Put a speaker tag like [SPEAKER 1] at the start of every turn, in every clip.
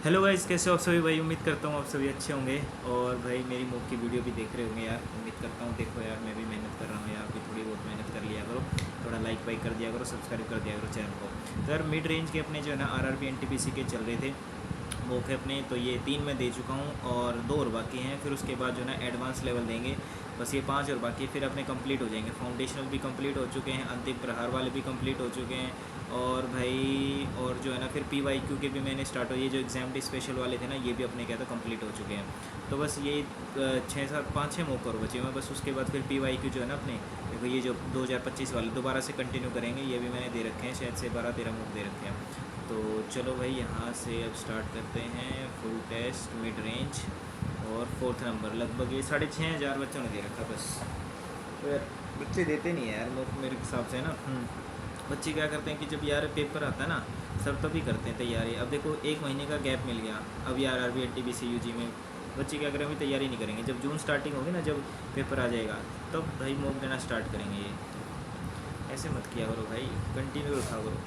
[SPEAKER 1] Hello guys, कैसे हो आप सभी भाई। उम्मीद करता हूँ आप सभी अच्छे होंगे। और भाई मेरी मूव की वीडियो भी देख रहे होंगे यार। उम्मीद करता हूँ। देखो यार, मैं भी मेहनत कर रहा हूँ यार, भी थोड़ी बहुत मेहनत कर लिया करो। थोड़ा लाइक वाइक कर दिया करो, सब्सक्राइब कर दिया करो चैनल को। तो यार मिड रेंज के अपने जो है ना आरआरबी एनटीपीसी के चल रहे थे मौके अपने, तो ये 3 मैं दे चुका हूँ और 2 और बाकी हैं। फिर उसके बाद जो है ना एडवांस लेवल देंगे। बस ये 5 और बाकी, फिर अपने कंप्लीट हो जाएंगे। फाउंडेशनल भी कंप्लीट हो चुके हैं, अंतिम प्रहार वाले भी कंप्लीट हो चुके हैं। और भाई और जो है ना फिर PYQ के भी मैंने स्टार्ट हो, ये जो एग्ज़ाम स्पेशल वाले थे ना, ये भी अपने क्या था कंप्लीट हो चुके हैं। तो बस ये 6 7 5 6 मौके और बचे हुए। बस उसके बाद फिर PYQ जो है ना अपने, देखो ये जो 2025 वाले दोबारा से कंटिन्यू करेंगे। ये भी मैंने दे रखे हैं, शायद से 12 13 मौके दे रखे हैं। तो चलो भाई यहाँ से अब स्टार्ट करते हैं। फुल टेस्ट मिड रेंज और 4th नंबर, लगभग ये 6500 बच्चों ने दे रखा बस। तो यार बच्चे देते नहीं है यार मेरे हिसाब से ना। बच्चे क्या करते हैं कि जब यार पेपर आता है ना, सब तभी करते हैं तैयारी। अब देखो 1 महीने का गैप मिल गया, अब यार आरबी एनटीपीसी यूजी में बच्चे क्या करें, अभी तैयारी नहीं करेंगे। जब जून स्टार्टिंग होगी ना, जब पेपर आ जाएगा, तब भाई मॉक देना स्टार्ट करेंगे। ये ऐसे मत किया करो भाई, कंटिन्यू रखा करो।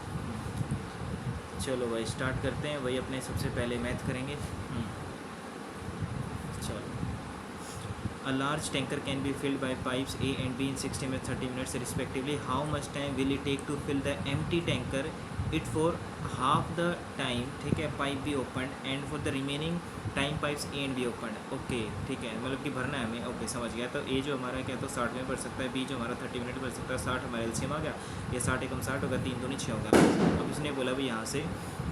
[SPEAKER 1] चलो भाई स्टार्ट करते हैं। वही अपने सबसे पहले मैथ करेंगे। चलो, A large tanker can be filled by pipes A and B in 60 minutes 30 minutes respectively. How much time will it take to fill the empty tanker? It for half the time, ठीक है, pipe be opened and for the remaining time pipes A and B opened. Okay ठीक है, मतलब कि भरना है हमें। Okay समझ गया। तो A जो हमारा क्या तो 60 में भर सकता है, B जो हमारा 30 मिनट भर सकता है। 60 हमारा एलसीएम आ गया, ये 60 एकम 60 होगा, 3 दूनी 6 होगा। अब इसने बोला भाई यहाँ से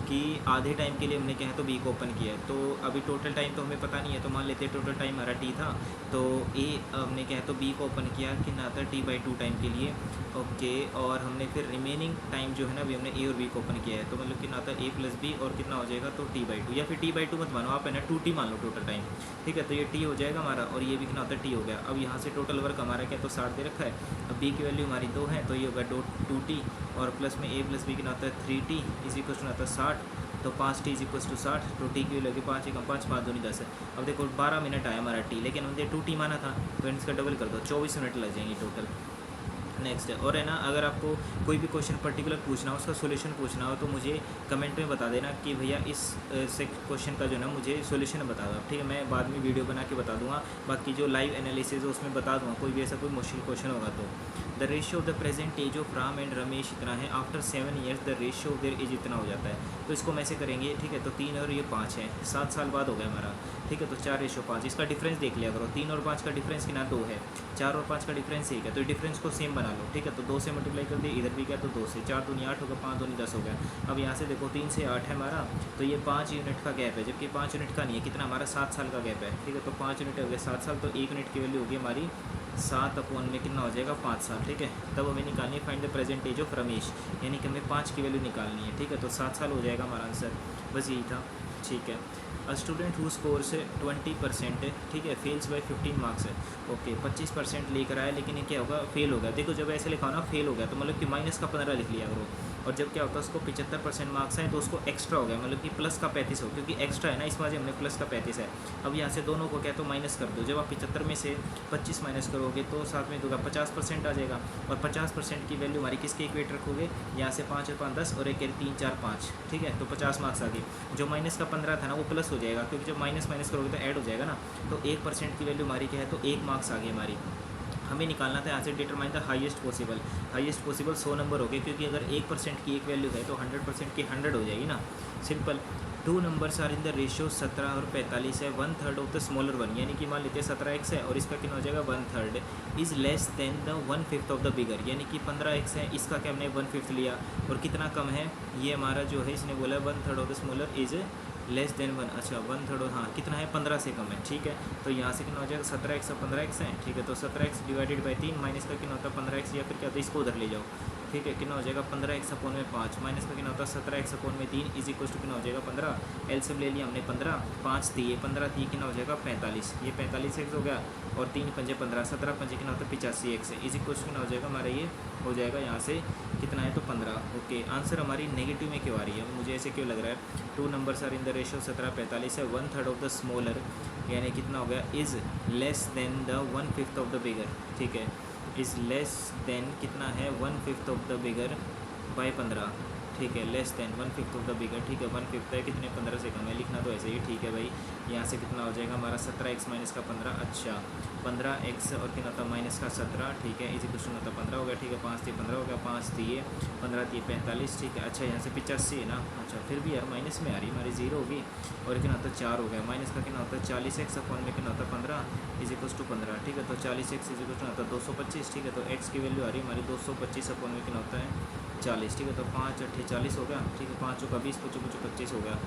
[SPEAKER 1] कि आधे टाइम के लिए हमने क्या है तो बी को ओपन किया है। तो अभी टोटल टाइम तो हमें पता नहीं है, तो मान लेते हैं टोटल टाइम हमारा टी था। तो ए हमने क्या है तो बी को ओपन किया कि ना था T/2 टाइम के लिए। ओके, और हमने फिर रिमेनिंग टाइम जो है ना, अभी हमने ए और बी को ओपन किया है। तो मतलब कि ना था A + B और कितना हो जाएगा तो T/2, या फिर T/2 मत मानो आप, है ना 2T मान लो टोटल टाइम। ठीक है, तो ये T हो जाएगा हमारा और ये भी कितना होता है T हो गया। अब यहाँ से टोटल वर्क हमारा क्या तो 60 दे रखा है। अब B की वैल्यू हमारी 2 है, तो ये होगा 2T और प्लस में A + B कितना होता है 3T इज इक्वल टू होता है 60। तो 5T इज इक्वल टू 60। तो टी की लगे 5 एकम 5 5 दूनी 10 है। अब देखो 12 मिनट आया हमारा टी, लेकिन हमने 2T माना था, तो इसका डबल कर दो, 24 मिनट लग जाएंगे टोटल। नेक्स्ट है, और है ना अगर आपको कोई भी क्वेश्चन पर्टिकुलर पूछना हो, उसका सोल्यूशन पूछना हो, तो मुझे कमेंट में बता देना कि भैया इस क्वेश्चन का जो है ना मुझे सोल्यूशन बता दो। ठीक है, मैं बाद में वीडियो बना के बता दूंगा। बाकी जो लाइव एनालिसिस है उसमें बता दूंगा, कोई भी ऐसा कोई मुश्किल क्वेश्चन होगा तो। The ratio of the present age of Ram and Ramesh इतना है। After 7 years the ratio of their age इतना हो जाता है। तो इसको हम ऐसे करेंगे, ठीक है, तो 3 और ये 5 है, 7 साल बाद हो गया हमारा। ठीक है, तो 4:5। इसका डिफरेंस देख लिया करो, 3 और 5 का डिफरेंस कितना 2 है, 4 और 5 का डिफरेंस 1 है। तो डिफरेंस को सेम बना लो। ठीक है, तो 2 से मल्टीप्लाई कर दिए, इधर भी क्या तो 2 से, 4 दूनी 8 होगा, 5 दूनी 10 हो गया। अब यहाँ से देखो 3 से 8 है हमारा, तो ये 5 यूनिट का गैप है, जबकि 5 यूनिट का नहीं है, कितना हमारा 7 साल का गैप है। ठीक है, तो 5 यूनिट हो गया 7 साल, तो 1 यूनिट की वैल्यू होगी हमारी 7 में कितना हो जाएगा 5 साल। ठीक है, तब हमें निकालनी है find the present age of Ramesh, यानी कि हमें 5 की वैल्यू निकालनी है। ठीक है, तो 7 साल हो जाएगा हमारा आंसर, बस यही था। ठीक है, अ स्टूडेंट हु स्कोर्स 20% है, ठीक है, फेल्स बाय 15 मार्क्स है। ओके, 25% लेकर आया, लेकिन ये क्या होगा फेल हो गया। देखो जब ऐसे लिखा हो ना फेल हो गया, तो मतलब कि माइनस का 15 लिख लिया करो। और जब क्या होता है उसको 75% मार्क्स हैं, तो उसको एक्स्ट्रा हो गया, मतलब कि प्लस का 35 हो, क्योंकि एक्स्ट्रा है ना, इस वजह हमने प्लस का 35 है। अब यहाँ से दोनों को क्या तो माइनस कर दो। जब आप 75 में से 25 माइनस करोगे तो साथ में दोगा 50% आ जाएगा। और 50% की वैल्यू हमारी किसके इक्वेट रखोगे, यहाँ से 5 और 5 10 और 1 3 4 5। ठीक है, तो 50 मार्क्स आ गए। जो माइनस का 15 था ना वो प्लस हो जाएगा, क्योंकि जब माइनस माइनस करोगे तो ऐड हो जाएगा ना। तो 1% की वैल्यू हमारी क्या है तो 1 मार्क्स आ गई हमारी। हमें निकालना था यहाँ से determine the highest possible. Highest possible 100 number हो गए, क्योंकि अगर 1% की एक वैल्यू है तो 100% की 100 हो जाएगी ना, simple. 2 numbers are in the ratio 17 और 45 है। 1/3 ऑफ द स्मॉलर वन, यानी कि मान लेते हैं 17x है और इसका कितना हो जाएगा 1/3 is less than the 1/5 of the bigger, यानी कि 15x है, इसका क्या हमने 1/5 लिया। और कितना कम है ये हमारा जो है, इसने बोला 1/3 of the smaller is less than 1। अच्छा 1/3 हाँ कितना है 15 से कम है। ठीक है, तो यहाँ से कितना हो जाएगा 17x और 15x है। ठीक है, तो 17x डिवाइडेड बाई 3 माइनस का कितना होता है 15x, या फिर क्या होता है इसको उधर ले जाओ। ठीक है, कितना हो जाएगा 15x अपॉन में 5 माइनस का कितना होता है 17x अपॉन में 3 इज इक्वल टू कितना हो जाएगा 15। एलसीएम ले लिया हमने 15, 5 दिए 15 थी, कितना हो जाएगा 45। ये 45x हो गया और 3 पंजे 15, 17 पंजे कितना होता है 85x इज इक्वल टू कितना हो जाएगा हमारा, ये हो जाएगा यहाँ से कितना है तो 15। ओके, आंसर हमारी नेगेटिव में क्यों आ रही है, मुझे ऐसे क्यों लग रहा है। 2 numbers are in the ratio 17 45 है। 1/3 ऑफ द स्मॉलर, यानी कितना हो गया is less than the 1/5 of the bigger. ठीक है, इज़ लेस देन कितना है 1/5 ऑफ द बिगर बाय 15। ठीक है, less than 1/5 of the bigger, ठीक है 1/5 है कितने 15 से कम है, लिखना तो ऐसे ही, ठीक है भाई। यहाँ से कितना हो जाएगा हमारा 17x माइनस का 15, अच्छा 15x और कितना होता माइनस का 17, ठीक है इसी कुछ होता 15 हो गया, ठीक है 5 3 15 हो गया, 5 दिए 15 दिए 45, ठीक है। अच्छा यहाँ से 85 है ना, अच्छा फिर भी यार माइनस में आ रही हमारी 0 होगी, और कितना होता 4 हो गया, माइनस का कितना होता 40x अपॉन में कितना होता 15 इज इक्वल टू 15, ठीक है। तो 40x इज इक्वल टू होता 225, ठीक है। तो x की वैल्यू आ रही है हमारी 225 अपॉन में कितना होता है 40, ठीक है। तो 5 8 40 हो गया, ठीक है 5 का 20 25 25 हो गया।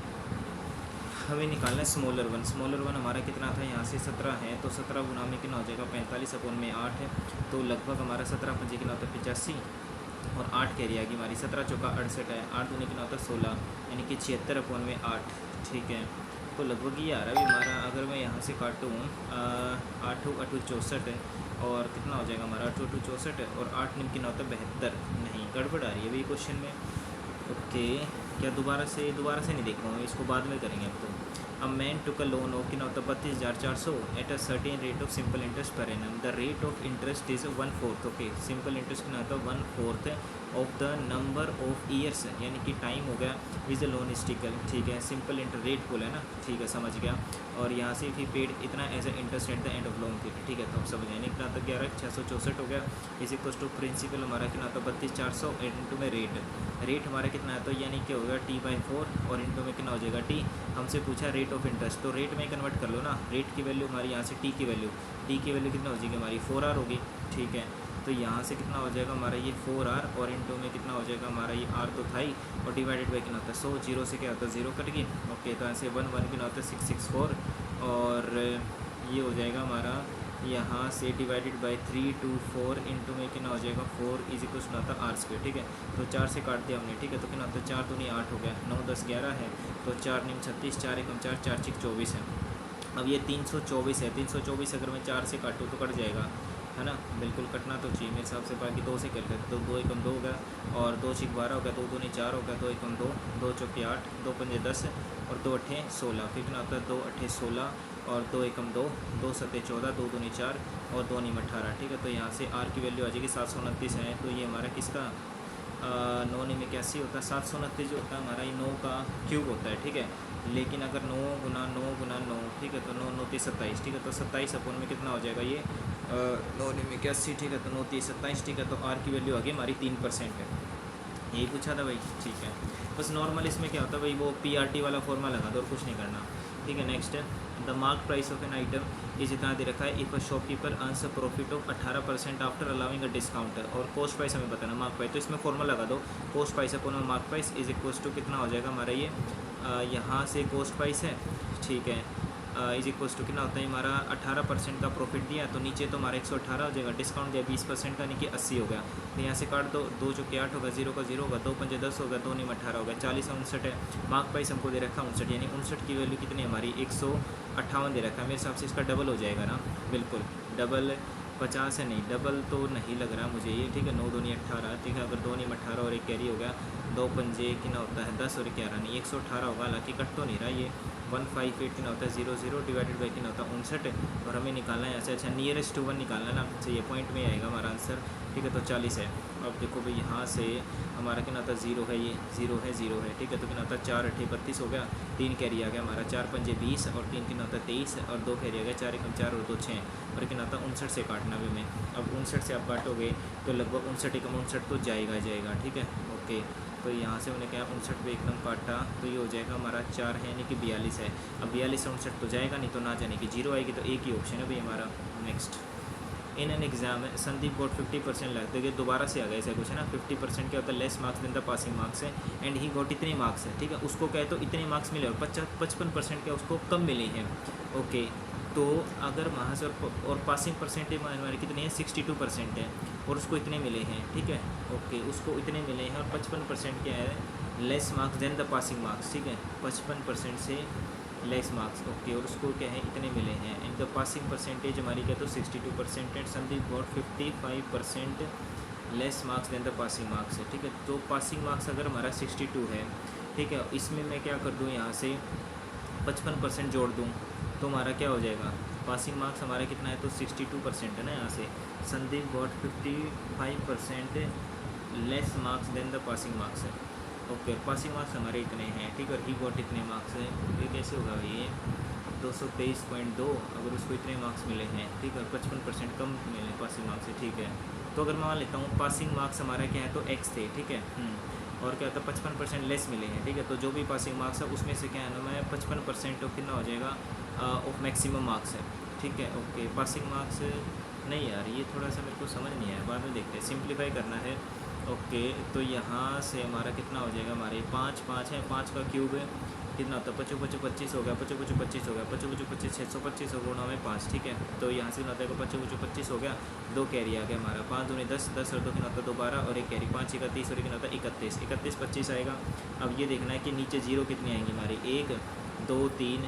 [SPEAKER 1] हमें निकालना है स्मॉलर वन हमारा कितना था यहाँ से 17 है, तो 17 गुना में कितना हो जाएगा 45 अपॉन में 8 है, तो लगभग हमारा 17 पंजे कितना होता है 85, और 8 कैरी आएगी हमारी, 17 चौका 68 है, 8 दूनी कितना होता है 16, यानी कि 76 अपॉन में 8, ठीक है। तो लगभग ये आ रहा है हमारा, अगर मैं यहाँ से काटूँ 8 8 64 है, और कितना हो जाएगा हमारा 8 8 64 है, और 8 निम कितना होता है 72, नहीं गड़बड़ आ रही है भाई क्वेश्चन में। ओके, क्या दोबारा से नहीं देख रहा हूँ, इसको बाद में करेंगे अब। तो a man took a loan of कितना होता है 32,400 at a certain rate of simple interest per annum, the rate of interest is 1/4, okay simple interest कितना होता है 1/4 of the number of years, यानी कि टाइम हो गया विज द लोन स्टिकल, ठीक है। सिंपल इंटर रेट बोला है ना, ठीक है समझ गया। और यहाँ से भी पेड इतना as a interest at the end of loan period, ठीक है। तो हम समझ गए कितना तक 11,664 हो गया, इज इक्वल टू प्रिंसिपल हमारा कितना होता है 32,400 इंटू में रेट हमारा कितना है, तो यानी क्या होगा T/4, और इंटू में कितना हो जाएगा T। हमसे पूछा रेट ऑफ इंटरेस्ट, तो रेट में कन्वर्ट कर लो ना, रेट की वैल्यू हमारी यहाँ से T की वैल्यू कितना हो जाएगी हमारी 4R होगी, ठीक है। तो यहाँ से कितना हो जाएगा हमारा ये 4R, और इंटू में कितना हो जाएगा हमारा ये R तो था ही, और डिवाइडेड बाई कितना होता है 100, 0 से क्या होता है 0 कट गई, ओके। तो ऐसे 1 1 कितना होता है 664, और ये हो जाएगा हमारा यहाँ से डिवाइडेड बाई 3 2 4 इंटू में कितना हो जाएगा 4 इज इक्वल टू होता है R², ठीक है। तो 4 से काट दिया हमने, ठीक है। तो कितना होता है 4 दूनी 8 हो गया, 9 10 11 है, तो 4 निम 36, 4 एकम 4 4 6 24 है। अब ये 324 है, 324 अगर मैं 4 से काटूँ तो कट जाएगा, है ना, बिल्कुल कटना तो चाहिए मेरे हिसाब से, बाकी 2 से कर लेते, तो 2 एकम 2 हो गया, और 2 6 12 हो गया, 2 दूनी 4 हो गया, 2 एकम 2, 2 चौके 8, 2 पंजे 10, और 2 अट्ठे 16, फिर कितना होता है 2 अट्ठे 16, और 2 एकम 2, 2 सत्ते 14, 2 दूनी 4, और 2 नीम 18, ठीक है। तो यहाँ से R की वैल्यू आ जाएगी 729 है, तो ये हमारा किसका 9 निम 81 होता है, 729 जो होता है हमारा ये 9 का क्यूब होता है, ठीक है। लेकिन अगर 9 गुना 9, ठीक है, तो 9 9 30 27, ठीक है। तो 27 अपॉन में कितना हो जाएगा ये 9 निम 81, ठीक है। तो 9 30 27, ठीक है। तो R की वैल्यू आ गई हमारी 3% है, यही पूछा था भाई, ठीक है। बस नॉर्मल इसमें क्या होता है भाई, वो PRT वाला फॉर्मा लगा दो और कुछ नहीं करना, ठीक है। नेक्स्ट है the mark price of an item is इतना दे रखा है, if a shopkeeper earns a profit of 18% after allowing a discount, और कॉस्ट प्राइस हमें बताना मार्क प्राइस, तो इसमें फॉर्मूला लगा दो, cost price upon mark price is equal to कितना हो जाएगा हमारा ये यहाँ से कॉस्ट प्राइस है, ठीक है, इज इक्वल टू कितना होता है हमारा 18% का प्रॉफिट दिया, तो नीचे तो हमारा 118 हो जाएगा, डिस्काउंट दिया 20% का, यानी कि 80 हो गया। तो यहाँ से काट दो, 2 चौके 8 होगा, 0 का 0 होगा, 2 पंजे 10 होगा, 2 निम 18 होगा, 40 59 है। मार्क प्राइस हमको दे रखा है 59, यानी 59 की वैल्यू कितनी है हमारी 158 दे रखा है, मेरे हिसाब से इसका डबल हो जाएगा ना, बिल्कुल डबल 50 है, नहीं डबल तो नहीं लग रहा मुझे ये, ठीक है। 9 दूनी 18, ठीक है। अगर 2 निम 18 और एक कैरी हो गया, 2 पंजे कितना होता है 10 और 11 नहीं 118 होगा, हालांकि कट तो नहीं रहा ये 158 कितना होता है 00 डिवाइडेड बाई कितना होता है 59, और हमें निकालना है ऐसे, अच्छा नियरेस्ट टू 1 निकालना है ना, तो ये पॉइंट में आएगा हमारा आंसर, ठीक है। तो 40 है। अब देखो भाई यहाँ से हमारा कितना होता है 0 है, ये 0 है 0 है, ठीक है। तो कितना होता है 4 8 32 हो गया, 3 कैरी आ गया हमारा, 4 पंजे 20, और 3 कितना होता है 23, और 2 कैरी आ गया, 4 एकम 4 और 2 6, और कितना होता है 59 से काटना भी में। अब 59 से आप काटोगे तो लगभग 59 एकम 59 तो जाएगा, ठीक है, ओके। तो यहाँ से मैंने क्या 59 पे एकदम काटा, तो ये हो जाएगा हमारा 4 है, यानी कि 42 है। अब 42 59 तो जाएगा नहीं, तो ना जाने की 0 आएगी, तो एक ही ऑप्शन है भाई हमारा। Next in an exam Sandeep got 50% लगते हैं, दोबारा से आ गया ऐसा कुछ है ना, 50% क्या होता है less marks than the passing marks है, एंड ही गॉट इतने मार्क्स है, ठीक है। उसको कहे तो इतने मार्क्स मिले, और 55% क्या उसको कम मिले हैं, ओके। तो अगर वहाँ से और पासिंग परसेंटेज हमारे कितने हैं 62% है, और उसको इतने मिले हैं, ठीक है, ओके। उसको इतने मिले हैं, और 55% क्या है less marks than the passing marks, ठीक है। 55% से लेस मार्क्स, ओके, और उसको क्या है इतने मिले हैं, एंड द पासिंग परसेंटेज हमारी क्या तो 62%, and Sandeep got 55% less marks than the passing marks है, ठीक है। तो पासिंग मार्क्स अगर हमारा 62 है, ठीक है, इसमें मैं क्या कर दूँ यहाँ से 55% जोड़ दूँ, तो हमारा क्या हो जाएगा पासिंग मार्क्स हमारा कितना है, तो 62% है ना। यहाँ से Sandeep got 55% less marks than the passing marks है, ओके, पासिंग मार्क्स हमारे इतने हैं, ठीक है, और ही गॉट इतने मार्क्स हैं। ये कैसे होगा ये 223.2, अगर उसको इतने मार्क्स मिले हैं, ठीक है, 55% कम मिले पासिंग मार्क्स से, ठीक है। तो अगर मान लेता हूँ पासिंग मार्क्स हमारा क्या है, तो एक्स थे, ठीक है, और क्या होता है 55% लेस मिले हैं, ठीक है। तो जो भी पासिंग मार्क्स है उसमें से क्या है ना, मैं 55% ऑफ कितना हो जाएगा, ऑफ मैक्सिमम मार्क्स है, ठीक है। ओके, पासिंग मार्क्स नहीं यार, ये थोड़ा सा मेरे को समझ नहीं आया, बाद में देखते हैं, सिंप्लीफाई करना है। ओके, तो यहाँ से हमारा कितना हो जाएगा, हमारे 5 है, 5 का क्यूब है कितना होता है, 25 25 25 हो गया, 25 25 25 हो गया, 25 25 25 625 और गुणा में 5, ठीक है। तो यहाँ से कितना होता है, 25 25 25 हो गया, 2 कैरी आ गया हमारा, 5 दूनी 10, 10 और 2 कितना होता है 2 12 और 1 कैरी, 5 1 30 और एक कितना होता है 31, 31 25 आएगा। अब ये देखना है कि नीचे जीरो कितनी आएंगी हमारी, 1 2 3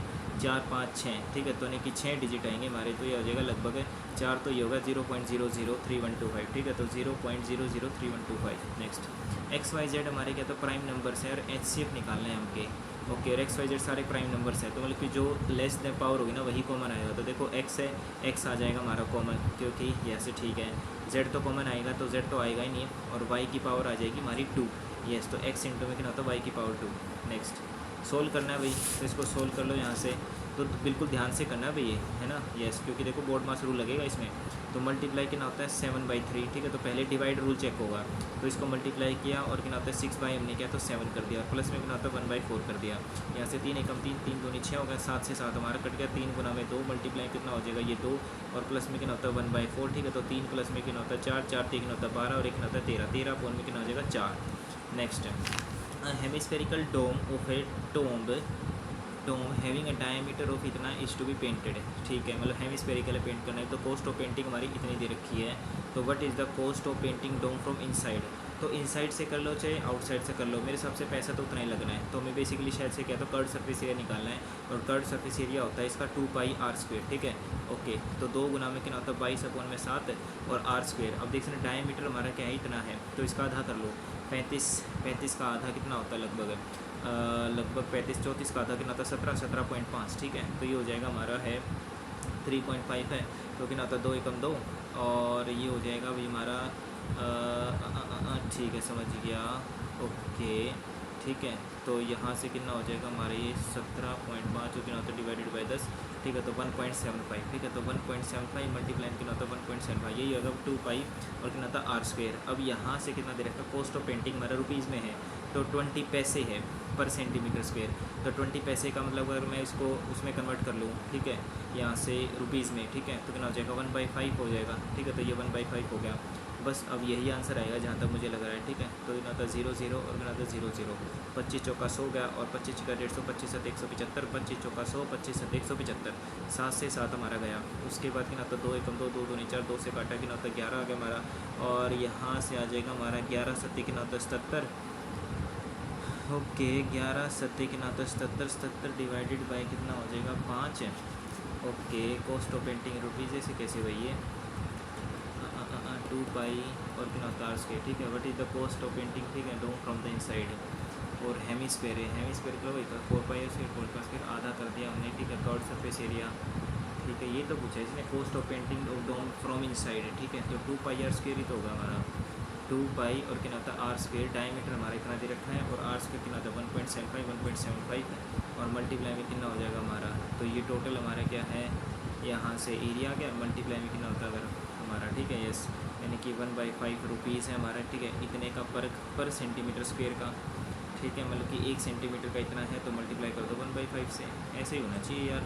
[SPEAKER 1] 4 5 6, ठीक है। तो यानी कि 6 डिजिट आएंगे हमारे, तो ये हो जाएगा लगभग 4, तो ये होगा 0.003125, ठीक है। तो 0.003125। नेक्स्ट एक्स वाई जेड हमारे क्या तो प्राइम नंबर्स हैं और एच सी एफ निकालना है हमके। ओके, और एक्स वाई जेड सारे प्राइम नंबर्स हैं, तो मतलब कि जो लेस देन पावर होगी ना वही कॉमन आएगा। तो देखो एक्स है, एक्स आ जाएगा हमारा कॉमन, क्योंकि यस ठीक है। जेड तो कॉमन आएगा, तो जेड तो आएगा ही नहीं, और वाई की पावर आ जाएगी हमारी 2, यस। तो एक्स इंटू में कितना होता है वाई की पावर 2। नेक्स्ट सोल्व करना है भाई, तो इसको सोल्व कर लो यहाँ से, तो बिल्कुल ध्यान से करना है भाई ये, है ना, यस, क्योंकि देखो बोर्ड मास रूल लगेगा इसमें। तो मल्टीप्लाई कितना होता है 7/3, ठीक है। तो पहले डिवाइड रूल चेक होगा, तो इसको मल्टीप्लाई किया और कितना होता है 6 बाई हमने किया तो 7 कर दिया, और प्लस में कितना होता है 1/4 कर दिया। यहाँ से 3 एकम 3, 3 दूनी 6 हो गया, 7 से 7 हमारा कट गया, 3 गुना में 2, मल्टीप्लाई कितना हो जाएगा ये 2, और प्लस में कितना होता है 1/4, ठीक है। तो 3 प्लस में कितना होता है 4, 4 3 कितना होता है 12 और एक कितना होता है 13, 13 फोन में कितना हो जाएगा 4। Next hemispherical dome of a tomb having a diameter of इतना इज टू बी पेंटेड, ठीक है। मतलब हेमिस्फेरिकल पेंट करना है, तो कॉस्ट ऑफ पेंटिंग हमारी इतनी दे रखी है। तो what is the cost of painting dome from inside, तो इनसाइड से कर लो चाहे आउटसाइड से कर लो, मेरे हिसाब से पैसा तो उतना ही लगना है। तो हमें बेसिकली शायद से क्या तो कर्ड सर्फेस एरिया निकालना है, और कर्ड सर्फेस एरिया होता है इसका 2πr², ठीक है। ओके, तो 2 गुना में कितना होता है 22/7 और r²। अब देख सकते डायमीटर हमारा क्या है इतना है, तो इसका आधा कर लो, 35 का आधा कितना होता है लगभग 35, 34 का आधा कितना होता है 17.5, ठीक है। तो ये हो जाएगा हमारा है 3.5 है, तो कितना होता है 2 एकम 2, और ये हो जाएगा अभी हमारा ठीक है, समझ गया, ओके, ठीक है। तो यहाँ से कितना हो जाएगा हमारे ये 17.5 कितना होता है डिवाइडेड बाई 10, ठीक है। तो 1.75, ठीक है। तो 1.75 मल्टीप्लाई कितना होता है 1.75, यही होगा 2π और कितना होता है r²। अब यहाँ से कितना दे रखा है, कॉस्ट ऑफ पेंटिंग हमारा रुपीज़ में है, तो 20 पैसे है पर सेंटीमीटर स्क्वेयर। तो 20 पैसे का मतलब अगर मैं इसको उसमें कन्वर्ट कर लूँ, ठीक है, यहाँ से रुपीज़ में, ठीक है, तो कितना हो जाएगा 1/5 हो जाएगा, ठीक है। तो ये 1/5 हो गया, बस अब यही आंसर आएगा जहाँ तक मुझे लग रहा है, ठीक है। तो कितना था 0 0 और कितना था 0 0, 25 चौका 100 गया, और 25 चौका 150, 25 7 175, 25 चौका 100, 25 7 175, 7 से 7 हमारा गया। उसके बाद कितना था 2 एकम 2, 2 दूनी 4, 2 से काटा कितना होता 11 आ गया हमारा, और यहाँ से आ जाएगा हमारा 11 7 कितना होता 77। ओके, 11 7 कितना होता 77, 77 डिवाइडेड बाई कितना हो जाएगा 5 है। Okay, cost of painting rupees से कैसे भाई ये 2π और कितना होता है, ठीक है। What is the cost of painting, ठीक है, डोम फ्रॉम द इनसाइड, और हेमिस्फेयर है, हेमिस्फेयर का वही था 4π फिर आधा कर दिया हमने, ठीक है। कर्ड सरफेस एरिया, ठीक है, ये तो पूछा है इसने, cost of painting of dome from inside, ठीक है। तो 2πr² ही तो होगा हमारा, 2π और कितना होता है r², डायमीटर हमारा इतना दे रखा है, और r² कितना होता है 1.75 और मल्टीप्लाई में कितना हो जाएगा हमारा, तो ये टोटल हमारा क्या है यहाँ से एरिया क्या मल्टीप्लाई में कितना होता है अगर हमारा, ठीक है, यस, यानी कि 1/5 रुपीज़ है हमारा, ठीक है। इतने का पर सेंटीमीटर स्क्वेयर का, ठीक है, मतलब कि 1 सेंटीमीटर का इतना है, तो मल्टीप्लाई कर दो 1/5 से, ऐसे ही होना चाहिए यार,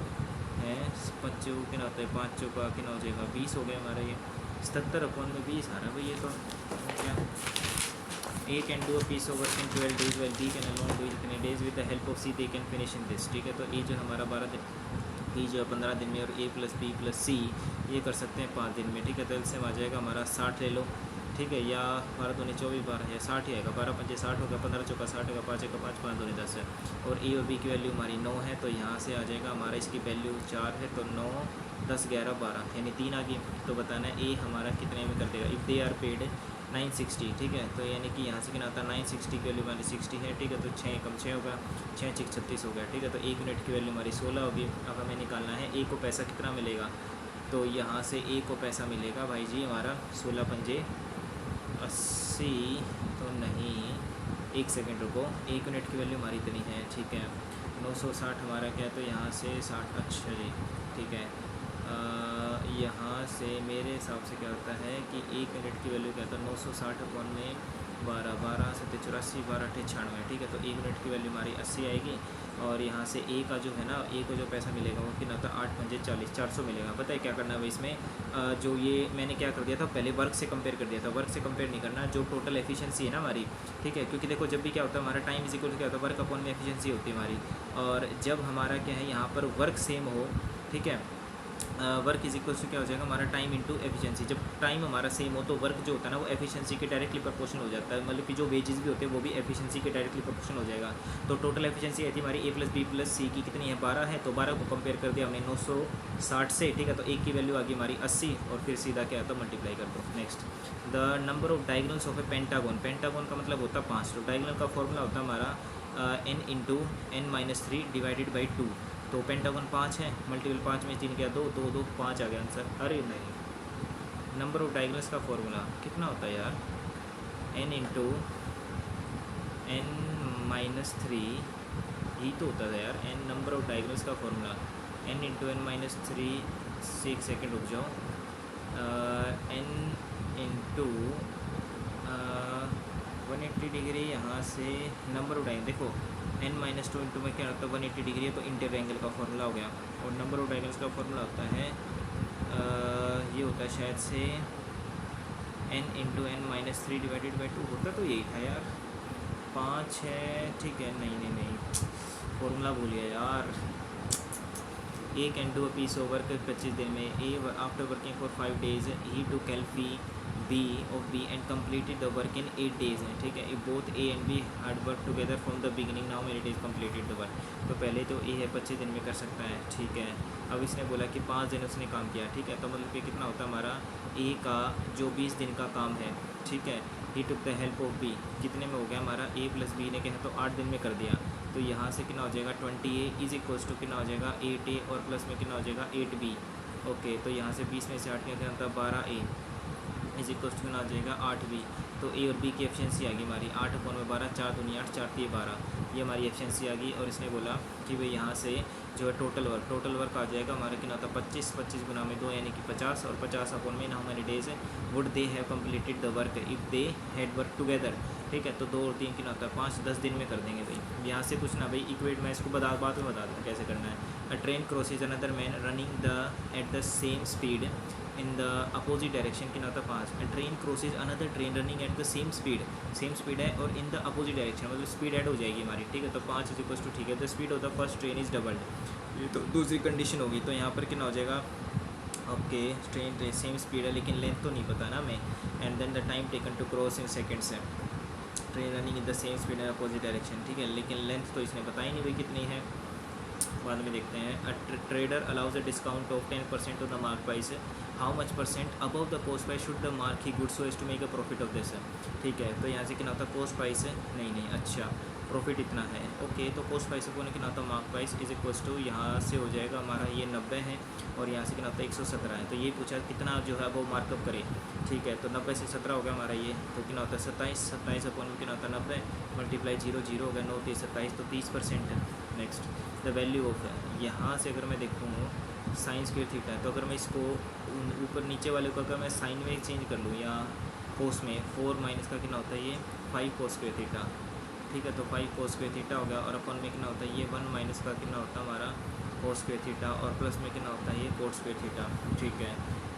[SPEAKER 1] है 5 कितना होता है 5 का कितना हो जाएगा 20 हो गया हमारा, ये 77/20 आ रहा है भाई, ये तो क्या A can do a piece of work in 12 days while B can alone do it इतने days with the help of C they can finish in this, ठीक है। तो A जो हमारा 12 दिन, B जो है 15 दिन में, और A + B + C ये कर सकते हैं 5 दिन में, ठीक है। तो एलसीएम आ जाएगा हमारा 60 ले लो, ठीक है, या 12 दूनी 24 12 या 60 ही आएगा, 12 पंजे 60 होगा, 15 चौका 60 होगा, 5 का 5 5 दूनी 10 है, और ए और बी की वैल्यू हमारी 9 है, तो यहाँ से आ जाएगा हमारा इसकी वैल्यू 4 है, तो 9 10 11 12 यानी 3 आ गई। तो बताना है ए हमारा कितने में कर देगा, इफ़ दे आर पेड 960, ठीक है। तो यानी कि यहाँ से कितना आता है 960 की वैल्यू हमारी 60 है, ठीक है। तो 6 कम 6 होगा, 6 6 36 हो गया, ठीक है। तो 1 यूनिट की वैल्यू हमारी 16 होगी। अब हमें निकालना है ए को पैसा कितना मिलेगा, तो यहाँ से ए को पैसा मिलेगा भाई जी हमारा 16 पंजे 80, तो नहीं, एक सेकेंड रुको, 1 मिनट की वैल्यू हमारी इतनी है, ठीक है। 960 हमारा क्या है, तो यहाँ से 60, अच्छा जी ठीक है। यहाँ से मेरे हिसाब से क्या होता है कि 1 मिनट की वैल्यू क्या होता है, 960 अपॉन में 12, 12 7 84, 12 8 96, ठीक है। तो 1 मिनट की वैल्यू हमारी 80 आएगी। और यहाँ से ए का जो है ना, ए को जो पैसा मिलेगा वो कितना था, 8 पंजे 40, 400 मिलेगा। पता है क्या करना है भाई इसमें, जो ये मैंने क्या कर दिया था, पहले वर्क से कंपेयर कर दिया था। वर्क से कंपेयर नहीं करना, जो टोटल एफिशिएंसी है ना हमारी, ठीक है। क्योंकि देखो जब भी क्या होता है हमारा टाइम इज इक्वल क्या होता है, वर्क अपॉन में एफिशिएंसी होती है हमारी। और जब हमारा क्या है यहाँ पर वर्क सेम हो, ठीक है, वर्क इज इक्वल टू क्या हो जाएगा हमारा टाइम इंटू एफिशिएंसी। जब टाइम हमारा सेम हो तो वर्क जो होता है ना वो एफिशिएंसी के डायरेक्टली प्रोपोर्शनल हो जाता है, मतलब कि जो वेजेस भी होते हैं वो भी एफिशिएंसी के डायरेक्टली प्रोपोर्शनल हो जाएगा। तो टोटल एफिशिएंसी आई थी हमारी ए प्लस बी प्लस सी की कितनी है, 12 है। तो 12 को कंपेयर कर दिया हमने 960 से, ठीक है। तो एक की वैल्यू आ गई हमारी 80 और फिर सीधा क्या आता है मल्टीप्लाई कर दो। Next, the number of diagonals of A pentagon. Pentagon का मतलब होता है 5। तो डायगोनल का फॉर्मूला होता है हमारा n into n-3 divided by 2। तो पेंटागन 5 है, मल्टीपल 5 में 3 क्या 2, 2 2 5 आ गया आंसर। अरे नहीं, नंबर ऑफ डायगोनल्स का फॉर्मूला कितना होता है यार, n इंटू n-3 ही तो होता था यार n। नंबर ऑफ डायगोनल्स का फॉर्मूला n इंटू n-3 से, एक सेकेंड रुक जाओ, n इंटू 180 डिग्री, यहाँ से नंबर ऑफ डायगोनल देखो n-2 इंटू में क्या होता है 180 डिग्री है, तो इंटर एंगल का फॉर्मूला हो गया। और नंबर ऑफ डायगोनल्स का फॉर्मूला होता है ये होता है शायद से n into n-3 divided by 2 होता, तो यही था यार, 5 है, ठीक है। नहीं नहीं नहीं, फॉर्मूला भूलिए यार। A can do a piece of work 25 दिन में। A after working for 5 days he to कैल्फी B of B and completed the work in 8 days है, ठीक है। If both A and B had work together from the beginning, now many days completed the work. तो पहले तो ए है 25 दिन में कर सकता है, ठीक है। अब इसने बोला कि 5 दिन उसने काम किया, ठीक है। तो मतलब कि कितना होता है हमारा ए का जो 20 दिन का काम है, ठीक है। He took the help of B, कितने में हो गया हमारा ए प्लस बी ने क्या है तो 8 दिन में कर दिया। तो यहाँ से कितना हो जाएगा 20A इज इक्वल्स टू कितना हो जाएगा 8A और प्लस में कितना हो जाएगा 8B। ओके, तो यहाँ से 20 में से 8 क्या होता है 12A इज इक्वल्स टू कितना हो जाएगा 8B। तो ए और बी की एफिशिएंसी आ गई हमारी 8 अपॉन में 12, 4 दूनी 8, 4 3 12, ये हमारी एफिशिएंसी आ गई। और इसने बोला कि भाई यहाँ से जो है टोटल वर्क आ जाएगा हमारा कितना होता है 25, 25 गुना में 2 यानी कि 50, और 50 अपॉन में how many days would they have completed the work if they had work together, ठीक है। तो 2 और 3 कितना होता है 5, 10 दिन में कर देंगे भाई। यहाँ से कुछ ना भाई इक्वेट मैं इसको बाद में बता दूँ कैसे करना है। अ train crosses another man running the at the same speed in the opposite direction कितना होता है 5। अ train crosses another train running at the same speed है और इन द अपोजिट डायरेक्शन, मतलब स्पीड ऐड हो जाएगी हमारी, ठीक है। तो 5 इज इक्वल्स टू, ठीक है, the speed of the first train is doubled, ये तो दूसरी कंडीशन होगी। तो यहाँ पर कितना हो जाएगा, ओके, ट्रेन सेम स्पीड है लेकिन लेंथ तो नहीं पता ना हमें। And then the time taken to cross in seconds है। Train running in the same speed है अपोजिट डायरेक्शन, ठीक है, लेकिन लेंथ तो इसने बताया नहीं भाई कितनी है, बाद में देखते हैं। A trader allows a discount of 10% of the mark price, how much % above the cost price should the mark he good so as to make a profit of this, ठीक है। तो यहाँ से कितना होता है कॉस्ट प्राइस है, नहीं अच्छा प्रॉफिट इतना है, ओके। तो कॉस्ट प्राइस को कितना होता है mark price is equals to, यहाँ से हो जाएगा हमारा ये 90 है और यहाँ से कितना होता है 117 है। तो ये पूछा कितना जो है वो मार्कअप करे, ठीक है। तो 90 से 17 हो गया हमारा ये, तो कितना होता है 27, 27 अपॉन में कितना होता है 90 मल्टीप्लाई 0 0 हो गया 9 3 27, तो 30% है। नेक्स्ट, द वैल्यू ऑफ, यहाँ से अगर मैं देखूँ साइन स्क्वायर थीटा है, तो अगर मैं इसको ऊपर नीचे वाले को अगर मैं साइन में चेंज कर लूँ या कोस में, 4 माइनस का कितना होता है ये 5 कोस स्क्वायर थीटा, ठीक है। तो 5 कोस स्क्वायर थीटा हो गया और अपन में कितना होता है ये 1 माइनस का कितना होता है हमारा कोस स्क्वायर थीटा और प्लस में कितना होता है ये कोट स्क्वायर थीटा, ठीक है।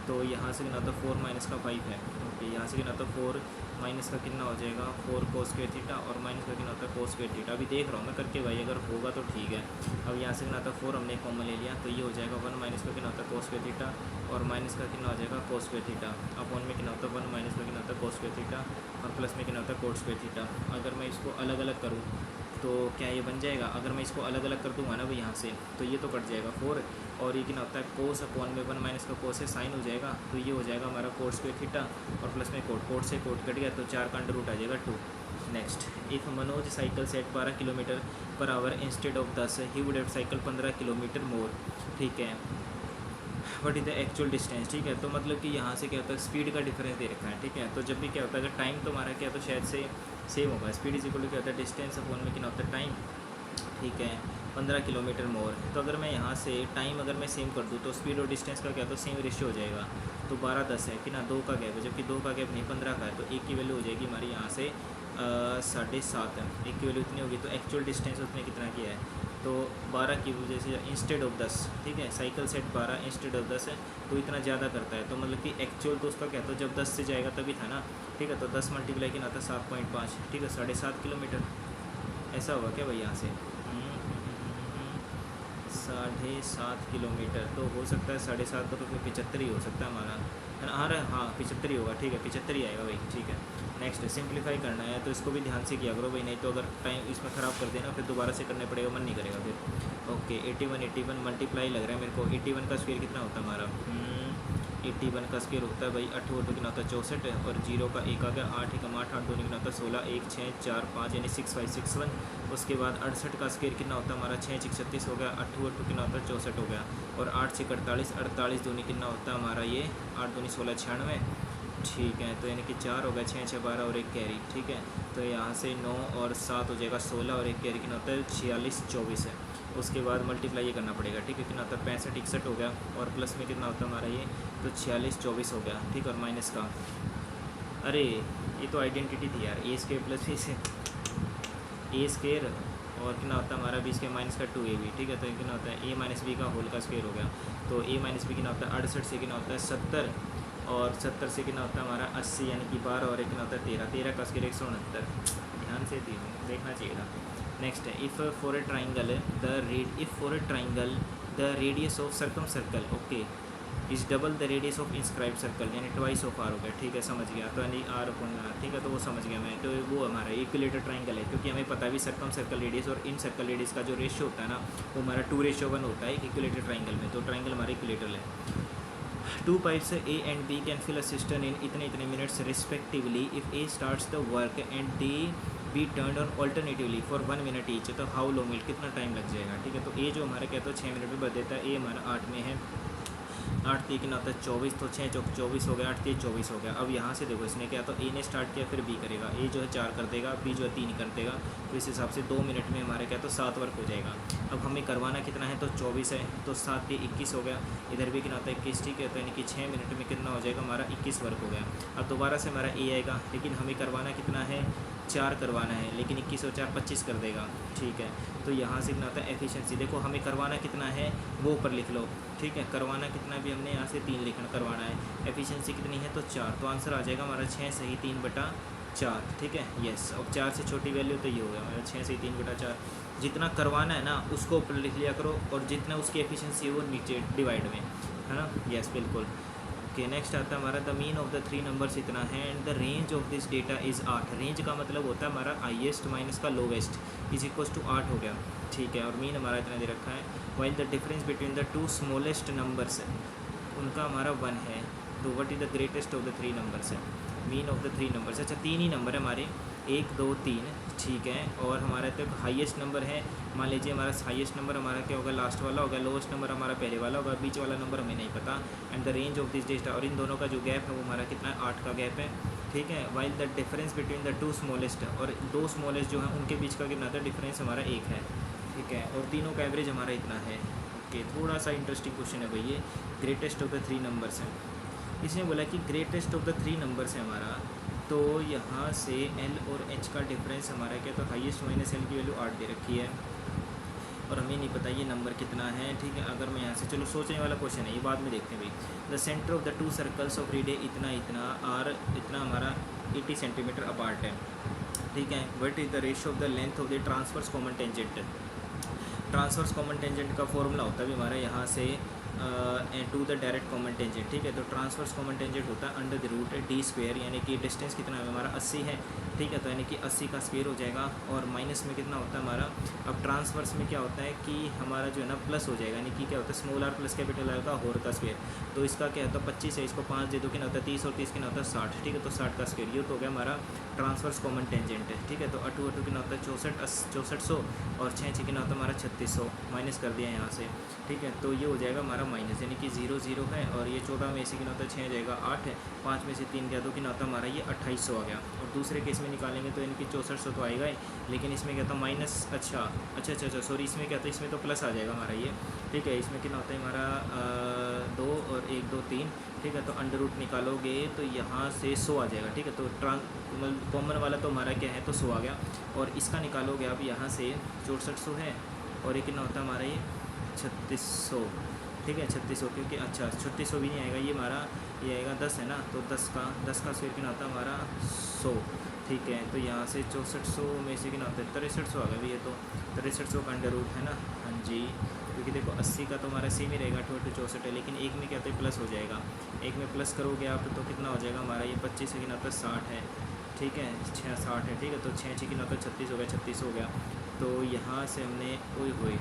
[SPEAKER 1] तो यहाँ से कितना होता है 4 माइनस का 5 है, ओके। यहाँ से कितना होता है 4 माइनस का कितना हो जाएगा 4 कोस स्क्वायर थीटा और माइनस का कितना होता है कोस स्क्वायर थीटा। अभी देख रहा हूँ मैं करके भाई, अगर होगा तो ठीक है। अब यहाँ से कितना होता है 4 हमने कॉमन ले लिया, तो ये हो जाएगा 1 माइनस का कितना होता है कोस स्क्वायर थीटा और माइनस का कितना हो जाएगा कोस स्क्वायर थीटा अपॉन में कितना होता है 1 माइनस का कितना होता है कोस स्क्वायर थीटा और प्लस में कितना होता है कोट स्क्वायर थीटा। अगर मैं इसको अलग अलग करूँ तो क्या ये बन जाएगा, अगर मैं इसको अलग अलग कर दूँगा ना भाई यहाँ से, तो ये तो कट जाएगा 4 और ये कितना होता है कोस अपॉन में 1 माइनस का कोस है साइन हो जाएगा, तो ये हो जाएगा हमारा कोट स्क्वायर थीटा और प्लस में कोट से कोट कट गया तो 4 का अंडर रूट आ जाएगा 2। Next, if Manoj cycle set 12 kilometre per hour instead of 10 he would have cycle 15 kilometre more, ठीक है। What is the actual distance, ठीक है। तो मतलब कि यहाँ से क्या होता है, स्पीड का डिफरेंस दे रखा है, ठीक है। तो जब भी क्या होता है, अगर टाइम तो हमारा क्या होता है शायद से सेम होगा, स्पीड इज इक्वल टू क्या होता है डिस्टेंस अपॉन में क्या होता है टाइम, ठीक है। 15 किलोमीटर मोर, तो अगर मैं यहाँ से टाइम अगर मैं सेम कर दूँ तो स्पीड और डिस्टेंस का क्या होता है सेम रेशियो हो जाएगा। तो 12-10 है कि ना, 2 का गैप है, जबकि 2 का गैप नहीं 15 का है, तो एक की वैल्यू हो जाएगी हमारी यहाँ से 7.5 है, एक की वैल्यू इतनी होगी। तो एक्चुअल डिस्टेंस उसने कितना किया है, तो 12 की वजह से इंस्टेड ऑफ 10, ठीक है, साइकिल सेट 12 इंस्टेड ऑफ 10 है, तो इतना ज़्यादा करता है। तो मतलब कि एक्चुअल तो उसका क्या, तो जब 10 से जाएगा तभी था ना, ठीक है। तो 10 मल्टीप्लाई किया था 7.5, ठीक है, 7.5 किलोमीटर ऐसा होगा क्या भाई यहाँ से 7.5 किलोमीटर, तो हो सकता है 7.5 का तो फिर 75 ही हो सकता है हमारा, है ना। हाँ 75 ही होगा, ठीक है, 75 ही आएगा भाई, ठीक है। नेक्स्ट सिंप्लीफाई करना है, तो इसको भी ध्यान से किया करो भाई, नहीं तो अगर टाइम इसमें ख़राब कर देना फिर दोबारा से करने पड़ेगा, मन नहीं करेगा फिर। ओके 81 मल्टीप्लाई लग रहा है मेरे को, 81 का स्क्वायर कितना होता है हमारा, 81 का स्क्वायर होता है भाई 8 2 कितना होता है 64, और 0 का 1 आ गया, 8 1 8 8 2 कितना होता है 16, 1 6 4 5 यानी 6 5 6 1। उसके बाद 68 का स्क्वायर कितना होता है हमारा 6 6 36 हो गया, 8 8 कितना होता है 64 हो गया, और 8 6 48 48 दूनी कितना होता है हमारा ये 8 दूनी 16 96, ठीक है। तो यानी कि 4 हो गया, 6 6 12 और 1 कैरी, ठीक है। तो यहाँ से 9 और 7 हो जाएगा 16, और 1 कैरी कितना होता है 46 24 है। उसके बाद मल्टीप्लाई ये करना पड़ेगा, ठीक है, कितना होता है 65 61 हो गया, और प्लस में कितना होता है हमारा ये, तो 46 24 हो गया, ठीक है। और माइनस का, अरे ये तो आइडेंटिटी थी यार, ए स्क्वायर प्लस बी से ए स्क्वायर, और कितना होता है हमारा बी स्क्वायर माइनस का 2ab, ठीक है। तो ये कितना होता है ए माइनस बी का होल का स्क्वायर हो गया, तो ए माइनस बी कितना होता है 68 से कितना होता है 70, और 70 से कितना होता है हमारा 80 यानी कि 12, और एक कितना होता है 13, 13 का स्क्वायर 169, ध्यान से देखना चाहिए था। नेक्स्ट है if for a triangle the radius of circum circle, okay, is double the radius of inscribe circle, यानी ट्वाइस ऑफ आर हो गया, ठीक है, समझ गया। तो यानी आर अपन आर, ठीक है, तो वो समझ गया मैं। तो वो हमारा इक्विलेटर ट्राइंगल है, क्योंकि हमें पता है भी सर्कम सर्कल रेडियस और इन सर्कल रेडियस का जो रेशियो होता है ना, वो हमारा 2:1 होता है इक्विलेटर ट्राइंगल में। तो ट्राइंगल हमारा इक्विलेटर है। 2 pipes A and B can fill a cistern in इतने minutes respectively if A starts the work and they be turned on alternatively for 1 minute each, तो हाउ लॉन्ग विल, कितना time लग जाएगा, ठीक है। तो A जो हमारा कहता है 6 मिनट में बदल देता है, A हमारा 8 में है, 8 3 कितना होता है 24, तो 6 चौक 24 हो गया, 8 3 24 हो गया। अब यहाँ से देखो इसने क्या, तो ए ने स्टार्ट किया फिर बी करेगा, ए जो है 4 कर देगा, बी जो है 3 कर देगा, तो इस हिसाब से 2 मिनट में हमारे क्या तो 7 वर्क हो जाएगा। अब हमें करवाना कितना है, तो 24 है, तो 7 3 21 हो गया, इधर भी कितना होता है 21, ठीक है। तो यानी कि 6 मिनट में कितना हो जाएगा हमारा 21 वर्क हो गया। अब दोबारा से हमारा ए आएगा, लेकिन हमें करवाना कितना है 4 करवाना है, लेकिन 21 और 4 25 कर देगा, ठीक है। तो यहाँ से कितना आता है एफिशिएंसी, देखो हमें करवाना कितना है वो ऊपर लिख लो, ठीक है। करवाना कितना भी हमने यहाँ से 3 लिखना करवाना है, एफिशिएंसी कितनी है तो 4, तो आंसर आ जाएगा हमारा 6 सही 3/4, ठीक है, यस। अब 4 से छोटी वैल्यू तो ये हो गया हमारा 6 सही 3/4। जितना करवाना है ना उसको ऊपर लिख लिया करो, और जितना उसकी एफिशिएंसी है वो नीचे डिवाइड में, है ना, यस बिल्कुल। ओके नेक्स्ट आता है हमारा the mean of the 3 numbers इतना है and the range of this data is 8। Range का मतलब होता है हमारा हाईएस्ट माइनस का लोवेस्ट इज इक्वल्स टू 8 हो गया, ठीक है। और मीन हमारा इतना दे रखा है, while the difference between the 2 smallest numbers उनका हमारा 1 है, तो what is the greatest of the 3 numbers है, मीन ऑफ द 3 नंबर्स। अच्छा 3 ही नंबर है हमारे, 1 2 3, ठीक है। और हमारा तो हाईएस्ट नंबर है, मान लीजिए हमारा हाईएस्ट नंबर हमारा क्या होगा लास्ट वाला होगा, लोएस्ट नंबर हमारा पहले वाला होगा, बीच वाला नंबर हमें नहीं पता। And the range of this data, और इन दोनों का जो गैप है वो हमारा कितना है 8 का गैप है, ठीक है। While the difference between the 2 smallest, और 2 स्मॉलेस्ट जो है उनके बीच का कितना था डिफरेंस हमारा 1 है, ठीक है। और तीनों का एवरेज हमारा इतना है। ओके थोड़ा सा इंटरेस्टिंग क्वेश्चन है भाई ये, ग्रेटेस्ट ऑफ द 3 नंबर्स हैं। इसने बोला कि ग्रेटेस्ट ऑफ द 3 नंबर्स है हमारा, तो यहाँ से एल और एच का डिफरेंस हमारा क्या, तो हाईएस्ट माइनस एल की वैल्यू 8 दे रखी है, और हमें नहीं पता ये नंबर कितना है, ठीक है। अगर मैं यहाँ से, चलो सोचने वाला क्वेश्चन है ये, बाद में देखते हैं भाई। The centre of the 2 circles of radii इतना आर, इतना हमारा 80 सेंटीमीटर अपार्ट है, ठीक है। What is the ratio of the length of the transverse common tangent. Transverse common tangent का फॉर्मूला होता है भी हमारा यहाँ से to the direct common tangent, ठीक है। तो ट्रांसवर्स कॉमन टेंजेंट होता है under the root D square, यानी कि डिस्टेंस कितना है हमारा 80 है, ठीक है। तो यानी कि 80 का स्क्वायर हो जाएगा और माइनस में कितना होता है हमारा। अब ट्रांसवर्स में क्या होता है कि हमारा जो है ना प्लस हो जाएगा, यानी कि क्या होता है small R plus capital R का होल का स्क्वायर। तो इसका क्या होता है 25 है, इसको 5 दे दो कितना होता है 30 और 30 कितना होता है 60, ठीक है। तो 60 का स्क्वायर ये तो हो गया हमारा ट्रांसवर्स कॉमन टेंजेंट है, ठीक है। तो अटू अटू कितना होता है 6400 और 6 कितना होता है हमारा 3600, माइनस कर दिया यहाँ से, ठीक है। तो ये हो जाएगा हमारा माइनस, यानी कि 0 0 है और ये 14 में से कितना होता है 6 जाएगा 8 है, 5 में से 3 गया तो कितना होता है हमारा ये 2800 आ गया। और दूसरे केस में निकालेंगे तो इनकी 6400 तो आएगा ही, लेकिन इसमें क्या था माइनस, अच्छा सॉरी, इसमें क्या था इसमें तो प्लस आ जाएगा हमारा ये, ठीक है। इसमें कितना होता है हमारा 2 और 1 2 3, ठीक है। तो अंडर रूट निकालोगे तो यहाँ से 100 आ जाएगा, ठीक है। तो कॉमन वाला तो हमारा क्या है तो 100 आ गया और इसका निकालोगे आप यहाँ से 6400 है और ये कितना होता है हमारा ये 3600, ठीक है 3600, क्योंकि अच्छा 3600 भी नहीं आएगा, ये हमारा ये आएगा 10 है ना, तो 10 का स्क्वायर कितना होता है हमारा 100, ठीक है। तो यहाँ से 6400 में से कितना होता है 6300 आ गया, ये तो 6300 का अंडर रूट है ना, हाँ जी। क्योंकि देखो 80 का तो हमारा सेम ही रहेगा 64 है, लेकिन एक में क्या होता है प्लस हो जाएगा, एक में प्लस करोगे आप तो कितना हो जाएगा हमारा ये 25 से कितना होता है 60 है, ठीक है 60 है, ठीक है। तो 6 कितना होता है 36 हो गया, 36 हो गया। तो यहाँ से हमने ओए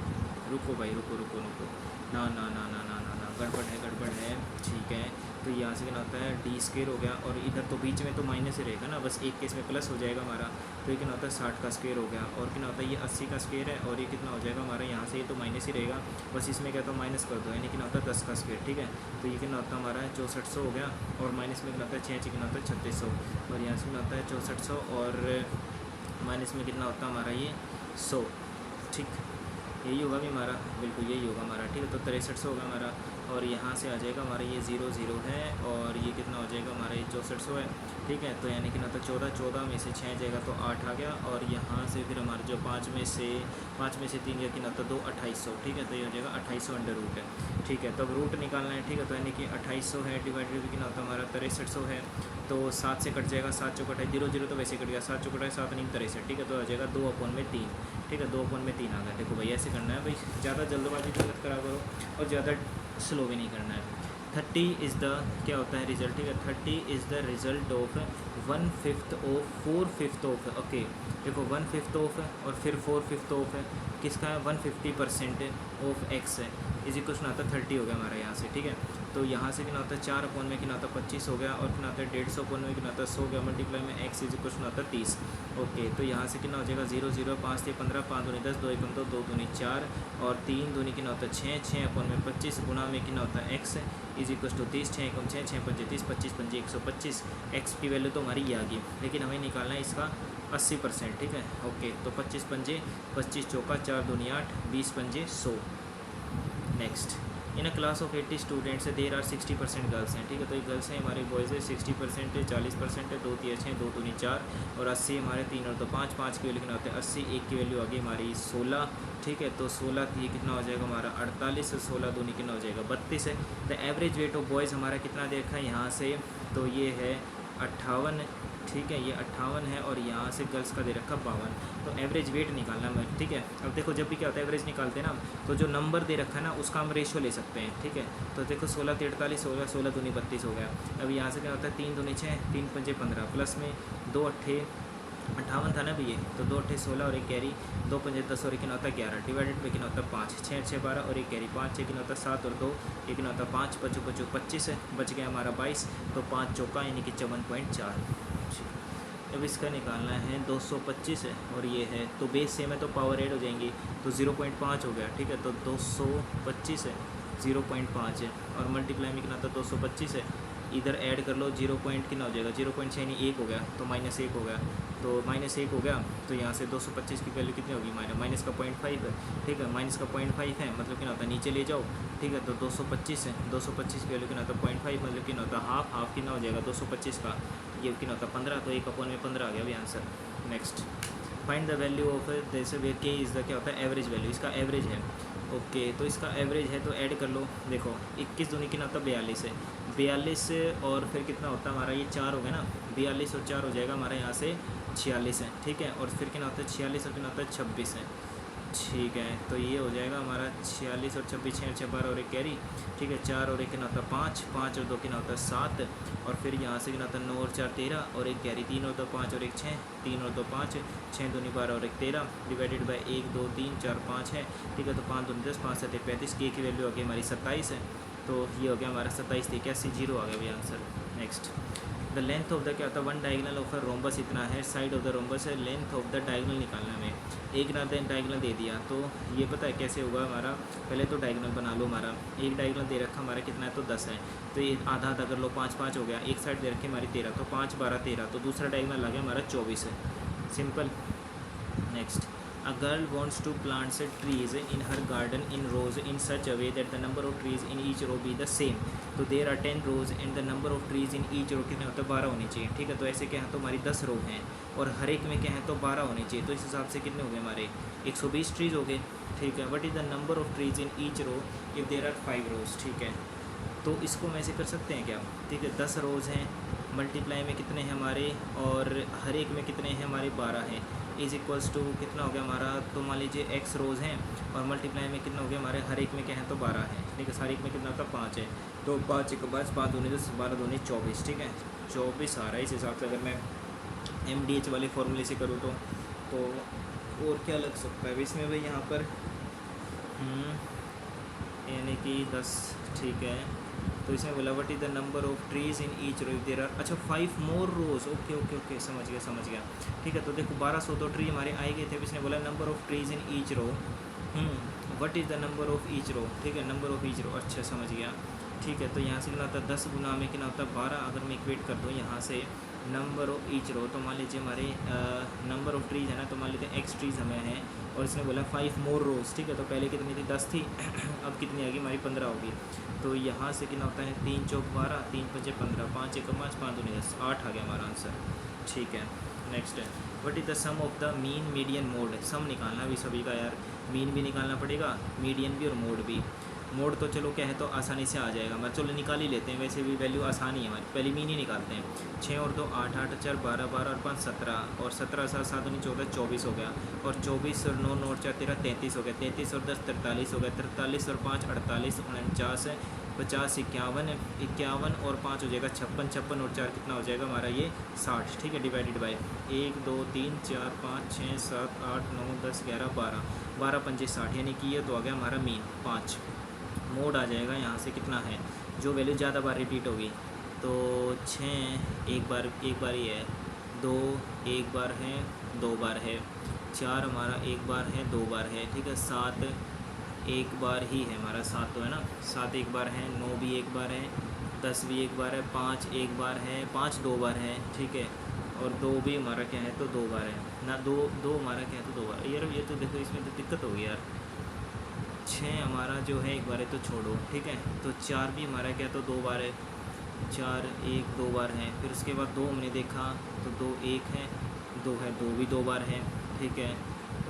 [SPEAKER 1] रुको भाई रुको ना गड़बड़ है, ठीक है। तो यहाँ से कितना होता है डी स्क्वायर हो गया और इधर तो बीच में तो माइनस ही रहेगा ना, बस एक केस में प्लस हो जाएगा हमारा, तो ये कितना होता है 60 का स्क्वायर हो गया और कितना होता है ये 80 का स्क्वायर है और ये कितना हो जाएगा हमारा यहाँ से ये तो माइनस ही रहेगा, बस इसमें क्या तो माइनस कर दो, यानी कितना होता है 10 का स्क्वायर, ठीक है। तो ये कितना होता है हमारा 6400 हो गया और माइनस में कितना होता है 6 कितना होता है 3600 और यहाँ से कितना होता है 6400 और माइनस में कितना होता है हमारा ये 100, ठीक यही होगा भी हमारा, बिल्कुल यही होगा हमारा, ठीक है। तो 6300 होगा हमारा और यहाँ से आ जाएगा हमारा ये 0 0 है और ये कितना हो जाएगा हमारा ये 6400 है, ठीक है। तो यानी कि ना तो 14 में से 6 जाएगा तो 8 आ गया और यहाँ से फिर हमारे जो 5 में से 3 गया कि ना तो 2 2800, ठीक है। तो ये हो जाएगा 2800 अंडर रूट है, ठीक है। तो अब रूट निकालना है, ठीक है। तो यानी कि 2800 है डिवाइडेड कितना होता है हमारा 6300 है, तो 7 से कट जाएगा, 7 चौक 0 0 तो वैसे कट गया, 7 चौक 7 नहीं 63, ठीक है। तो आ जाएगा 2/3, ठीक है 2/3 आ गया। देखो भाई ऐसे करना है भाई, ज़्यादा जल्दबाजी मत करा करो और ज़्यादा स्लो भी नहीं करना है। 30 इज़ द क्या होता है रिजल्ट, ठीक है। 30 is the result of 1/5 of 4/5 of, okay देखो 1/5 ऑफ और फिर 4/5 ऑफ है किसका है 150% ऑफ एक्स है, इज इक्वल टू आता है 30 हो गया हमारा यहाँ से, ठीक है। तो यहाँ से कितना होता है 4/में कितना होता है 25 हो गया और कितना होता है 150 में कितना होता है 100 हो गया, मल्टीप्लाई में एक्स इज इक्वल टू आता है 30, ओके। तो यहाँ से कितना हो जाएगा 0 0 5 से 15 5 दूनी 10 2 1 2 2 दूनी 4 और 3 दूनी कितना होता है 6/में 25 गुना में कितना होता है x is equal to 30, 6 1 6 6 5 30 25 5 125, x की वैल्यू तो हमारी ये आ गई, लेकिन हमें निकालना है इसका 80%, ठीक है ओके। तो 25 पंजे 25 चौका 4 दूनी 8 20 पंजे 100। Next in a class of 80 students there are 60% girls हैं, ठीक है। तो ये गर्ल्स हैं हमारे बॉयज़ है 60% है 40% है 2 3 6 2 दूनी 4 और 80 हमारे 3 और 2 5 5 की वैल्यू कितना होता है 80, एक की वैल्यू आ गई हमारी 16, ठीक है। तो 16 ये कितना हो जाएगा हमारा 48 और 16 दूनी कितना हो जाएगा 32 है। The average weight of boys हमारा कितना देखा है यहाँ से, तो ये है 58, ठीक है ये 58 है और यहाँ से गर्ल्स का दे रखा 52, तो एवरेज वेट निकालना है, ठीक है। अब देखो जब भी क्या होता है एवरेज निकालते हैं ना, तो जो नंबर दे रखा है ना उसका हम रेशो ले सकते हैं, ठीक है। तो देखो 16 3 48 हो गया, 16 दूनी 32 हो गया। अब यहाँ से क्या होता है 3 दूनी 6 3 पंजे 15 प्लस में 2 8 58 था ना भैया, तो 2 8 16 और एक कैरी 2 पंजे 10 और एक कितना होता है 11 डिवाइडेड पे कितना होता है 5 6 6 12 और एक कैरी 5 6 कितना होता है 7 और 2 एक कितना होता है 5 5 5 25 है, बच गया हमारा 22, तो 5 चौका यानी कि 54.4। अब इसका निकालना है 225 है और ये है, तो बेस सेम है तो पावर ऐड हो जाएंगी, तो 0.5 हो गया, ठीक है। तो 225 है 0.5 है और मल्टीप्लाई में कितना था 225 है, इधर ऐड कर लो 0 पॉइंट कितना हो जाएगा 0.6 यानी 1 हो गया, तो -1 हो गया, तो -1 हो गया। तो यहाँ से 225 की वैल्यू कितनी होगी माइनस का 0.5 है, ठीक है माइनस का 0.5 है मतलब कितना होता है नीचे ले जाओ, ठीक है। तो 225 है, 225 की वैल्यू कितना होता है 0.5 मतलब कितना होता है हाफ कितना हो जाएगा 225 का, ये कितना होता है 15, तो 1/15 आ गया अभी answer. Next find the value of जैसे वे के इज़ द क्या होता है एवरेज वैल्यू, इसका एवरेज है, ओके। तो इसका एवरेज है तो ऐड कर लो, देखो 21 दूनी कितना होता है 42 है, 42 और फिर कितना होता है हमारा ये 4 हो गया ना, 42 और 4 हो जाएगा हमारा यहाँ से 46 है, ठीक है। और फिर कितना होता है 46 और कितना होता है 26 है, ठीक है, तो ये हो जाएगा हमारा 46 और 26 6 6 12 और एक कैरी। ठीक है, 4 और एक कितना होता है 5, 5 और 2 कितना होता है 7, और फिर यहाँ से कितना होता है 9 और 4 13 और एक कैरी, 3 और 2 5 और एक 6, 3 और 2 5, 6 दूनी 12 और एक 13 डिवाइडेड बाई 1 2 3 4 5 है। ठीक है, तो 5 दूनी 10, 5 7 35, के की वैल्यू आ गई हमारी 27 है। तो ये हो गया हमारा 27 81 जीरो आ गया भैया answer. Next, the length of the क्या होता है one diagonal of a rhombus इतना है, साइड ऑफ द रोम्बस है, लेंथ ऑफ द डायगनल निकालना है। एक ना डायगनल दे दिया, तो ये पता है कैसे होगा हमारा, पहले तो डायगनल बना लो। हमारा एक डायगनल दे रखा हमारा कितना है तो 10 है, तो ये आधा आधा कर लो, 5 5 हो गया। एक साइड दे रखी हमारी 13, तो 5 12 13, तो दूसरा डायगनल आ गया हमारा 24 है, simple. Next, a girl wants to plant trees in her garden in rows in such a way that the number of trees in each row be the same. तो there are 10 rows and the number of trees in each row कितने होते हैं 12 होने चाहिए। ठीक है, तो ऐसे क्या है तो हमारी 10 रो हैं और हर एक में क्या है तो 12 होने चाहिए, तो इस हिसाब से कितने हो गए हमारे 120 ट्रीज़ हो गए। ठीक है, what is the number of trees in each row if there are 5 rows. ठीक है, तो इसको हम ऐसे कर सकते हैं क्या, ठीक है 10 रोज़ हैं, मल्टीप्लाई में कितने हैं हमारे, और हर एक में कितने हैं हमारे 12 हैं, इज़ इक्वल्स टू कितना हो गया हमारा, तो मान लीजिए एक्स रोज़ हैं और मल्टीप्लाई में कितना हो गया हमारे हर एक में क्या है तो 12 है। ठीक है, हर एक में कितना होता है 5 है, तो 5 एक 5 5 दूनी 10 12 दूनी 24। ठीक है, 24 आ रहा है। इस हिसाब से अगर मैं MDH वाले फॉर्मूले से करूँ तो और क्या लग सकता है इसमें भाई, यहाँ पर यानी कि 10। ठीक है, तो इसमें बोला what is the number of trees in each row if there are, अच्छा 5 more rows. Okay okay okay, समझ गया। ठीक है, तो देखो 1200 तो ट्री हमारे आए गए थे, इसने बोला number of trees in each row, what is the number of each row. ठीक है, नंबर ऑफ ईच रो, अच्छा समझ गया। ठीक है, तो यहाँ से कितना होता है 10 गुना में कितना होता है 12, अगर मैं इक्वेट कर दूँ यहाँ से नंबर ऑफ ईच रो, तो मान लीजिए हमारे नंबर ऑफ ट्रीज़ है ना, तो मान लीजिए एक्स ट्रीज़ हमें हैं और इसने बोला 5 मोर रोज। ठीक है, तो पहले कितनी थी 10 थी अब कितनी आएगी हमारी 15 होगी, तो यहाँ से कितना होता है 3 चौक 12 3 5 15 5 1 5 5 2 10 8 आ गया हमारा आंसर। ठीक है, नेक्स्ट है what is the sum of the mean median mode. Sum निकालना भी सभी का यार, मीन भी निकालना पड़ेगा, मीडियन भी और मोड भी। मोड तो चलो क्या है तो आसानी से आ जाएगा, मैं चलो निकाल ही लेते हैं, वैसे भी वैल्यू आसानी है हमारी, पहले मीन ही निकालते हैं। 6 और 2 8 8 4 12 12 और 5 17 और 17 7 7 9 14 24 हो गया, और 24 और 9 9 और 4 13 33 हो गया, 33 और 10 43 हो गया, 43 और 5 48 49 50 51 51 और 5 हो जाएगा 56 56 और 4 कितना हो जाएगा हमारा ये 60। ठीक है, डिवाइडेड बाय 1 2 3 4 5 6 7 8 9 10 11 12 12 5 60, यानी कि ये तो आ गया हमारा मीन 5। मोड आ जाएगा यहाँ से कितना है, जो वैल्यू ज़्यादा बार रिपीट होगी, तो 6 एक बार ही है, 2 एक बार है 2 बार है, 4 हमारा एक बार है 2 बार है। ठीक है, 7 एक बार ही है हमारा, 7 तो है ना, 7 एक बार है, 9 भी एक बार है, 10 भी एक बार है, 5 एक बार है, 5 2 बार है। ठीक है, और 2 भी हमारा क्या है तो 2 बार है ना, 2 हमारा क्या है तो 2 बार। यार ये तो देखो इसमें तो दिक्कत होगी यार, 6 हमारा जो है एक बार है तो छोड़ो। ठीक है, तो 4 भी हमारा क्या तो 2 बार है, 4 1 2 बार है, फिर उसके बाद 2 हमने देखा तो 2 1 है, 2 है 2 भी 2 बार है। ठीक है,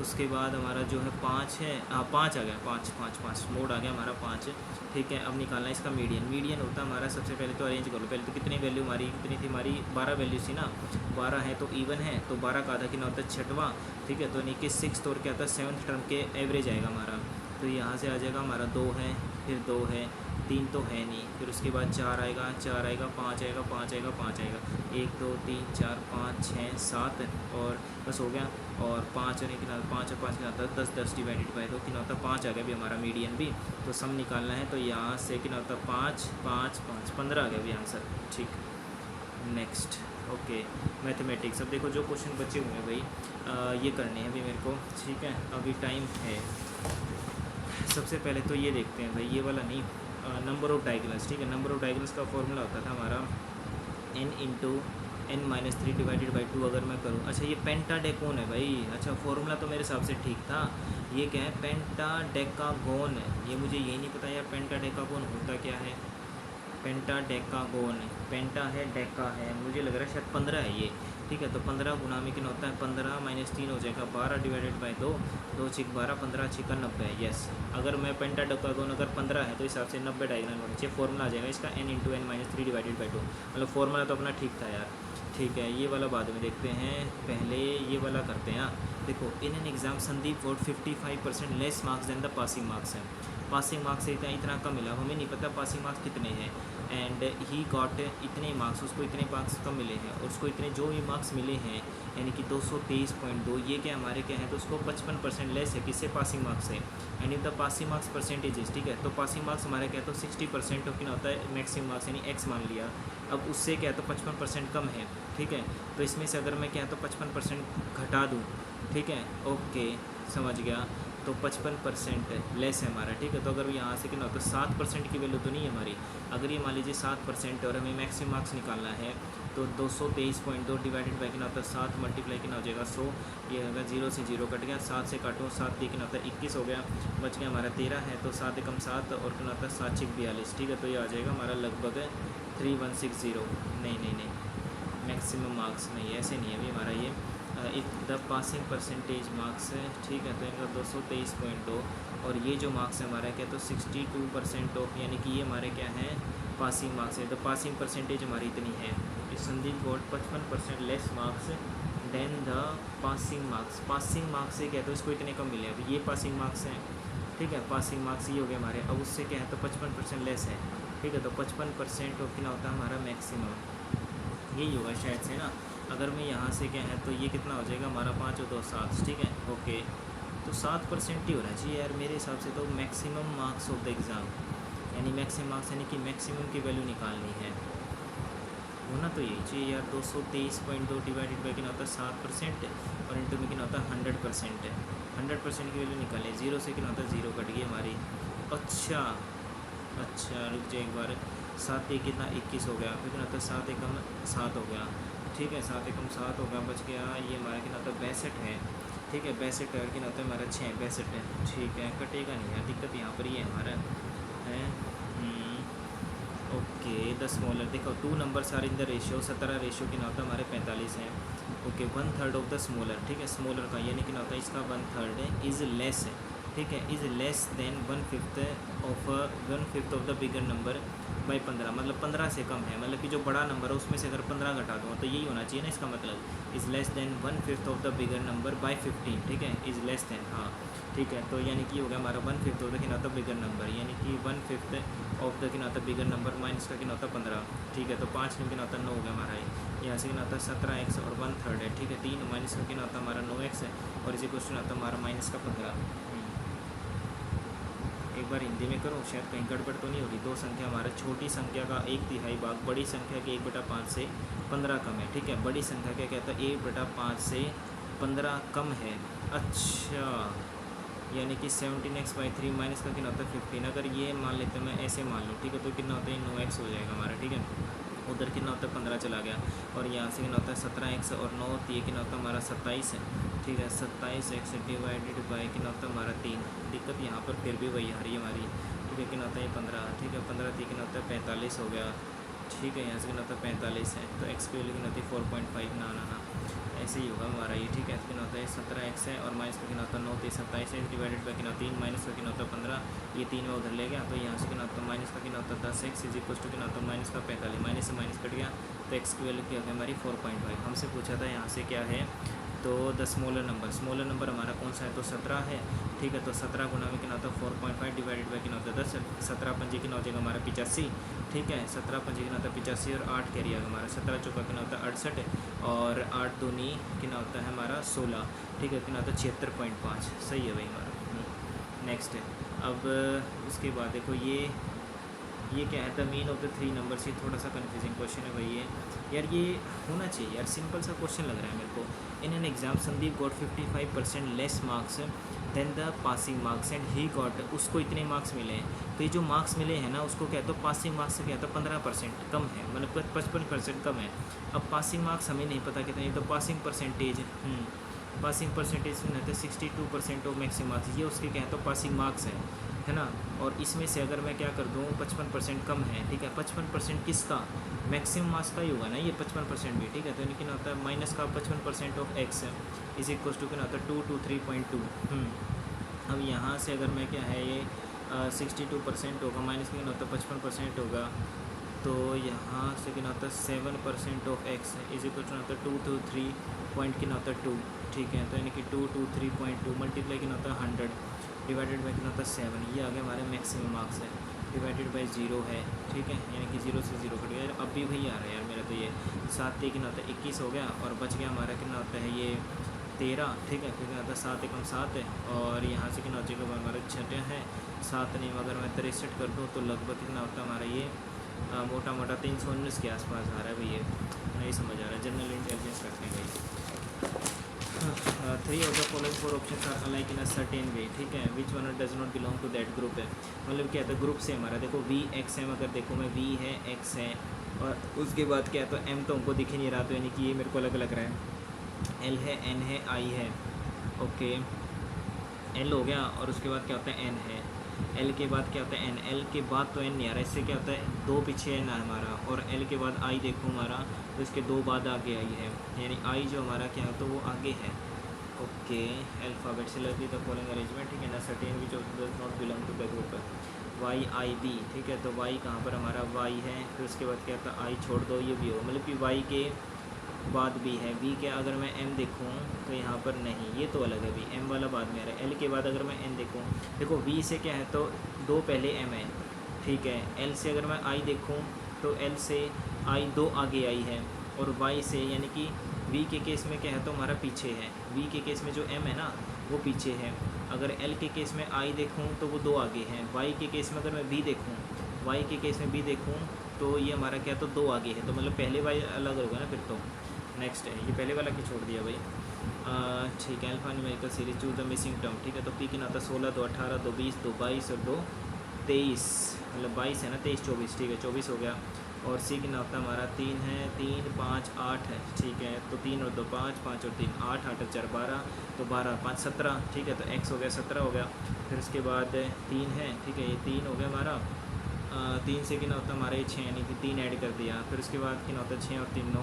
[SPEAKER 1] उसके बाद हमारा जो है 5 है, 5 आ गया, 5 5 5 मोड आ गया हमारा 5। ठीक है, अब निकालना है इसका मीडियन। मीडियन होता है हमारा, सबसे पहले तो अरेंज करो, पहले तो कितनी वैल्यू हमारी कितनी थी हमारी 12 वैल्यू थी ना, 12 है तो इवन है, तो 12 का आधा कितना होता है 6वां। ठीक है, तो यानी कि 6 और क्या होता है 7th टर्म के एवरेज आएगा हमारा, तो यहाँ से आ जाएगा हमारा 2 है, फिर 2 है, 3 तो है नहीं, फिर उसके बाद 4 आएगा 4 आएगा, 5 आएगा 5 आएगा 5 आएगा, 1 2 3 4 5 6 7 और बस हो गया, और 5 और कितना 5 और 5 कितना होता है 10 10 डिवाइडेड बाई 2 कितना होता है 5 आ गया भी हमारा मीडियन भी। तो सम निकालना है, तो यहाँ से कितना होता है 5 5 5 15 आ गया भी आंसर। ठीक, नेक्स्ट ओके मैथमेटिक्स। अब देखो जो क्वेश्चन बचे हुए हैं भाई ये करने हैं अभी मेरे को। ठीक है, अभी टाइम है। सबसे पहले तो ये देखते हैं भाई, ये वाला नहीं, नंबर ऑफ डायगोनल्स। ठीक है, नंबर ऑफ डायगोनल्स का फॉर्मूला होता था हमारा n into n-3 divided by 2 अगर मैं करूँ। अच्छा ये पेंटाडेकोन है भाई, अच्छा फॉर्मूला तो मेरे हिसाब से ठीक था। ये क्या है पेंटाडेकागोन, ये मुझे यही नहीं पता यार पेंटाडेकागोन होता क्या है। पेंटाडेकागोन, पेंटा है डेका है, मुझे लग रहा है शायद 15 है ये। ठीक है, तो 15 गुना में कितना होता है 15 - 3 हो जाएगा 12 डिवाइडेड बाई 2 2 6 12 15 6 90 है। यस, अगर मैं पेंटाडेकागोन अगर 15 है तो हिसाब से 90 डायगोनल होना चाहिए। फॉर्मूला आ जाएगा इसका n into n-3 divided by 2, मतलब फॉर्मूला तो अपना ठीक था यार। ठीक है, ये वाला बाद में देखते हैं, पहले ये वाला करते हैं। देखो in an exam Sandeep got 55% less marks than the passing marks है। पासिंग मार्क्स से इतना कम मिला, हमें नहीं पता पासिंग मार्क्स कितने हैं। एंड ही गॉट इतने मार्क्स, उसको इतने मार्क्स कम मिले हैं, और उसको इतने जो भी मार्क्स मिले हैं यानी कि 223.2, ये क्या हमारे क्या है, तो उसको 55% लेस है किससे, पासिंग मार्क्स से। And if the passing marks percentage, ठीक है, तो पासिंग मार्क्स हमारे क्या है तो 60% ऑफ कितना होता है, मैक्सिमम मार्क्स यानी एक्स मान लिया। अब उससे क्या है तो 55% कम है, ठीक है। तो इसमें से अगर मैं क्या है तो 55% घटा दूँ, ठीक है, ओके समझ गया, तो 55% लेस है हमारा, ठीक है। तो अगर यहाँ से कितना तो 7% की वैल्यू तो नहीं है हमारी, अगर ये मान लीजिए 7% और हमें मैक्सिमम मार्क्स निकालना है, तो 223.2 डिवाइडेड बाई कितना होता है 7 मल्टीप्लाई कितना हो जाएगा 100, ये अगर 0 से 0 कट गया, 7 से काटो 7 दिए कितना होता है 21 हो गया, बच गया हमारा 13 है, तो 7 एकम 7 और कितना होता है 7 6 42, ठीक है। तो ये आ जाएगा हमारा लगभग 3160, नहीं मैक्सिमम मार्क्स नहीं, ऐसे नहीं है अभी हमारा ये। If the passing percentage marks है, ठीक है, तो इनका 223.2 और ये जो मार्क्स है हमारा क्या तो 62% ऑफ, यानी कि ये हमारे क्या है पासिंग मार्क्स है। तो पासिंग परसेंटेज हमारी इतनी है, Sandeep got 55% less marks than the passing marks. Passing marks से क्या तो इसको इतने कम मिले, अब ये पासिंग मार्क्स हैं, ठीक है, पासिंग मार्क्स ये हो गए हमारे, अब उससे क्या है तो 55% लेस है, ठीक है। तो 55% ऑफ कितना होता है हमारा मैक्सिमम, यही होगा शायद से ना। अगर मैं यहाँ से क्या है तो ये कितना हो जाएगा हमारा 5 और 2 7, ठीक है, ओके। तो 7% ही होना चाहिए यार मेरे हिसाब से, तो maximum marks of the exam, यानी मैक्सिमम मार्क्स यानी कि मैक्सिमम की वैल्यू निकालनी है, होना तो यही चाहिए यार। 223.2 डिवाइडेड बाई कितना होता है 7% और इंटू में कितना होता है 100% है, 100% की वैल्यू निकालें, 0 से कितना होता है 0 कट गई हमारी। अच्छा रुक जाए एक बार, 7 एक कितना 21 हो गया, फिर कितना होता है 7 एकम 7 हो गया, ठीक है, 7 एकम 7 हो गया, बच गया ये हमारा कितना होता है 62 है, ठीक है, 62 और कितना होता है हमारा 6 62 है, ठीक है, कटेगा नहीं यार, दिक्कत यहाँ पर ही है हमारा है। ओके द स्मॉलर, देखो 2 numbers are in the ratio, 17 ratio कितना होता है हमारे 45 है, ओके 1/3 ऑफ द स्मॉलर, ठीक है, स्मॉलर का यानी कितना होता है इसका 1/3 है, इज़ लेस है, ठीक है, is less than 1/5 of the bigger number by 15, मतलब 15 से कम है, मतलब कि जो बड़ा नंबर है उसमें से अगर 15 घटा दूँ तो यही होना चाहिए ना इसका मतलब, is less than 1/5 of the bigger number by 15, ठीक है, इज़ लेस देन, हाँ ठीक है। तो यानी कि हो गया हमारा 1/5 ऑफ द कितना होता है बिगर नंबर, यानी कि 1/5 ऑफ द कितना होता है बिगर नंबर माइनस का कितना होता है 15, ठीक है। तो 5 में कितना होता है 9 हो गया हमारा, यहाँ से कितना होता है 17x और 1/3 है, ठीक है, 3 माइनस का कितना होता है हमारा 9x है, और इसी क्वेश्चन आता है हमारा माइनस का 15। एक बार हिंदी में करो, शायद कहीं गड़बड़ तो नहीं होगी। 2 संख्या हमारा छोटी संख्या का 1/3 भाग बड़ी संख्या के 1/5 से 15 कम है, ठीक है, बड़ी संख्या क्या कहता है 1/5 से 15 कम है, अच्छा, यानी कि 17x/3 माइनस का कितना होता है 15, अगर ये मान लेते हैं मैं ऐसे मान लूँ, ठीक है, तो कितना होता है 9x हो जाएगा हमारा, ठीक है, उधर कितना होता है 15 चला गया, और यहाँ से कितना होता है 17x और 9 ये कितना होता है हमारा 27 है, ठीक है, 27x डिवाइडेड बाई कितना होता है हमारा 3, दिक्कत यहाँ पर फिर भी वही आ रही है हमारी, ठीक है, कितना होता है 15, ठीक है, 15 कितना होता है 45 हो गया, ठीक है, यहाँ से कितना होता है 45 है, तो x की वैल्यू कितना होती है 4.5, ना ऐसे ही होगा हमारा ये, ठीक है, कितना होता है 17x है और माइनस का कितना होता है 9, 27 है डिवाइडेड बाई कितना 3 माइनस का कितना होता है 15, ये 3 में उधर ले गया, तो यहाँ से कितना होता है माइनस का कितना होता है 10x इज इक्वल टू कितना होता है माइनस का 45, माइनस से माइनस कट गया, तो x की वैल्यू क्या होगी हमारी 4.5। हमसे पूछा था यहाँ से क्या है, तो द स्मॉलर नंबर हमारा कौन सा है, तो 17 है, ठीक है, तो 17 गुना में कितना होता है 4.5 डिवाइडेड बाई कितना होता है 10, 17 पंजे कितना हो जाएगा हमारा 85, ठीक है, 17 पंजे कितना होता है 85 और 8 कैरी आएगा हमारा, 17 चौका कितना होता है 68 और 8 दूनी कितना होता है हमारा 16, ठीक है, कितना होता है 76.5, सही है भाई हमारा। नेक्स्ट है, अब उसके बाद देखो ये क्या है, the mean of the 3 numbers, ये थोड़ा सा कन्फ्यूजिंग क्वेश्चन है भाई ये, यार ये होना चाहिए यार, सिंपल सा क्वेश्चन लग रहा है मेरे को। In an exam Sandeep got 55% less marks than the passing marks and he got, उसको इतने मार्क्स मिले हैं, तो ये जो मार्क्स मिले हैं ना उसको क्या तो पासिंग मार्क्स से क्या तो 15% कम है, मतलब 55% कम है। अब पासिंग मार्क्स हमें नहीं पता कितने, तो पासिंग परसेंटेज पासिंग परसेंटेज में 62% ऑफ मैक्सिमम मार्क्स, ये उसके क्या है तो पासिंग मार्क्स है ना, और इसमें से अगर मैं क्या कर दूँ 55% कम है, ठीक है, 55% किसका, मैक्सिमम मार्क्स का ही होगा ना ये 55% भी, ठीक है, तो कितना होता है माइनस का 55% of x is equal to कितना होता है 223.2। अब यहाँ से अगर मैं क्या है ये 62% होगा, माइनस कितना होता है 55% होगा, तो यहाँ से कितना होता है 7% of X is equal to होता है 2 to 3 पॉइंट कितना होता है 2, ठीक है। तो यानी कि 2 to 3.2 मल्टीप्लाई कितना होता है 100 डिवाइडेड बाई कितना होता है 7, ये आगे हमारे मैक्सिमम मार्क्स है, डिवाइडेड बाई 0 है, ठीक है। यानी कि 0 से 0 कट गया यार, अब भी वही आ रहा है यार मेरा। तो ये 7 कितना होता है 21 हो गया, और बच गया हमारा कितना होता है ये 13, ठीक है। फिर कितना होता है 7 एकम 7 है, और यहाँ से कितना हो जाएगा हमारा 6 है 7 नहीं, अगर मैं 63 कर दूँ तो लगभग कितना होता है हमारा ये मोटा मोटा 319 के आसपास आ रहा है भाई। ये नहीं समझ आ रहा है, जनरल इंटेलिजेंस रखने भाई। 3 of the following 4 options are alike in a certain way, ठीक है। Which one does not belong to that group है, मतलब क्या है ग्रुप से हमारा देखो वी एक्स है, अगर देखो मैं वी है एक्स है, और उसके बाद क्या है तो एम तो हमको दिख ही नहीं रहा, तो यानी कि ये मेरे को अलग लग रहा है। एल है, एन है, आई है, ओके। एल हो गया, और उसके बाद क्या होता है एन है, एल के बाद क्या होता है एन, एल के बाद तो एन नहीं आ रहा, इससे क्या होता है 2 पीछे एन है हमारा, और एल के बाद आई देखो हमारा, तो इसके 2 बाद आगे आई है, यानी आई जो हमारा क्या है तो वो आगे है, ओके। अल्फ़ाबेट से लगी द फॉलोइंग अरेंजमेंट, ठीक है ना। Certain which does not belong to the group है, वाई आई बी, ठीक है। तो वाई कहाँ पर हमारा वाई है, फिर उसके बाद क्या था आई छोड़ दो, ये भी हो, मतलब कि वाई के बाद भी है, बी के अगर मैं एम देखूँ तो यहाँ पर नहीं, ये तो अलग है, बी एम वाला बाद में आ रहा है। एल के बाद अगर मैं एन देखूँ, देखो वी से क्या है तो 2 पहले एम है, ठीक है। एल से अगर मैं आई देखूँ तो एल से आई 2 आगे आई है, और वाई से यानी कि वी के केस में क्या है तो हमारा पीछे है, वी के केस में जो एम है ना वो पीछे है। अगर एल के केस में आई देखूँ तो वो 2 आगे हैं, वाई के केस में अगर मैं बी देखूँ, वाई के केस में बी देखूँ तो ये हमारा क्या तो 2 आगे है, तो मतलब पहले वाई अलग होगा ना फिर तो। नेक्स्ट है ये पहले वाला की छोड़ दिया भाई, ठीक है। Alpha numerical series choose the missing term, ठीक है। तो पी कितना था 16, 2 18, 2 20, 2 22 और 2 23, मतलब 22 है ना, 23 24, ठीक है 24 हो गया। और सी कितना होता है हमारा 3 है, 3 5 8 है, ठीक है। तो 3 और 2 5, 5 और 3 8, 8 और 4 12, तो 12 5 17, ठीक है। तो एक्स हो गया 17 हो गया, फिर उसके बाद 3 है, ठीक है, ये 3 हो गया हमारा। 3 से कितना होता है हमारा ये 6, यानी कि 3 ऐड कर दिया, फिर उसके बाद कितना होता है 6 और 3 9,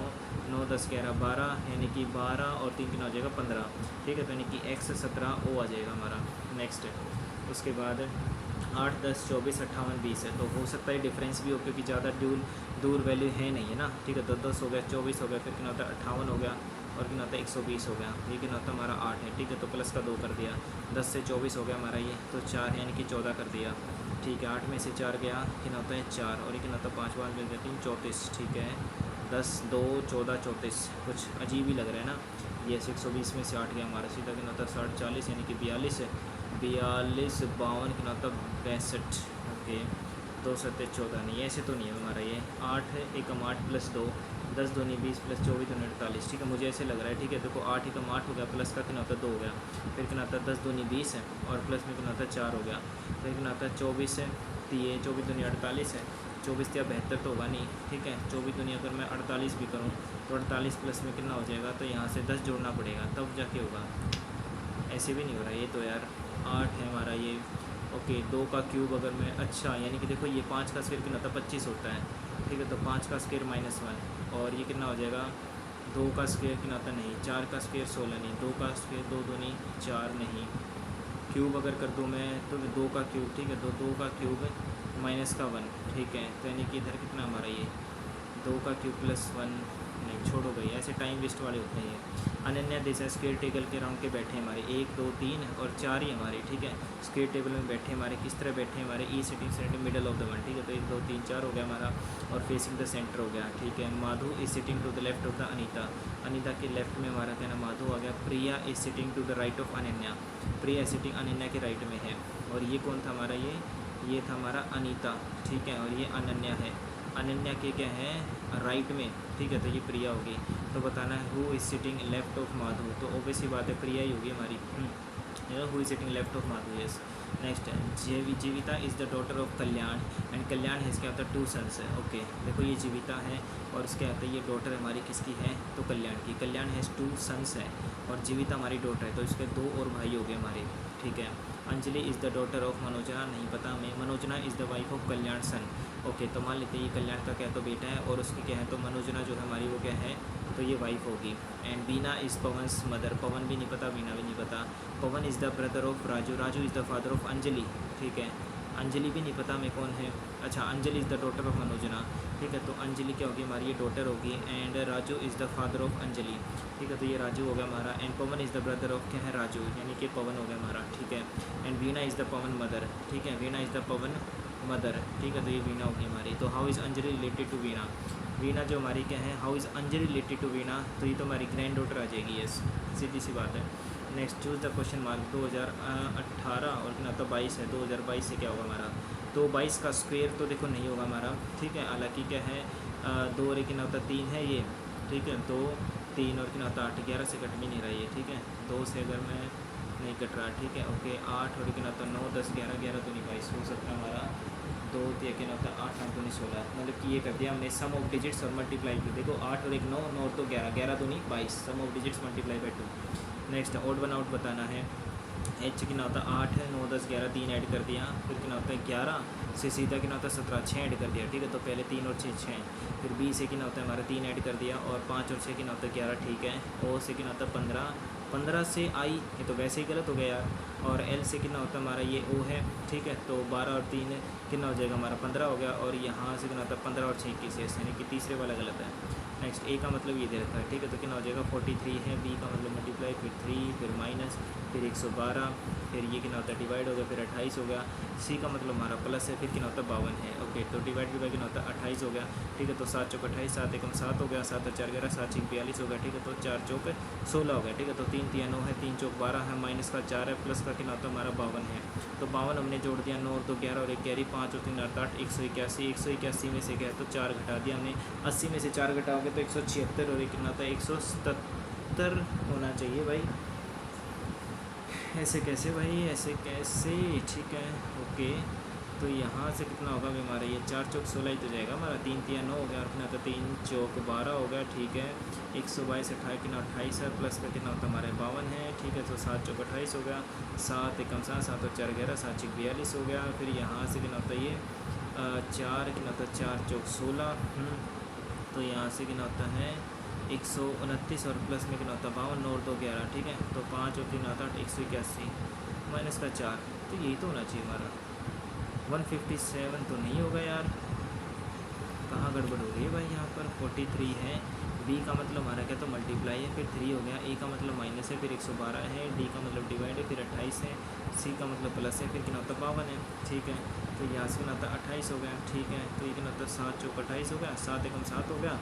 [SPEAKER 1] 9 10 11 12, यानी कि 12 और 3 कितना हो जाएगा 15, ठीक है। तो यानी कि एक्स 17 ओ आ जाएगा हमारा। नेक्स्ट है उसके बाद 8 10 24 58 20 है, तो हो सकता है डिफरेंस भी हो क्योंकि ज़्यादा दूर वैल्यू है नहीं है ना, ठीक है। तो 10 हो गया, 24 हो गया, फिर कितना होता है 58 हो गया, और कितना होता है 120 हो गया, ये कितना होता है हमारा 8 है, ठीक है। तो प्लस का 2 कर दिया, 10 से 24 हो गया हमारा ये, तो 4 है यानी कि 14 कर दिया, ठीक है। 8 में से 4 गया, कितना होता है 4, और ये कितना होता है 5 बार मिल गया 3 34, ठीक है। 10 2 14 34, कुछ अजीब ही लग रहा है ना ये। 120 में से 8 गया हमारा, सीधा कितना होता है 60 40, यानी कि 42 है, 42 52 कितना होता है 62, ओके। 2 7 14 नहीं, ऐसे तो नहीं है हमारा ये। 8 है, 1 8 प्लस 2 10 2 20 प्लस 24 2 48, ठीक है। मुझे ऐसे लग रहा है, ठीक है। देखो 8 1 8 हो गया, प्लस का कितना होता है 2 हो गया, फिर कितना होता है 10 2 20 है, और प्लस में कितना होता है 4 हो गया, फिर कितना होता है 24 है, तो ये 24 2 48 है, 24 या 72 तो होगा नहीं, ठीक है। 24 दुनिया अगर मैं 48 भी करूँ तो 48 प्लस में कितना हो जाएगा, तो यहाँ से 10 जोड़ना पड़ेगा तब जाके होगा, ऐसे भी नहीं हो रहा ये तो यार। 8 है हमारा ये, ओके। 2 का क्यूब अगर मैं, अच्छा यानी कि देखो ये 5 का स्क्वायर कितना होता है 25 होता है, ठीक है। तो 5 का स्क्वायर -1, और ये कितना हो जाएगा 2 का स्क्वायर कितना होता नहीं, 4 का स्क्वायर 16 नहीं, 2 का स्क्वायर 2 दूनी 4 नहीं, क्यूब अगर कर दूँ मैं तो 2 का क्यूब, ठीक है। तो 2 का क्यूब -1, ठीक है। तो यानी कि इधर कितना हमारा ये 2 का क्यूब +1, नहीं छोड़ो भाई, ऐसे टाइम वेस्ट वाले होते हैं ये। अनन्या देसाई स्क्वायर टेबल के राउंड के बैठे हमारे 1 2 3 और 4 ही हमारे, ठीक है। स्क्वायर टेबल में बैठे हमारे किस तरह बैठे हमारे, E sitting centre middle of the one, ठीक है। तो 1 2 3 4 हो गया हमारा, और फेसिंग द सेंटर हो गया, ठीक है। Madhu is sitting to the left of the Anita, Anita के लेफ्ट में हमारा क्या ना माधु आ गया। Priya is sitting to the right of Ananya, Priya sitting Ananya के राइट में है, और ये कौन था हमारा ये था हमारा अनीता, ठीक है। और ये अनन्या है, अनन्या के क्या है राइट में, ठीक है। तो ये प्रिया होगी, तो बताना है who is sitting left of Madhu, तो ऑब्वियस ही बात है प्रिया ही होगी हमारी, who is sitting left of Madhu, yes. Next है Jivita is the daughter of Kalyan, and Kalyan है इसके आता 2 सन्स है, ओके। देखो ये जीविता है, और इसके आता ये डॉटर हमारी किसकी है तो कल्याण की, कल्याण हैज़ 2 सन्स है, और जीविता हमारी डॉटर है, तो इसके 2 और भाई हो गए हमारे, ठीक है। Anjali is the daughter of Manojna, नहीं पता हमें। Manojna is the wife of Kalyan son, okay. तो मान लेते हैं ये कल्याण का क्या तो बेटा है, और उसकी क्या है तो मनोजना जो है हमारी वो क्या है तो ये वाइफ होगी। And Bina is Pawan's mother, Pawan भी नहीं पता, बीना भी नहीं पता। Pawan is the brother of Raju, Raju is the father of Anjali, ठीक है। अंजलि भी नहीं पता हमें कौन है। अच्छा, Anjali is the daughter of Manojna, ठीक है। तो अंजलि क्या होगी हमारी, ये डॉटर होगी। And Raju is the father of Anjali, ठीक है। तो ये राजू हो गया हमारा। And Pawan is the brother of क्या है, राजू, यानी कि पवन हो गया हमारा, ठीक है। And Veena is the Pawan mother, ठीक है। Veena is the Pawan mother, ठीक है। तो ये वीणा होगी हमारी। तो how is Anjali related to Veena, Veena जो हमारी क्या है, how is Anjali related to Veena, तो ये तो हमारी ग्रैंड डॉटर आ जाएगी, यस, सीधी सी बात है। Next choose the question mark 2018 और कितना तो 22 है, 2022 से क्या होगा हमारा, तो 22 का स्क्वायर तो देखो नहीं होगा हमारा, ठीक है। हालांकि क्या है, 2 और 1 कितना होता 3 है ये, ठीक है। 2 3 और कितना होता 8, 11 से कट भी नहीं रहा ये, ठीक है। 2 से अगर मैं नहीं कट रहा, ठीक है, ओके। 8 और कितना होता 9 10 11, 11 तो नहीं 22 हो सकता हमारा, 2 या क्या होता 8 9 तो नहीं 16, मतलब कि ये कर दिया हमने सम ऑफ डिजिट्स और मल्टीप्लाई किया। देखो 8 और 1 9, 9 तो 11, 11 तो नहीं 22, sum of digits multiply by 2। Next odd one out बताना है। एच कितना होता 8 है, 9 10 11 3 ऐड कर दिया, फिर कितना होता है 11 से सीधा कितना होता है 17 6 ऐड कर दिया, ठीक है। तो पहले 3 और 6 6, फिर बी से कितना होता है हमारा 3 ऐड कर दिया, और 5 और 6 कितना होता है 11, ठीक है। ओ से कितना होता है 15, 15 से आई, ये तो वैसे ही गलत हो गया यार। और एल से कितना होता है हमारा ये ओ है, ठीक है। तो 12 और 3 कितना हो जाएगा हमारा 15 हो गया, और यहाँ से कितना होता है 15 और 6 21, यानी कि तीसरे वाला गलत है। नेक्स्ट ए का मतलब ये दे रखा है, ठीक है। तो कितना हो जाएगा 43 है, बी का मतलब मल्टीप्लाई, फिर 3, फिर माइनस, फिर 112, फिर ये कितना होता है डिवाइड हो गया, फिर 28 हो गया। सी का मतलब हमारा प्लस है, फिर कितना होता है 52 है, ओके। तो डिवाइड भी कितना होता है 28 हो गया, ठीक है। तो 7 चौक 28, 7 एकम 7 हो गया, 7 और 4 11, 7 6 42 हो गया, ठीक है। तो 4 चौक 16 हो गया, ठीक है। तो 3 3 9 है, 3 चौक 12 है, माइनस का 4 है, प्लस का कितना होता है हमारा 52 है। तो 52 हमने जोड़ दिया, 9 और 2 11 और 1 कैरी, 5 और 3 8 8, 181, 181 में से क्या है तो 4 घटा दिया हमने, 80 में से 4 घटाओगे तो 176, और एक कितना होता है 177 होना चाहिए भाई। ऐसे कैसे भाई, ऐसे कैसे, ठीक है, ओके। तो यहाँ से कितना होगा भी हमारा, ये 4 चौक 16 ही तो जाएगा हमारा, 3 3 9 हो गया, और कितना होता है 3 चौक 12 हो गया, ठीक है। 122 28 कितना 28 है, प्लस का कितना होता है हमारे 52 है, ठीक है। तो 7 चौक 28 हो गया, 7 एकम 7, 7 और 4 11, 7 6 42 हो गया। फिर यहाँ से कितना होता है ये 4 कितना होता है 4 चौक 16, तो यहाँ से कितना होता है 129, और प्लस में कितना होता है 52, 9 और 2 11, ठीक है। तो 5 और 3 आता है 181, माइनस का 4, तो यही तो होना चाहिए हमारा। 157 तो नहीं होगा यार, कहाँ गड़बड़ हो रही है भाई यहाँ पर। 43 है, बी का मतलब हमारा क्या तो मल्टीप्लाई है, फिर 3 हो गया, ए का मतलब माइनस है, फिर 112 है, डी का मतलब डिवाइड है, फिर 28 है, सी का मतलब प्लस है, फिर कितना होता है 52 है, ठीक है। तो यहाँ से कितना होता है 28 हो गया, ठीक है। तो ये कितना होता है 7 चौक 28 हो गया, 7 एकम 7 हो गया,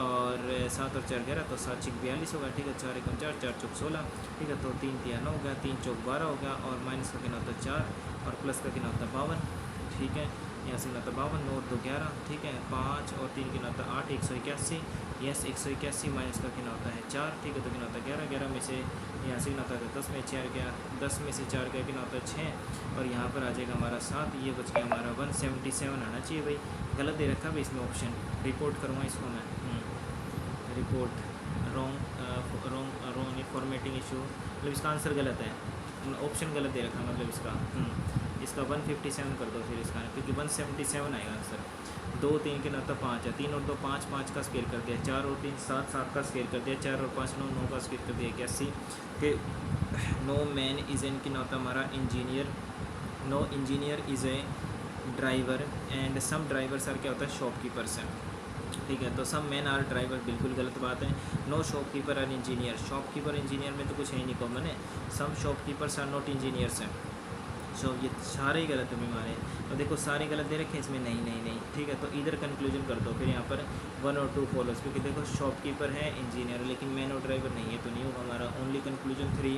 [SPEAKER 1] और 7 और 4 11, तो 7 6 42 हो गया, ठीक है। 4 एकम 4, 4 चौक 16, ठीक है। तो 3 3 9 हो गया, 3 चौक 12 हो गया, और माइनस का कितना होता है 4, और प्लस का कितना होता है 52, ठीक है। यहाँ से कितना होता है 52, 9 और 2 11, ठीक है। 5 और 3 कितना होता है 8, 181, यस 181, माइनस का कितना होता है 4, ठीक है। तो कितना होता है 11, 11 में से यहाँ से कितना होता है 10 में 4 गया, 10 में से 4 गया, कितना होता है 6, और यहाँ पर आ जाएगा हमारा 7, ये बच गया हमारा 177 आना चाहिए भाई। गलत दे रखा है भाई इसमें ऑप्शन, रिपोर्ट करूँगा इसको मैं, रिपोर्ट रॉन्ग फॉर्मेटिंग इशू, मतलब इसका आंसर गलत है, ऑप्शन गलत दे रखा है, मतलब इसका 157 कर दो फिर इसका, क्योंकि 177 आएगा आंसर। 2 3 के नाता 5 है, 3 और 2 5, 5 का स्केयर कर दिया, 4 और 3 7, 7 का स्केयर कर दिया, 4 और 5 9, 9 का स्केयर कर दिया, 81 के। नो मैन इज़ एन की नाता हमारा engineer, no engineer is a driver, and some drivers are क्या होता है शॉपकीपर्स हैं, ठीक है। तो सम मैन आर ड्राइवर बिल्कुल गलत बात है। No shopkeeper are engineer, shopkeeper engineer में तो कुछ है ही नहीं कॉमन है। Some shopkeepers are not engineers हैं, सो ये सारे ही गलत है बीमारे। तो देखो सारे गलत दे रखे हैं इसमें, नहीं नहीं नहीं, ठीक है। तो इधर कंक्लूजन कर दो फिर यहाँ पर 1 और 2 फॉलोज, क्योंकि देखो शॉपकीपर है इंजीनियर, लेकिन मैन और ड्राइवर नहीं है, तो नहीं होगा हमारा। Only conclusion 3,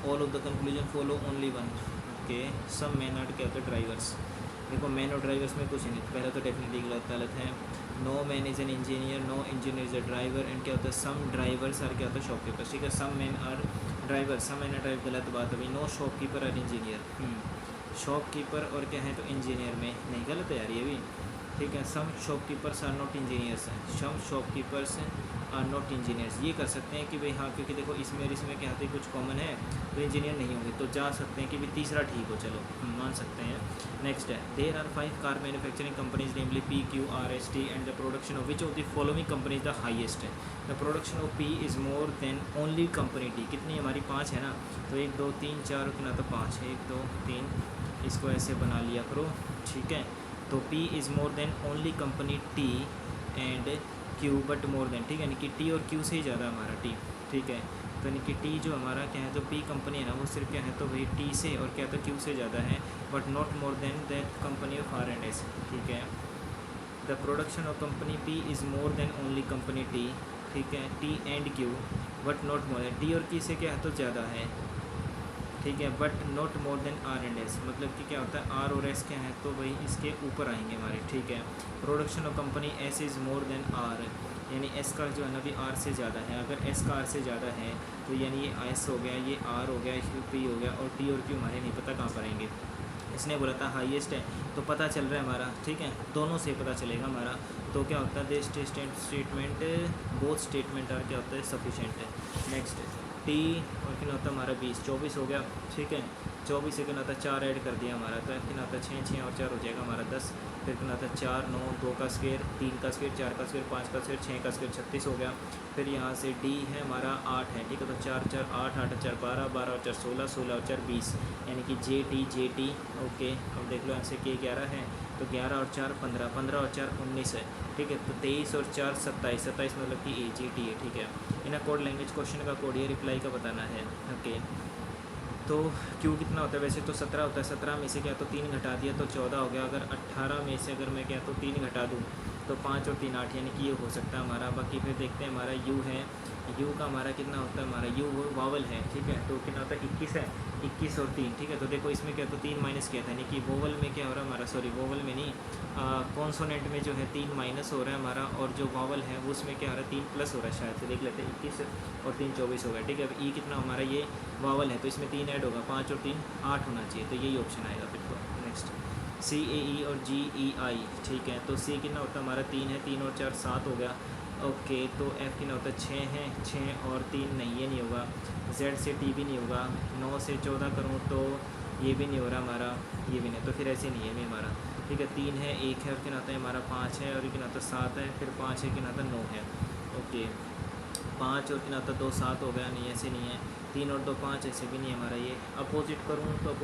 [SPEAKER 1] all of the conclusion follow only 1, okay. सब मैन आर क्या होता है ड्राइवर्स, देखो मैन और ड्राइवर्स में कुछ नहीं, पहले तो डेफिनेटली गलत है। No man is an engineer, no engineer is a driver, and क्या होता है सम ड्राइवर्स आर क्या होता है शॉपकीपर्स, ठीक है। Some man are driver, some man are driver गलत बात है भाई। No shopkeeper are engineer, shopkeeper और क्या है तो इंजीनियर में नहीं, गलत है यार ये भी, ठीक है। Some shopkeepers are not engineers हैं, सम शॉपकीपर्स आर नॉट इंजीनियर्स, ये कर सकते हैं कि भाई हाँ, क्योंकि देखो इसमें और इसमें क्या होते कुछ कॉमन है, तो इंजीनियर नहीं होंगे, तो जा सकते हैं कि भाई तीसरा ठीक हो, चलो मान सकते हैं। नेक्स्ट है, there are 5 car manufacturing companies namely P Q R S T, and the production of which of the following company is the highest है। The production of P is more than only company T, कितनी हमारी 5 है ना, तो 1 2 3 4 कितना तो 5, 1 2 3 इसको ऐसे बना लिया करो, ठीक है। तो P is more than only company T and Q but more than, ठीक है, यानी कि T और Q से ही ज़्यादा हमारा T, ठीक है। तो यानी कि T जो हमारा क्या है, तो P कंपनी है ना, वो सिर्फ क्या है, तो वही T से और क्या, तो Q से ज़्यादा है, but not more than that company of R&S, ठीक है। The production of company P is more than only company T, ठीक है, T and Q but not more than, T और Q से क्या है, तो ज़्यादा है, ठीक है, but not more than R&S, मतलब कि क्या होता है, R और S क्या है, तो वही इसके ऊपर आएंगे हमारे, ठीक है। Production of company S is more then R, यानी S का जो है ना भी R से ज़्यादा है, अगर S का R से ज़्यादा है तो यानी ये S हो गया, ये R हो गया, ये P हो गया, और T और Q हमारे नहीं पता कहाँ पर आएंगे। इसने बोला था हाईएस्ट है, तो पता चल रहा है हमारा, ठीक है, दोनों से पता चलेगा हमारा। तो क्या होता है, दिस स्टेटमेंट बोथ स्टेटमेंट और क्या होता है, सफिशेंट है। नेक्स्ट T और कितना होता है हमारा 20, 24 हो गया, ठीक है। 24 से कितना होता है, 4 ऐड कर दिया हमारा, तो कितना होता है 6, 6 और 4 हो जाएगा हमारा 10, फिर कितना होता है 4, 9, 2 का स्क्वायर, 3 का स्क्वायर, 4 का स्क्वायर, 5 का स्क्वायर, 6 का स्क्वायर, 36 हो गया। फिर यहाँ से D है हमारा 8 है, ठीक है, तो 4 4 8, 8 4 12, 12 और 4 16, 16 और 4 20, यानी कि JT ओके। अब देख लो यहाँ से K 11 है, तो 11 और 4 15, 15 और 4 19 है, ठीक है। तो 23 और 4 27, 27 मतलब कि AGT है, ठीक है। इन कोड लैंग्वेज क्वेश्चन का कोड ये रिप्लाई का बताना है, ओके। तो Q कितना होता है, वैसे तो 17 होता है, 17 में से क्या तो 3 घटा दिया तो 14 हो गया। अगर 18 में से अगर मैं क्या तो 3 घटा दूँ तो 5 और 3 8, यानी कि ये हो सकता है हमारा। बाकी फिर देखते हैं हमारा U है, U का हमारा कितना होता है, हमारा U वावल है, ठीक है, तो कितना होता है 21 है, 21 और 3, ठीक है। तो देखो इसमें क्या तो 3 माइनस किया था, यानी कि वोवल में क्या हो रहा है हमारा, सॉरी वोवल में नहीं, कॉन्सोनेंट में जो है 3 माइनस हो रहा है हमारा, और जो वावल है वो उसमें क्या हो रहा है 3 प्लस हो रहा है, शायद से देख लेते हैं। 21 और 3 24 हो गया, ठीक है। अब E कितना हमारा, ये वावल है तो इसमें 3 ऐड होगा, 5 और 3 8 होना चाहिए, तो यही ऑप्शन आएगा फिर तो। नेक्स्ट CAE और GEI, ठीक है। तो C कितना होता है हमारा 3 है, 3 और 4 7 हो गया, ओके। तो F कितना होता है 6 है, 6 और 3 नहीं, ये नहीं होगा। Z से T भी नहीं होगा, 9 से 14 करूँ तो ये भी नहीं हो रहा हमारा, ये भी नहीं, तो फिर ऐसे नहीं है भी हमारा, ठीक है। 3 है, 1 है, और कितना होता है हमारा 5 है, और ये कितना होता है 7 है, फिर 5 है, कितना होता है 9 है, ओके। 5 और कितना होता है 2 7 हो गया, नहीं ऐसे नहीं है। 3 और 2 5, ऐसे भी नहीं है हमारा। ये अपोजिट करूँ तो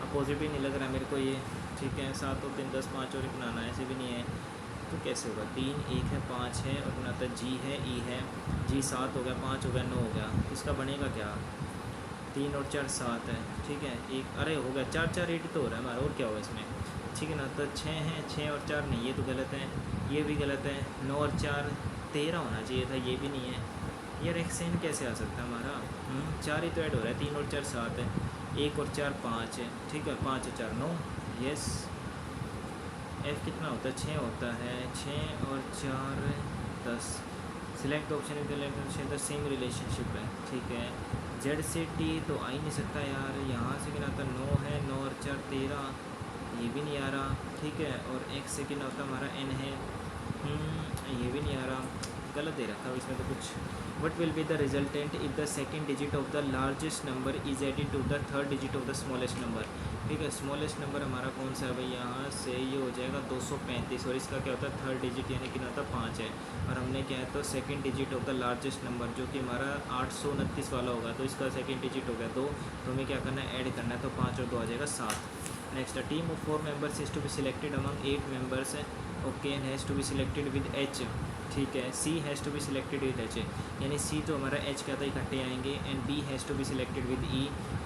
[SPEAKER 1] अपोजिट भी नहीं लग रहा है मेरे को ये, ठीक है। 7 और 3 10, 5 और कितना आना है, ऐसे भी नहीं है, तो कैसे होगा। 3 1 है, 5 है, और कितना होता है G है, E है, G 7 हो गया, 5 हो गया, 9 हो गया, इसका बनेगा क्या, 3 और 4 7 है, ठीक है। एक अरे हो गया 4 4 8 तो हो रहा है हमारा, और क्या होगा इसमें, ठीक है ना। तो 6 है, 6 और 4 नहीं, ये तो गलत है, ये भी गलत है। 9 और 4 13 होना चाहिए था, ये भी नहीं है यार। एक्सेंड कैसे आ सकता है हमारा, 4 ही तो ऐड हो रहा है, 3 और 4 7 है, 1 और 4 5 है, ठीक है, 5 और 4 9, यस। F कितना होता है 6 होता है, 6 और 4 10। Select option the same relationship है, ठीक है। Z से T तो आ ही नहीं सकता यार, यहाँ से कितना होता है 9 है, 9 और 4 13, ये भी नहीं आ रहा, ठीक है। और X से कितना होता है हमारा N है, ये भी नहीं आ रहा, गलत दे रखा है इसमें तो कुछ। What will be the resultant if the second digit of the largest number is added to the third digit of the smallest number, ठीक है। स्मॉलेस्ट नंबर हमारा कौन सा है भाई, यहाँ से ये हो जाएगा 235, और इसका क्या होता है थर्ड डिजिट, यानी कि होता है 5 है, और हमने क्या है तो second digit of the largest number जो कि हमारा 829 वाला होगा, तो इसका सेकंड डिजिट हो गया 2, तो हमें क्या करना है ऐड करना है, तो 5 और 2 आ जाएगा 7। Next a team of 4 members is to be selected among 8 members, okay, and has to be selected with H, ठीक है। C has to be selected with H, यानी C तो हमारा H क्या था इकट्ठे आएंगे, and B has to be selected with E,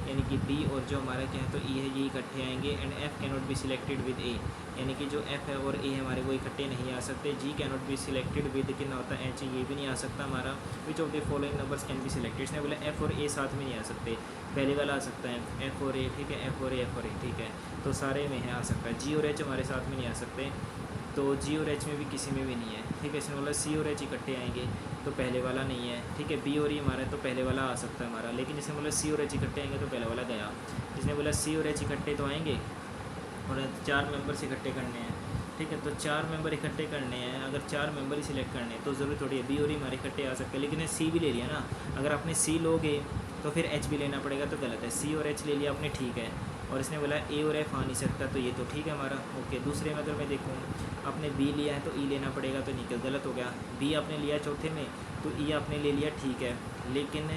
[SPEAKER 1] यानी कि B और जो हमारा क्या है तो E है ये इकट्ठे आएंगे, and F cannot be selected with A, यानी कि जो F है और A है हमारे वो इकट्ठे नहीं आ सकते। G cannot be selected with कितना होता है H, ये भी नहीं आ सकता हमारा। विच of the following numbers can be selected, इसने बोला F और A साथ में नहीं आ सकते, पहले वाला आ सकता है F और A, ठीक है, F और A, ठीक है, तो सारे में है आ सकता है। G और H हमारे साथ में नहीं आ सकते, तो G और H में भी किसी में भी नहीं है, ठीक है। इसने बोला C और H इकट्ठे आएंगे, तो पहले वाला नहीं है, ठीक है। B और E हमारा तो पहले वाला आ सकता है हमारा, लेकिन जिसने बोला C और H इकट्ठे आएंगे तो पहले वाला गया। जिसने बोला C और H इकट्ठे तो आएंगे, और 4 मेंबर्स इकट्ठे करने हैं, ठीक है, तो 4 मेंबर इकट्ठे करने हैं। अगर 4 मेंबर ही सिलेक्ट करने हैं तो ज़रूर थोड़ी है B और E हमारे इकट्ठे आ सकते हैं, लेकिन C भी ले लिया ना, अगर आपने C लोगे तो फिर H भी लेना पड़ेगा, तो गलत है। C और H ले लिया आपने, ठीक है, और इसने बोला A और F आ नहीं सकता, तो ये तो ठीक है हमारा, ओके। दूसरे में अगर मैं देखूँ आपने B लिया है तो E लेना पड़ेगा, तो नहीं, गलत हो गया। B आपने लिया चौथे में तो E आपने ले लिया, ठीक है, लेकिन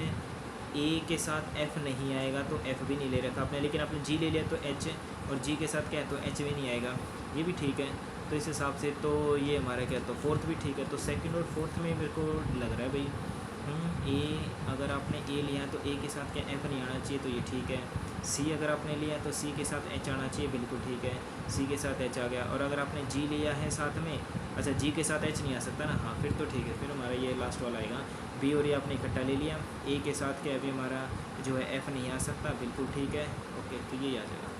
[SPEAKER 1] ए के साथ एफ नहीं आएगा तो एफ भी नहीं ले रखा आपने, लेकिन आपने जी ले लिया तो एच, और जी के साथ क्या है तो एच भी नहीं आएगा, ये भी ठीक है। तो इस हिसाब से तो ये हमारा क्या तो फोर्थ भी ठीक है। तो सेकंड और फोर्थ में मेरे को लग रहा है भाई ए, अगर आपने ए लिया है तो ए के साथ क्या एफ नहीं आना चाहिए, तो ये ठीक है। सी अगर आपने लिया तो सी के साथ एच आना चाहिए, बिल्कुल ठीक है, सी के साथ एच आ गया। और अगर आपने जी लिया है साथ में, अच्छा जी के साथ एच नहीं आ सकता ना, हाँ फिर तो ठीक है, फिर हमारा ये लास्ट वाला आएगा बी, और ये आपने इकट्ठा ले लिया। ए के साथ क्या अभी हमारा जो है एफ नहीं आ सकता, बिल्कुल ठीक है, ओके, तो ये आ जाएगा।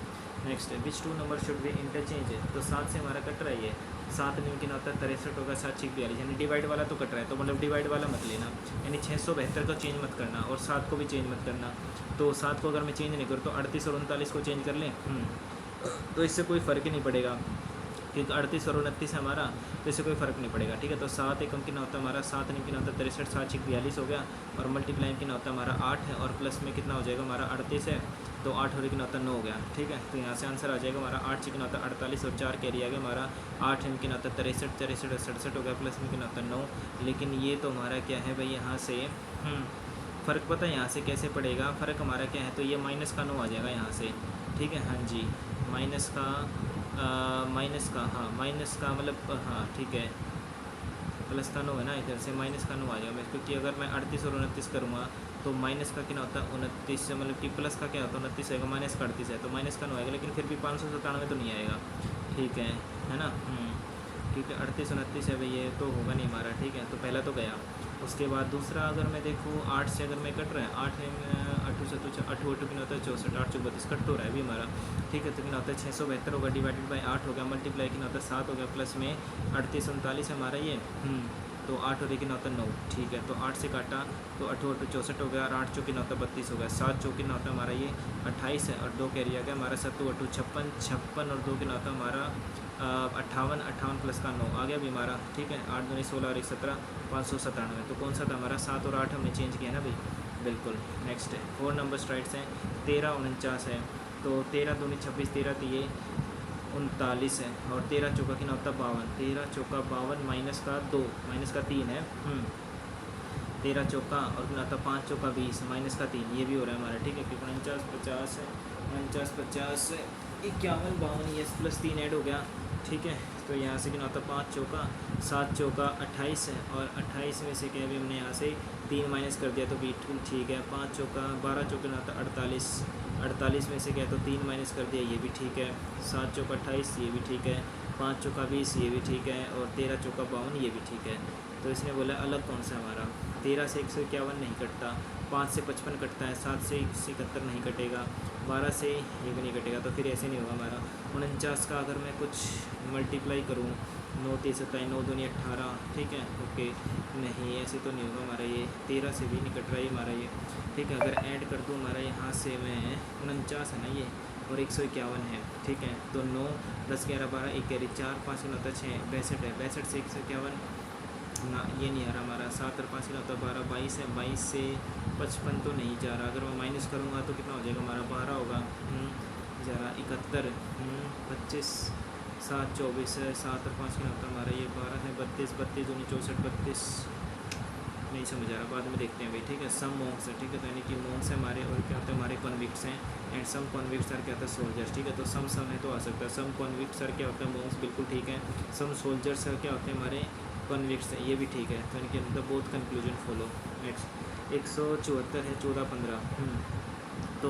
[SPEAKER 1] नेक्स्ट है which two number should be interchange है, तो 7 से हमारा कट रहा है ये, 7 निम्न होता है 63 होगा, 7 6 42, यानी डिवाइड वाला तो कट रहा है, तो मतलब डिवाइड वाला मत लेना, यानी 672 को चेंज मत करना और 7 को भी चेंज मत करना। तो 7 को अगर मैं चेंज नहीं करूँ तो 38 और 39 को चेंज कर लें, तो इससे कोई फ़र्क ही नहीं पड़ेगा, क्योंकि 38 और 29 है हमारा, तो इससे कोई फ़र्क नहीं पड़ेगा, ठीक है। तो 7 एकम कितना होता है हमारा, 7 निम्न कितना होता है 63, 7 6 42 हो गया, और मल्टीप्लाई कितना होता है हमारा 8 है, और प्लस में कितना हो जाएगा हमारा 38 है, तो 8 और कितना होता है 9 हो गया, ठीक है। तो यहाँ से आंसर आ जाएगा हमारा 8 कितना होता है 48, और 4 कैरी आ गया हमारा 8 में कितना होता है 63, 63 और 67 हो गया, प्लस में कितना होता है 9। लेकिन ये तो हमारा क्या है भाई, यहाँ से फ़र्क पता है यहाँ से कैसे पड़ेगा, फ़र्क हमारा क्या है, तो ये माइनस का 9 आ जाएगा यहाँ से, ठीक है, हाँ जी, माइनस का हाँ माइनस का मतलब हाँ ठीक है, प्लस का 9 है ना, इधर से माइनस का 9 आ जाएगा, क्योंकि अगर मैं 38 और 29 करूँगा तो माइनस का कितना होता है 29 से, मतलब कि प्लस का क्या होता है 29 आएगा, माइनस का 38 है, तो माइनस का 9 आएगा, लेकिन फिर भी 597 तो नहीं आएगा, ठीक है ना, क्योंकि 38 29 है भाई, ये तो होगा नहीं हमारा, ठीक है। तो पहला तो गया, उसके बाद दूसरा अगर मैं देखूँ 8 से अगर मैं कट रहा है, 8 में 8 से तो 8 कितना होता है 64, 8 32 कट तो रहा है अभी हमारा, ठीक है। तो कितना होता है 672 होगा, डिवाइडेड बाई 8 हो गया, मल्टीप्लाई कितना होता है 7 हो गया, प्लस में 38 39 है हमारा ये, तो 8 और कितना होता है 9, ठीक है। तो 8 से काटा तो 8 8 64 हो गया, और 8 कितना होता है 32 हो गया, 7 कितना होता है हमारा ये 28 है, और 2 कैरी आ गया हमारा 7 8 56 56, और 2 कितना होता है हमारा 58 58 प्लस का 9 आ गया भी हमारा, ठीक है। 8 दूनी 16 और 1 17, 597। तो कौन सा था हमारा 7 और 8 हमने चेंज किया ना भाई, बिल्कुल। नेक्स्ट है 4 नंबर राइट्स हैं, 13 49 है, तो 13 दूनी 26, 13 दिए 39 है, और 13 चौका कितना होता है 52, 13 चौका 52 माइनस का 2 माइनस का 3 है, 13 चौका और कितना होता है 5 चौका 20 माइनस का 3, ये भी हो रहा है हमारा, ठीक है। क्योंकि 49 50 है, 49 50 51 52, ये प्लस 3 ऐड हो गया, ठीक है। तो यहाँ से कितना होता है 5 चौका 7 चौका 28 है, और 28 में से क्या है भी हमने यहाँ से 3 माइनस कर दिया, तो बिल्कुल ठीक है। 5 चौका 12 चौका होता है 48, 48 में से क्या है तो 3 माइनस कर दिया, ये भी ठीक है। 7 चौका 28, ये भी ठीक है। 5 चौका 20, ये भी ठीक है। और 13 चौका 52, ये भी ठीक है। तो इसने बोला अलग कौन सा हमारा, 13 से 151 नहीं कटता, 5 से 55 कटता है, 7 से 71 नहीं कटेगा, 12 से ये भी नहीं कटेगा, तो फिर ऐसे नहीं होगा हमारा। 49 का अगर मैं कुछ मल्टीप्लाई करूँ, 9 3 27 9 दूनी 18, ठीक है, ओके, नहीं ऐसे तो नहीं होगा हमारा, ये 13 से भी नहीं कट रहा है हमारा ये, ठीक है। अगर ऐड कर दूँ हमारा यहाँ से मैं 49 है ना ये, और 151 है, ठीक है। तो 9 10 11 12 1 कैरी 4 5 9 6 62 है, 62 से 151 ना, ये नहीं आ रहा हमारा। 7 और 5 कितना होता है 12 22 है, 22 से 55 तो नहीं जा रहा, अगर मैं माइनस करूँगा तो कितना हो जाएगा हमारा 12 होगा, ज़रा 71 25 7 24 है, 7 और 5 कितना होता है हमारा ये 12 है, 32 32 64 32 नहीं समझ आ रहा, बाद में देखते हैं भाई, ठीक है। सम मोंक्स है, ठीक है, तो यानी कि मोंक्स है हमारे, और क्या होता है हमारे कॉन्विक्ट्स हैं, एंड सम कॉन्विक्ट्स आर क्या होता है सोल्जर्स, ठीक है। तो सम है तो आ सकता है, सम कॉन्विक्ट्स आर क्या होता है मोंक्स, बिल्कुल ठीक है। सम सोल्जर्स क्या होते हैं हमारे कॉन्विक्ट्स हैं, ये भी ठीक है। तो इनके अंदर बहुत कंक्लूजन फॉलो। नेक्स्ट 174 है 14 15, तो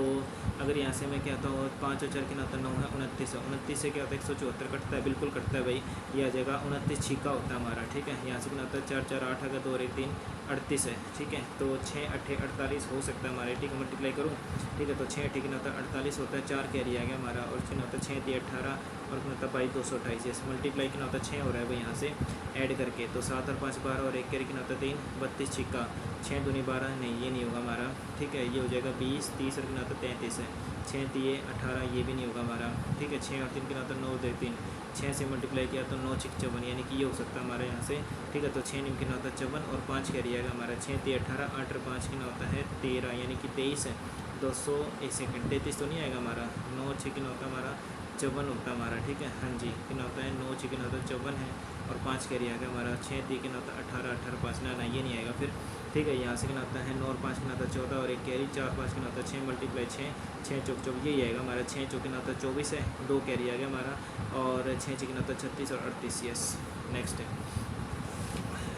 [SPEAKER 1] अगर यहाँ से मैं कहता हूँ 5 और 4 के नाता 9 है, 29 है, 29 से क्या होता है 174 कटता है, बिल्कुल कटता है भाई, ये आ जाएगा 29 छिका होता है हमारा, ठीक है। यहाँ से कितना होता है 4 4 8 अगर 2 और 1 3 38 है, ठीक है। तो 6 8 48 हो सकता है हमारे, ठीक है, मल्टीप्लाई करूँ, ठीक है। तो 6 8 कितना होता है 48 होता है, 4 कैरी आ गया हमारा, और कितना होता है 6 3 18 और कितना होता है 22 228, यस मल्टीप्लाई कितना होता है 6 हो रहा है भाई यहाँ से ऐड करके। तो 7 और 5 12 और 1 कैरी कितना होता है 3 32 छिक्का, 6 दूनी 12, नहीं ये नहीं होगा हमारा, ठीक है। ये हो जाएगा 20 30 और कितना होता है 33 है, 6 3 18, ये भी नहीं होगा हमारा, ठीक है। 6 और 3 कितना होता है 9 2 3, 6 से मल्टीप्लाई किया तो 9 6 54, यानी कि ये हो सकता है हमारा यहाँ से, ठीक है। तो 6 निम कितना होता है 54 और 5 कैरी आएगा हमारा, 6 3 18 8 और 5 कितना होता है 13, यानी कि 23 है। 200 1 सेकंड 33 तो नहीं आएगा हमारा, 9 6 कितना होता है हमारा 54 होता है हमारा, ठीक है। हाँ जी, कितना होता है 9 6 कितना होता है 54 है, और 5 कैरी आ गया हमारा। 6 3 कितना होता है 18 18 5 ना ये नहीं आएगा फिर, ठीक है। यहाँ से कितना होता है 9 और 5 कितना होता है 14, और एक कैरी 4 5 कितना होता है 6 × 6 6 चौक 24, यही आएगा हमारा। 6 चौक कितना होता है 24 है, 2 कैरी आ गया हमारा, और 6 6 कितना होता है 36 और 38। यस, नेक्स्ट है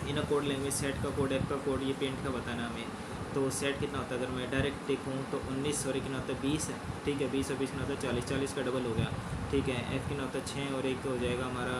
[SPEAKER 1] इन अ कोड लैंग्वेज सेट का कोड, एफ का कोड, ये पेंट का बताना हमें। तो सेट कितना होता है, अगर मैं डायरेक्ट देखूँ तो 19 सॉरी कितना होता है 20 है, ठीक है। 20 और 20 कितना होता है 40, 40 का डबल हो गया, ठीक है। एफ कितना होता है 6 और 1 हो जाएगा हमारा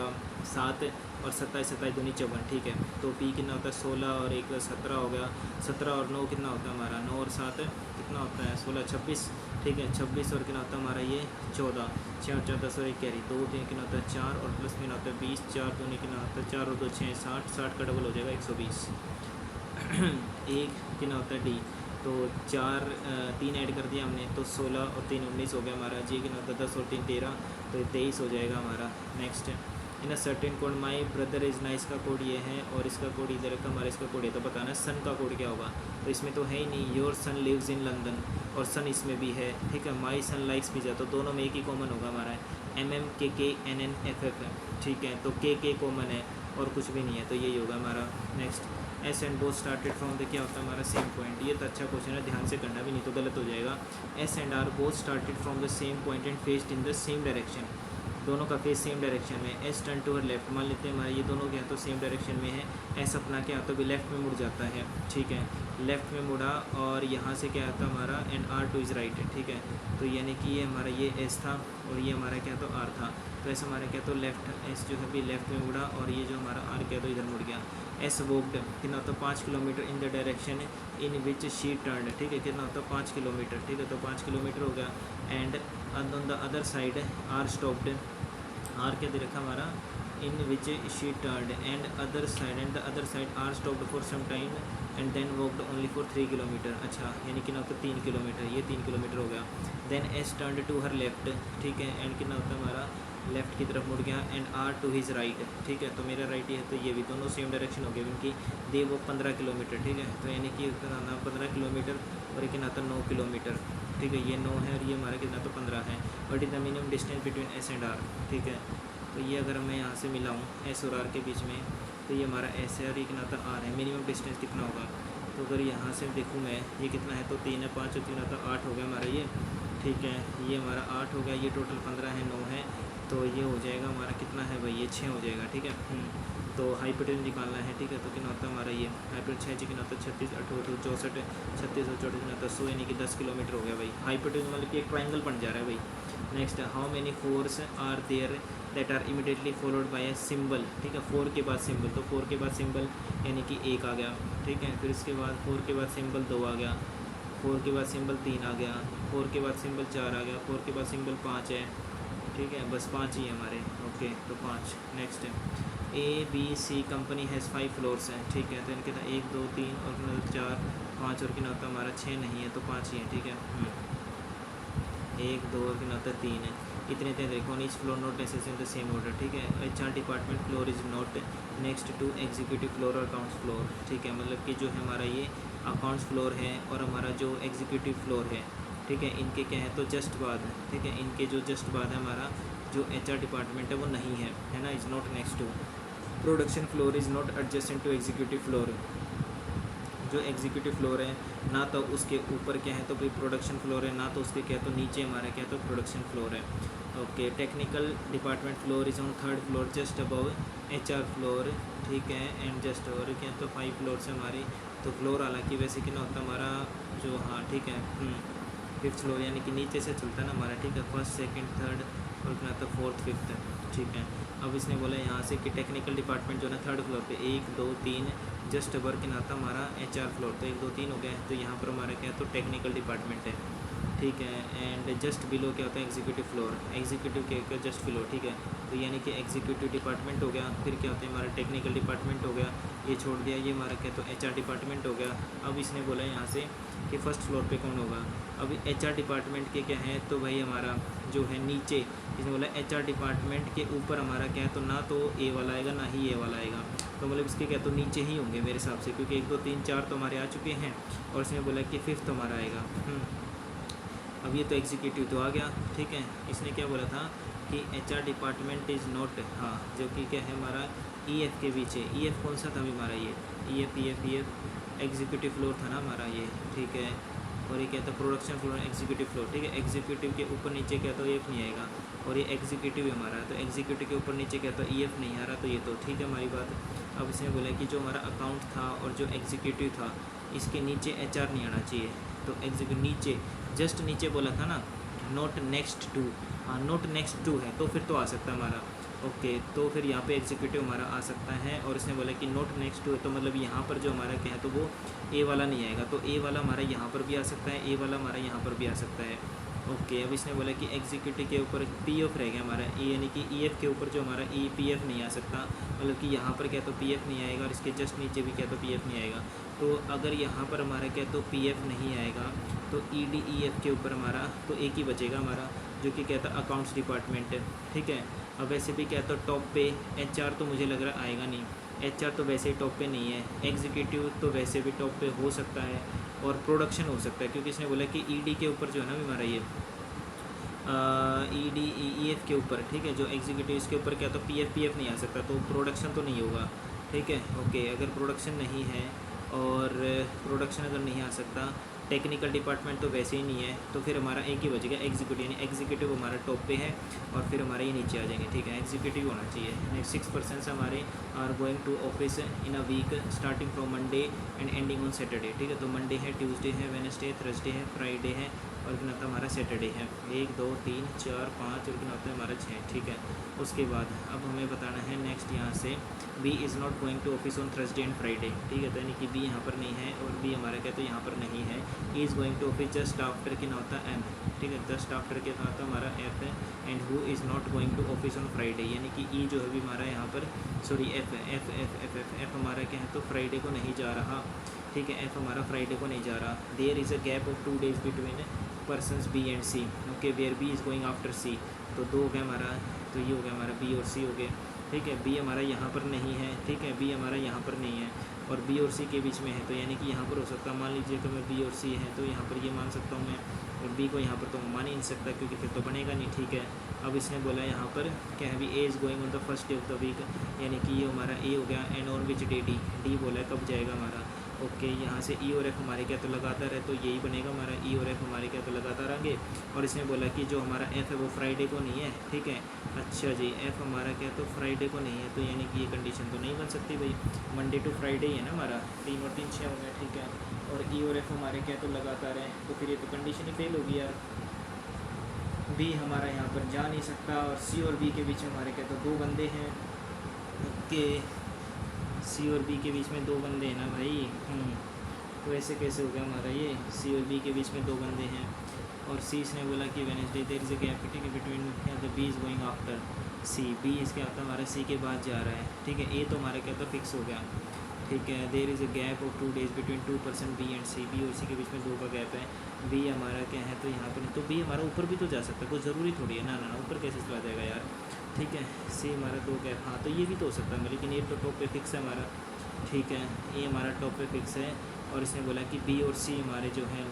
[SPEAKER 1] 7, और 27 27 दूनी 54, ठीक है। तो पी कितना होता है 16 और 1 17 हो गया। 17 और 9 कितना होता है हमारा 9 और 7 कितना होता है 16 26, ठीक है। 26 और कितना होता है हमारा ये 14, 6 और 4 10 और 1 कैरी 2 3 कितना होता है 4, और प्लस कितना होता है 20, 4 दूनी कितना होता है 4 और 2 6 60, 60 का डबल हो जाएगा 120। एक कितना होता है डी, तो 4 3 ऐड कर दिया हमने, तो 16 और 3 19 हो गया हमारा। जी कितना होता है 10 और 3 13, तो 23 हो जाएगा हमारा। Next in a certain code, my brother is nice का कोड ये है, और इसका कोड इधर का हमारा, इसका कोड है तो बताना सन का कोड क्या होगा। तो इसमें तो है ही नहीं, your son lives in London, और सन इसमें भी है, ठीक है। माई सन लाइक्स पिज़्ज़ा, तो दोनों में एक ही कॉमन होगा हमारा, MMKKNNFF है, ठीक है। तो के कॉमन है और कुछ भी नहीं है, तो यही होगा हमारा। Next S and both started from the, क्या होता है हमारा सेम पॉइंट। ये तो अच्छा क्वेश्चन है, ध्यान से करना भी नहीं तो गलत हो जाएगा। S and R both started from the same point and faced in the same direction, दोनों का फेस सेम डायरेक्शन में। एस टर्न टू लेफ्ट, मान लेते हैं हमारे ये दोनों क्या तो सेम डायरेक्शन में है। एस अपना क्या तो भी लेफ्ट में मुड़ जाता है, ठीक है। लेफ्ट में मुड़ा, और यहाँ से क्या आता हमारा and R to is right, ठीक है। तो यानी कि ये हमारा ये एस था, और ये हमारा क्या तो आर था। तो ऐसा हमारा क्या तो लेफ्ट एस जो है भी लेफ्ट में मुड़ा, और ये जो हमारा आर क्या तो इधर मुड़ गया। एस वॉकड कितना होता है 5 kilometre in the direction in which she turn, ठीक है। कितना होता है 5 किलोमीटर, ठीक है। तो 5 किलोमीटर हो गया। And on the other side R stopped, R क्या दे रखा हमारा in which she turn, and other side R stopped for some time and then walked only for 3 kilometre. अच्छा, यानी कितना होता है 3 किलोमीटर, ये 3 किलोमीटर हो गया। Then S turn to her left, ठीक है। एंड कितना होता है हमारा लेफ्ट की तरफ मुड़ गया, and R to his right, ठीक है। तो मेरा राइट ये है, तो ये भी दोनों सेम डायरेक्शन हो गए उनकी। दे वो 15 किलोमीटर, ठीक है। तो यानी कि आना 15 किलोमीटर, और एक आता 9 किलोमीटर, ठीक है। ये 9 है, और ये हमारा कितना तो 15 है। What is the minimum distance between S and R, ठीक है। तो ये अगर मैं यहाँ से मिलाऊँ एस और आर के बीच में, तो ये हमारा एस है, और ये कितना था आर है। मिनिमम डिस्टेंस कितना होगा, तो अगर यहाँ से देखूँ मैं, ये कितना है तो 3 है, 5 और 3 आता 8 हो गया हमारा ये, ठीक है। ये हमारा 8 हो गया, ये टोटल 15 है, 9 है, तो ये हो जाएगा हमारा कितना है भाई, ये 6 हो जाएगा, ठीक है। तो हाइपोटेन्यूज निकालना है, ठीक है। तो कितना होता है हमारा ये हाइपोटेन्यूज 6 कितना होता है 36 8 64 36 और 34 कितना होता है 100, यानी कि 10 किलोमीटर हो गया भाई। हाइपोटेन्यूज मतलब कि एक ट्राइंगल बन जा रहा है भाई। Next, how many fours are there that are immediately followed by a symbol, ठीक है। 4 के बाद सिंबल, तो 4 के बाद सिंबल यानी कि 1 आ गया, ठीक है। फिर इसके बाद 4 के बाद सिंबल 2 आ गया, 4 के बाद सिंबल 3 आ गया, 4 के बाद सिंबल 4 आ गया, 4 के बाद सिंबल 5 है, ठीक है। बस 5 ही है हमारे, ओके। तो 5। नेक्स्ट है ABC कंपनी हैज़ 5 फ्लोर्स हैं, ठीक है। तो इनके था 1 2 3 और 4 5, और कितना होता है हमारा 6 नहीं है, तो 5 ही है, ठीक है। 1 2 और कितना होता है 3 है। इतने थे देखो, each floor not necessary in the same order, ठीक है। HR department floor is not next to executive floor और अकाउंट्स फ्लोर, ठीक है। मतलब कि जो है हमारा ये अकाउंट्स फ्लोर है, और हमारा जो एग्जीक्यूटिव फ्लोर है, ठीक है, इनके क्या है तो जस्ट बाद, ठीक है। इनके जो जस्ट बाद है हमारा जो HR डिपार्टमेंट है वो नहीं है ना, is not next to. Production floor is not adjacent to executive floor, जो एग्जीक्यूटिव फ्लोर है ना तो उसके ऊपर क्या है तो कोई प्रोडक्शन फ्लोर है, ना तो उसके क्या तो नीचे हमारा क्या तो प्रोडक्शन फ्लोर है, okay. Technical department floor is on 3rd floor just above HR floor, ठीक है। एंड जस्ट और क्या तो 5 फ्लोर से हमारी तो फ्लोर, हालांकि वैसे कितना होता है हमारा जो, हाँ ठीक है 5th फ्लोर, यानी कि नीचे से चलता है ना हमारा, ठीक है। 1st 2nd 3rd और कितना तो 4th 5th, ठीक है। अब इसने बोला यहाँ से कि टेक्निकल डिपार्टमेंट जो है ना 3rd फ्लोर पे 1 2 3 जस्ट अबर के नाता हमारा HR फ्लोर, तो 1 2 3 हो गया है। तो यहाँ पर हमारा क्या तो टेक्निकल डिपार्टमेंट है, ठीक है। एंड जस्ट बिलो क्या होता है एग्जीक्यूटिव फ्लोर, एग्जीक्यूटिव के जस्ट बिलो, ठीक है। तो यानी कि एग्जीक्यूटिव डिपार्टमेंट हो गया, फिर क्या होता है हमारा टेक्निकल डिपार्टमेंट हो गया, ये छोड़ दिया, ये हमारा क्या तो HR डिपार्टमेंट हो गया। अब इसने बोला यहाँ से कि फर्स्ट फ्लोर पे कौन होगा। अब HR डिपार्टमेंट के क्या है तो भाई हमारा जो है नीचे, इसने बोला HR डिपार्टमेंट के ऊपर हमारा क्या है तो ना तो A वाला आएगा ना ही A वाला आएगा, तो मतलब इसके क्या तो नीचे ही होंगे मेरे हिसाब से, क्योंकि 1 2 3 4 तो हमारे आ चुके हैं, और इसने बोला कि 5th हमारा आएगा। अब ये तो एग्जीक्यूटिव तो आ गया, ठीक है। इसने क्या बोला था कि HR डिपार्टमेंट इज़ नॉट, हाँ, जो कि क्या है हमारा EF के बीच है। EF कौन सा था अभी हमारा ये EF एग्जीक्यूटिव फ्लोर था ना हमारा ये, ठीक है। और ये क्या था प्रोडक्शन फ्लोर, एग्जीक्यूटिव फ्लोर, ठीक है। एग्जीक्यूटिव के ऊपर नीचे क्या तो EF नहीं आएगा, और ये एग्जीक्यूटिव हमारा, तो एग्जीक्यूटिव के ऊपर नीचे क्या तो EF नहीं आ रहा, तो ये तो ठीक है हमारी बात। अब इसने बोला कि जो हमारा अकाउंट था और जो एग्जीक्यूटिव था इसके नीचे HR नहीं आना चाहिए, तो एग्जीक्यूटिव नीचे, जस्ट नीचे बोला था ना, नॉट नेक्स्ट टू, हाँ नॉट नेक्स्ट टू है तो फिर तो आ सकता है हमारा, ओके। तो फिर यहाँ पे एग्जीक्यूटिव हमारा आ सकता है, और इसने बोला कि नॉट नेक्स्ट टू है, तो मतलब यहाँ पर जो हमारा क्या है तो वो ए वाला नहीं आएगा, तो ए वाला हमारा यहाँ पर भी आ सकता है, ए वाला हमारा यहाँ पर भी आ सकता है, ओके। अब इसने बोला कि एग्जीक्यूटिव के ऊपर PF रह गया हमारा, यानी कि EF के ऊपर जो हमारा PF नहीं आ सकता, मतलब कि यहाँ पर क्या तो PF नहीं आएगा, और इसके जस्ट नीचे भी क्या तो PF नहीं आएगा। तो अगर यहाँ पर हमारा क्या तो PF नहीं आएगा, तो EDEF के ऊपर हमारा तो एक ही बचेगा हमारा, जो कि कहता है अकाउंट्स डिपार्टमेंट, ठीक है। अब वैसे भी क्या तो टॉप पे HR तो मुझे लग रहा आएगा नहीं, HR तो वैसे ही टॉप पे नहीं है, एग्जीक्यूटिव तो वैसे भी टॉप पे हो सकता है, और प्रोडक्शन हो सकता है, क्योंकि इसने बोला कि ED के ऊपर जो है ना हमारा ये EF के ऊपर, ठीक है, जो एग्जीक्यूटिव इसके ऊपर क्या तो PF नहीं आ सकता, तो प्रोडक्शन तो नहीं होगा, ठीक है, ओके। अगर प्रोडक्शन नहीं है, और प्रोडक्शन अगर नहीं आ सकता, टेक्निकल डिपार्टमेंट तो वैसे ही नहीं है, तो फिर हमारा एक ही बचेगा एग्जीक्यूटिव, यानी एग्जीक्यूटिव हमारा टॉप पे है, और फिर हमारे ये नीचे आ जाएंगे, ठीक है, एग्जीक्यूटिव होना चाहिए। नेक्स्ट 6% हमारे are going to office in a week starting from Monday and ending on Saturday, ठीक है। तो मंडे है, ट्यूसडे है, वेडनेसडे, थर्सडे है, फ्राइडे है, और फिर आता हमारा सैटरडे है। 1 2 3 4 5 और फिर आता है हमारा 6, ठीक है। उसके बाद अब हमें बताना है नेक्स्ट यहाँ से, B is not going to office on Thursday and Friday, ठीक है। तो यानी कि B यहाँ पर नहीं है, और B हमारा क्या तो यहाँ पर नहीं है। E is going to office just after के ना होता है M, ठीक है, जस्ट आफ्टर के ना होता है हमारा F है। And who is not going to office on Friday, यानी कि E जो है भी हमारा यहाँ पर, सॉरी F है, F हमारा क्या है तो फ्राइडे को नहीं जा रहा, ठीक है, F हमारा फ्राइडे को नहीं जा रहा। There is a gap of 2 days between persons B and C, okay, where B is going after C, तो 2 हो गया हमारा, तो ये हो गया हमारा B और C हो गए, ठीक है। B हमारा यहाँ पर नहीं है, ठीक है, B हमारा यहाँ पर नहीं है, और B और C के बीच में है, तो यानी कि यहाँ पर हो सकता है, मान लीजिए कि मैं B और C है, तो यहाँ पर ये मान सकता हूँ मैं, और B को यहाँ पर तो मान ही नहीं सकता, क्योंकि फिर तो बनेगा नहीं, ठीक है। अब इसने बोला यहाँ पर क्या है, अभी A is going on the first day of the week, यानी कि ये हमारा A हो गया, and on which day D बोला है कब जाएगा हमारा, ओके। यहाँ से E और F हमारे क्या तो लगातार है, तो यही बनेगा हमारा, E और F हमारे क्या तो लगातार आएंगे। और इसने बोला कि जो हमारा F है वो फ्राइडे को नहीं है, ठीक है। अच्छा जी, F हमारा क्या तो फ्राइडे को नहीं है, तो यानी कि ये कंडीशन तो नहीं बन सकती भाई, मंडे टू फ्राइडे ही है ना हमारा, 3 और 3 6 हो गया, ठीक है। और E और F हमारे क्या तो लगातार हैं, तो फिर ये तो कंडीशन ही फेल होगी यार। B हमारा यहाँ पर जा नहीं सकता, और C और B के बीच में हमारे क्या तो 2 बंदे हैं, ओके। C और B के बीच में 2 बंदे हैं ना भाई, तो ऐसे कैसे हो गया हमारा ये, C और B के बीच में 2 बंदे हैं, और C इसने बोला कि Wednesday there is a gap, ठीक है, between the B is going after C, B इसके आता हमारा C के बाद जा रहा है, ठीक है। A तो हमारा क्या था फिक्स हो गया, ठीक है। There is a gap of 2 days between 2 person B and C, B और C के बीच में 2 का गैप है। B हमारा क्या है तो यहाँ पर, तो B हमारा ऊपर भी तो जा सकता है, कोई ज़रूरी थोड़ी है ना, ऊपर कैसे चला जाएगा यार, ठीक है। C हमारा 2 गैप, हाँ तो ये भी तो हो सकता है, लेकिन ये तो टॉप पे फिक्स है हमारा, ठीक है, ये हमारा टॉप पे फिक्स है। और इसने बोला कि B और C हमारे जो है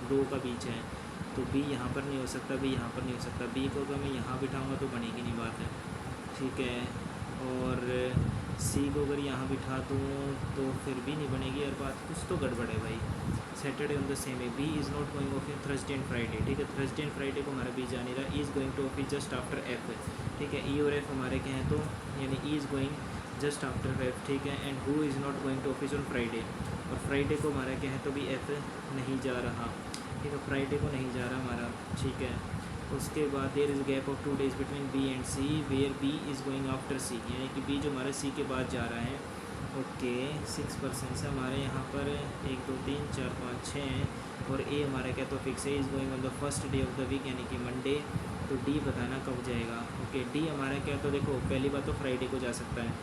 [SPEAKER 1] 2 का बीच है, तो B यहाँ पर नहीं हो सकता, B यहाँ पर नहीं हो सकता, B को अगर मैं यहाँ बिठाऊँगा तो बनेगी नहीं बात है, ठीक है। और C को अगर यहाँ बिठा दूँ तो फिर भी नहीं बनेगी यार बात, कुछ तो गड़बड़ है भाई। सैटरडे ऑन द सेम है, B is not going of in Thursday and Friday, ठीक है, थर्सडे एंड फ्राइडे को हमारा B जा नहीं रहा। E is going to office just after F, ठीक है। E और F हमारे क्या हैं तो, यानी E is going just after F, ठीक है। And who is not going to office on Friday, और फ्राइडे को हमारा क्या है तो भी F नहीं जा रहा, ठीक है, फ्राइडे को नहीं जा रहा हमारा, ठीक है। उसके बाद there is gap of 2 days between B and C, where B is going after C, यानी कि B जो हमारा C के बाद जा रहा है, ओके। 6% से हमारे यहाँ पर 1 2 3 4 5 6 हैं, और A हमारा क्या तो फिक्स है, is going on the first day of the week, यानी कि मंडे, तो D बताना कब जाएगा, ओके। D हमारा क्या तो देखो, पहली बात तो फ्राइडे को जा सकता है,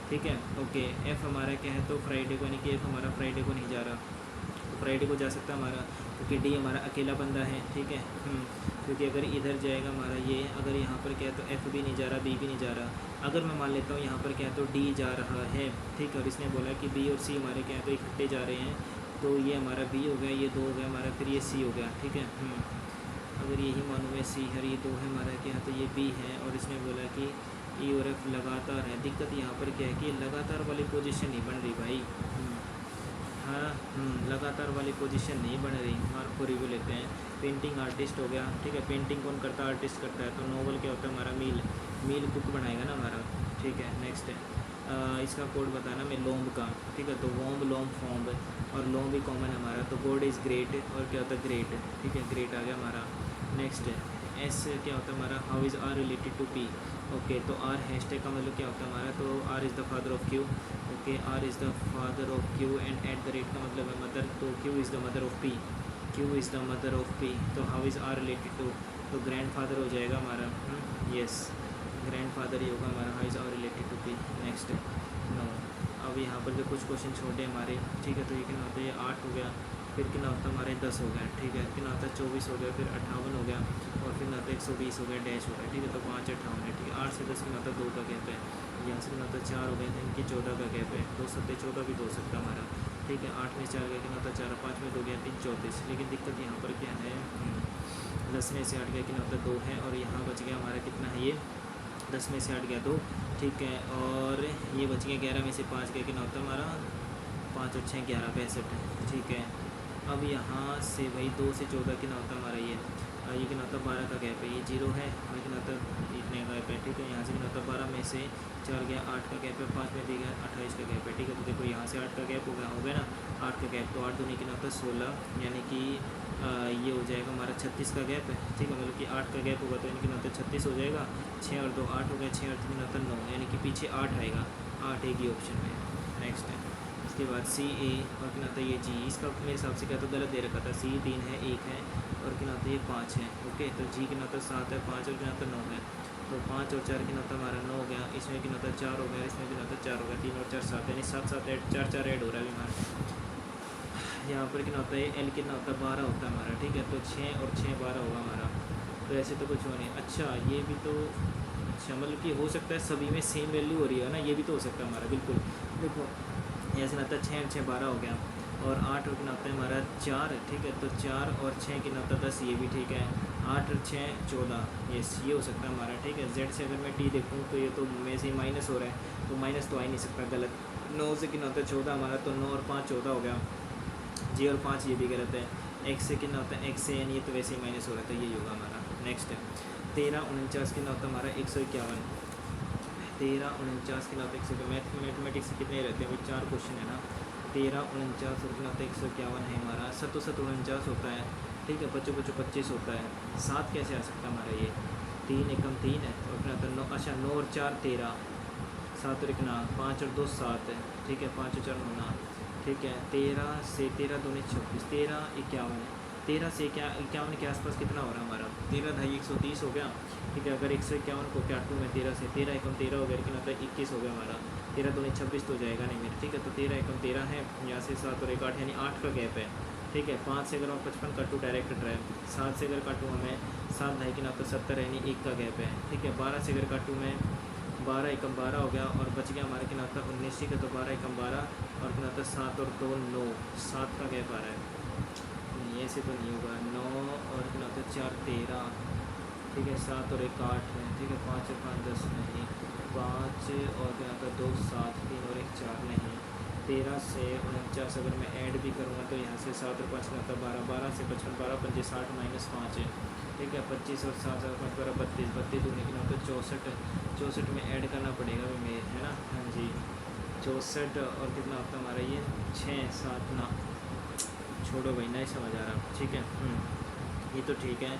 [SPEAKER 1] ठीक है, ओके। F हमारा क्या है तो फ्राइडे को, यानी कि F हमारा फ्राइडे को नहीं जा रहा, तो फ्राइडे को जा सकता है हमारा, क्योंकि D हमारा अकेला बंदा है, ठीक है, क्योंकि अगर इधर जाएगा हमारा ये, अगर यहाँ पर क्या है तो F भी नहीं जा रहा, B भी नहीं जा रहा। अगर मैं मान लेता हूँ यहाँ पर क्या है तो D जा रहा है, ठीक है, और इसने बोला कि B और C हमारे क्या है तो इकट्ठे जा रहे हैं, तो ये हमारा B हो गया, ये 2 हो गया हमारा, फिर ये C हो गया, ठीक है। अब अगर यही मालूम है सी है, ये दो है हमारा क्या, तो ये बी है, और इसने बोला कि ई और एफ लगातार है। दिक्कत यहाँ पर क्या है कि लगातार वाली पोजीशन नहीं बन रही भाई। हाँ, लगातार वाली पोजीशन नहीं बन रही। मार्क को रिव्यू लेते हैं। पेंटिंग आर्टिस्ट हो गया, ठीक है। पेंटिंग कौन करता है? आर्टिस्ट करता है। तो नोवेल क्या होता है हमारा? मील कुक बनाएगा ना हमारा, ठीक है। नेक्स्ट है इसका कोड बताना मैं लोम्ब का, ठीक है। तो वोम्ब, लोम्ब, फॉम्ब, और लोम्ब भी कॉमन हमारा। तो गॉड इज़ ग्रेट, और क्या होता है? ग्रेट, ठीक है। ग्रेट आ गया हमारा। नेक्स्ट है एस क्या होता है हमारा? How is R related to P? Okay, तो आर हैशटैग का मतलब क्या होता है हमारा? तो R is the father of Q. Okay, R is the father of Q and at the rate का मतलब है मदर। तो Q is the mother of P, Q is the mother of P. तो how is R related to? तो grand father हो जाएगा हमारा। Yes, grand father ही होगा हमारा। How is R related to P. Next no. अब यहाँ पर जो कुछ क्वेश्चन छोटे हमारे, ठीक है। तो ये कितना होता है? ये 8 हो गया, फिर कितना होता है हमारे? 10 हो गया, ठीक है। कितना होता है? 24 हो गया, फिर 58 हो गया, और फिर होता है 120 हो गया, डैश हो गया, ठीक है। तो 5 58 है, ठीक है। 8 से 10 कितना होता है? 2 का गैप है। यहाँ से कितना होता है? 4 हो गया, इनकी 14 का गैप है। 2 सत्ते 14 भी 2 सकता हमारा, ठीक है। 8 में 4 गया, कितना होता है? 4, 5 में 2 गया, 3 34। लेकिन दिक्कत यहाँ पर क्या है? 10 में से 8 गया, कितना होता है? 2 है, और यहाँ बच गया हमारा कितना है? ये 10 में से 8 गया 2, ठीक है। और ये बच गया 11 में से 5 गया, कितना होता है हमारा? 5 और 6 11, 65 है, ठीक है। अब यहाँ से भाई 2 से 14 कितना होता है हमारा? ये कितना होता है? 12 का गैप है, ये 0 है, और कितना होता है? इतने का गैप है, ठीक है। यहाँ से कितना होता है? 12 में से 4 गया, 8 का गैप है, 5 में 2 गया, 28 का गैप है, ठीक है। तो देखो यहाँ से 8 का गैप हो गया ना, 8 का गैप। तो 8 दूनी कितना होता है? 16, यानी कि ये हो जाएगा हमारा 36 का गैप है, ठीक है। मतलब कि 8 का गैप होगा, तो यानी कितना होता है? 36 हो जाएगा। 6 और 2 8 हो गया, 6 और 3 कितना होता है? 9, यानी कि पीछे 8 आएगा, 8 एक ही ऑप्शन में। नेक्स्ट है इसके बाद सी ए, और कितना होता है? ये जी। इसका मेरे हिसाब से क्या तो गलत दे रखा था। सी 3 है, 1 है, और कितना होता है? ये 5 है, ओके। तो जी कितना होता है? 7 है, 5 और कितना होता है? 9 है। तो 5 और 4 कितना होता है हमारा? 9 हो गया। इसमें कितना होता है? 4 हो गया, इसमें कितना होता है? 4 हो गया। 3 और 4 7, यानी 7 7 ऐड 4 4 ऐड हो रहा है हमारा। यहाँ पर कितना होता है? एल कितना होता है? 12 होता है हमारा, ठीक है। तो 6 और 6 12 होगा हमारा। तो ऐसे तो कुछ हो नहीं। अच्छा, ये भी तो अच्छा, मतलब कि हो सकता है सभी में सेम वैल्यू हो रही है ना, ये भी तो हो सकता है हमारा। बिल्कुल देखो, ऐसे ना होता है 6 और 6 12 हो गया, और 8 और कितना होता है हमारा? 4, ठीक है। तो 4 और 6 कितना होता है? 10, ये भी ठीक है। 8 और 6 14, यस, ये हो सकता है हमारा, ठीक है। जेड से अगर मैं टी देखूँ तो ये तो में से माइनस हो रहा है, तो माइनस तो आ ही नहीं सकता, गलत। 9 से कितना होता है? 14 हमारा, तो 9 और 5 14 हो गया। जी और 5 ये भी गलत है। एक्स से कितना होता है? एक्स से, यानी ये तो वैसे ही माइनस हो रहा था, यही होगा हमारा। नेक्स्ट है 13 49 कितना होता है हमारा? 151। 13 49 कितना होता है? 151। मैथमेटिक्स से कितने रहते हैं? 4 क्वेश्चन है ना। 13 49 और कितना होता है? 151 है हमारा। 7 7 49 होता है, ठीक है। 25 25 25 होता है। 7 कैसे आ सकता है हमारा? ये 3 एकम 3 है, और कितना होता है? 9, अच्छा 9 और 4 13, 7 और 1 9, 5 और 2 7 है, ठीक है। 5 और 4 9, ठीक है। 13 से 13 दूनी 26, 13 51 है। 13 से 51 के आसपास कितना हो रहा है हमारा? 13 ढाई 130 हो गया, ठीक है। अगर 151 को काटूँ मैं 13 से, 13 एकम 13 हो गया, लेकिन आता है 21 हो गया हमारा। 13 दूनी 26 तो जाएगा नहीं मेरे, ठीक है। तो 13 एकम 13 है, यहाँ से 7 और 1 8, यानी 8 का गैप है, ठीक है। 5 से अगर मैं 55 काटूँ डायरेक्ट कट रहा है। 7 से अगर काटूँ हमें 7 ढाई कितना होता है? 70, यानी 1 का गैप है, ठीक है। 12 से अगर काटूँ मैं 12 एकम 12 हो गया, और बच गया हमारा कितना होता है? 19, ठीक है। तो 12 एकम 12, और कितना होता है? 7 और 2 9, 7 का गैप आ रहा है, नहीं ऐसे तो नहीं होगा। 9 और कितना होता है? 4 13, ठीक है। 7 और 1 8 है, ठीक है। 5 और 5 10 नहीं, 5 और क्या होता है? 2 7, 3 और 1 4 नहीं। 13 से 49 अगर मैं ऐड भी करूँगा तो यहाँ से 7 और 5 कितना होता है? 12, 12 से 55 12 5 60 -5 है, ठीक है। 25 और 7 और 5 12 32, 32 दूनी कितना होता है? 64, 64 में ऐड करना पड़ेगा भी मेरे, है ना। हाँ जी, 64 और कितना होता है हमारा? ये 6 7 ना, छोड़ो भाई, नहीं समझ आ रहा, ठीक है। ये तो ठीक है,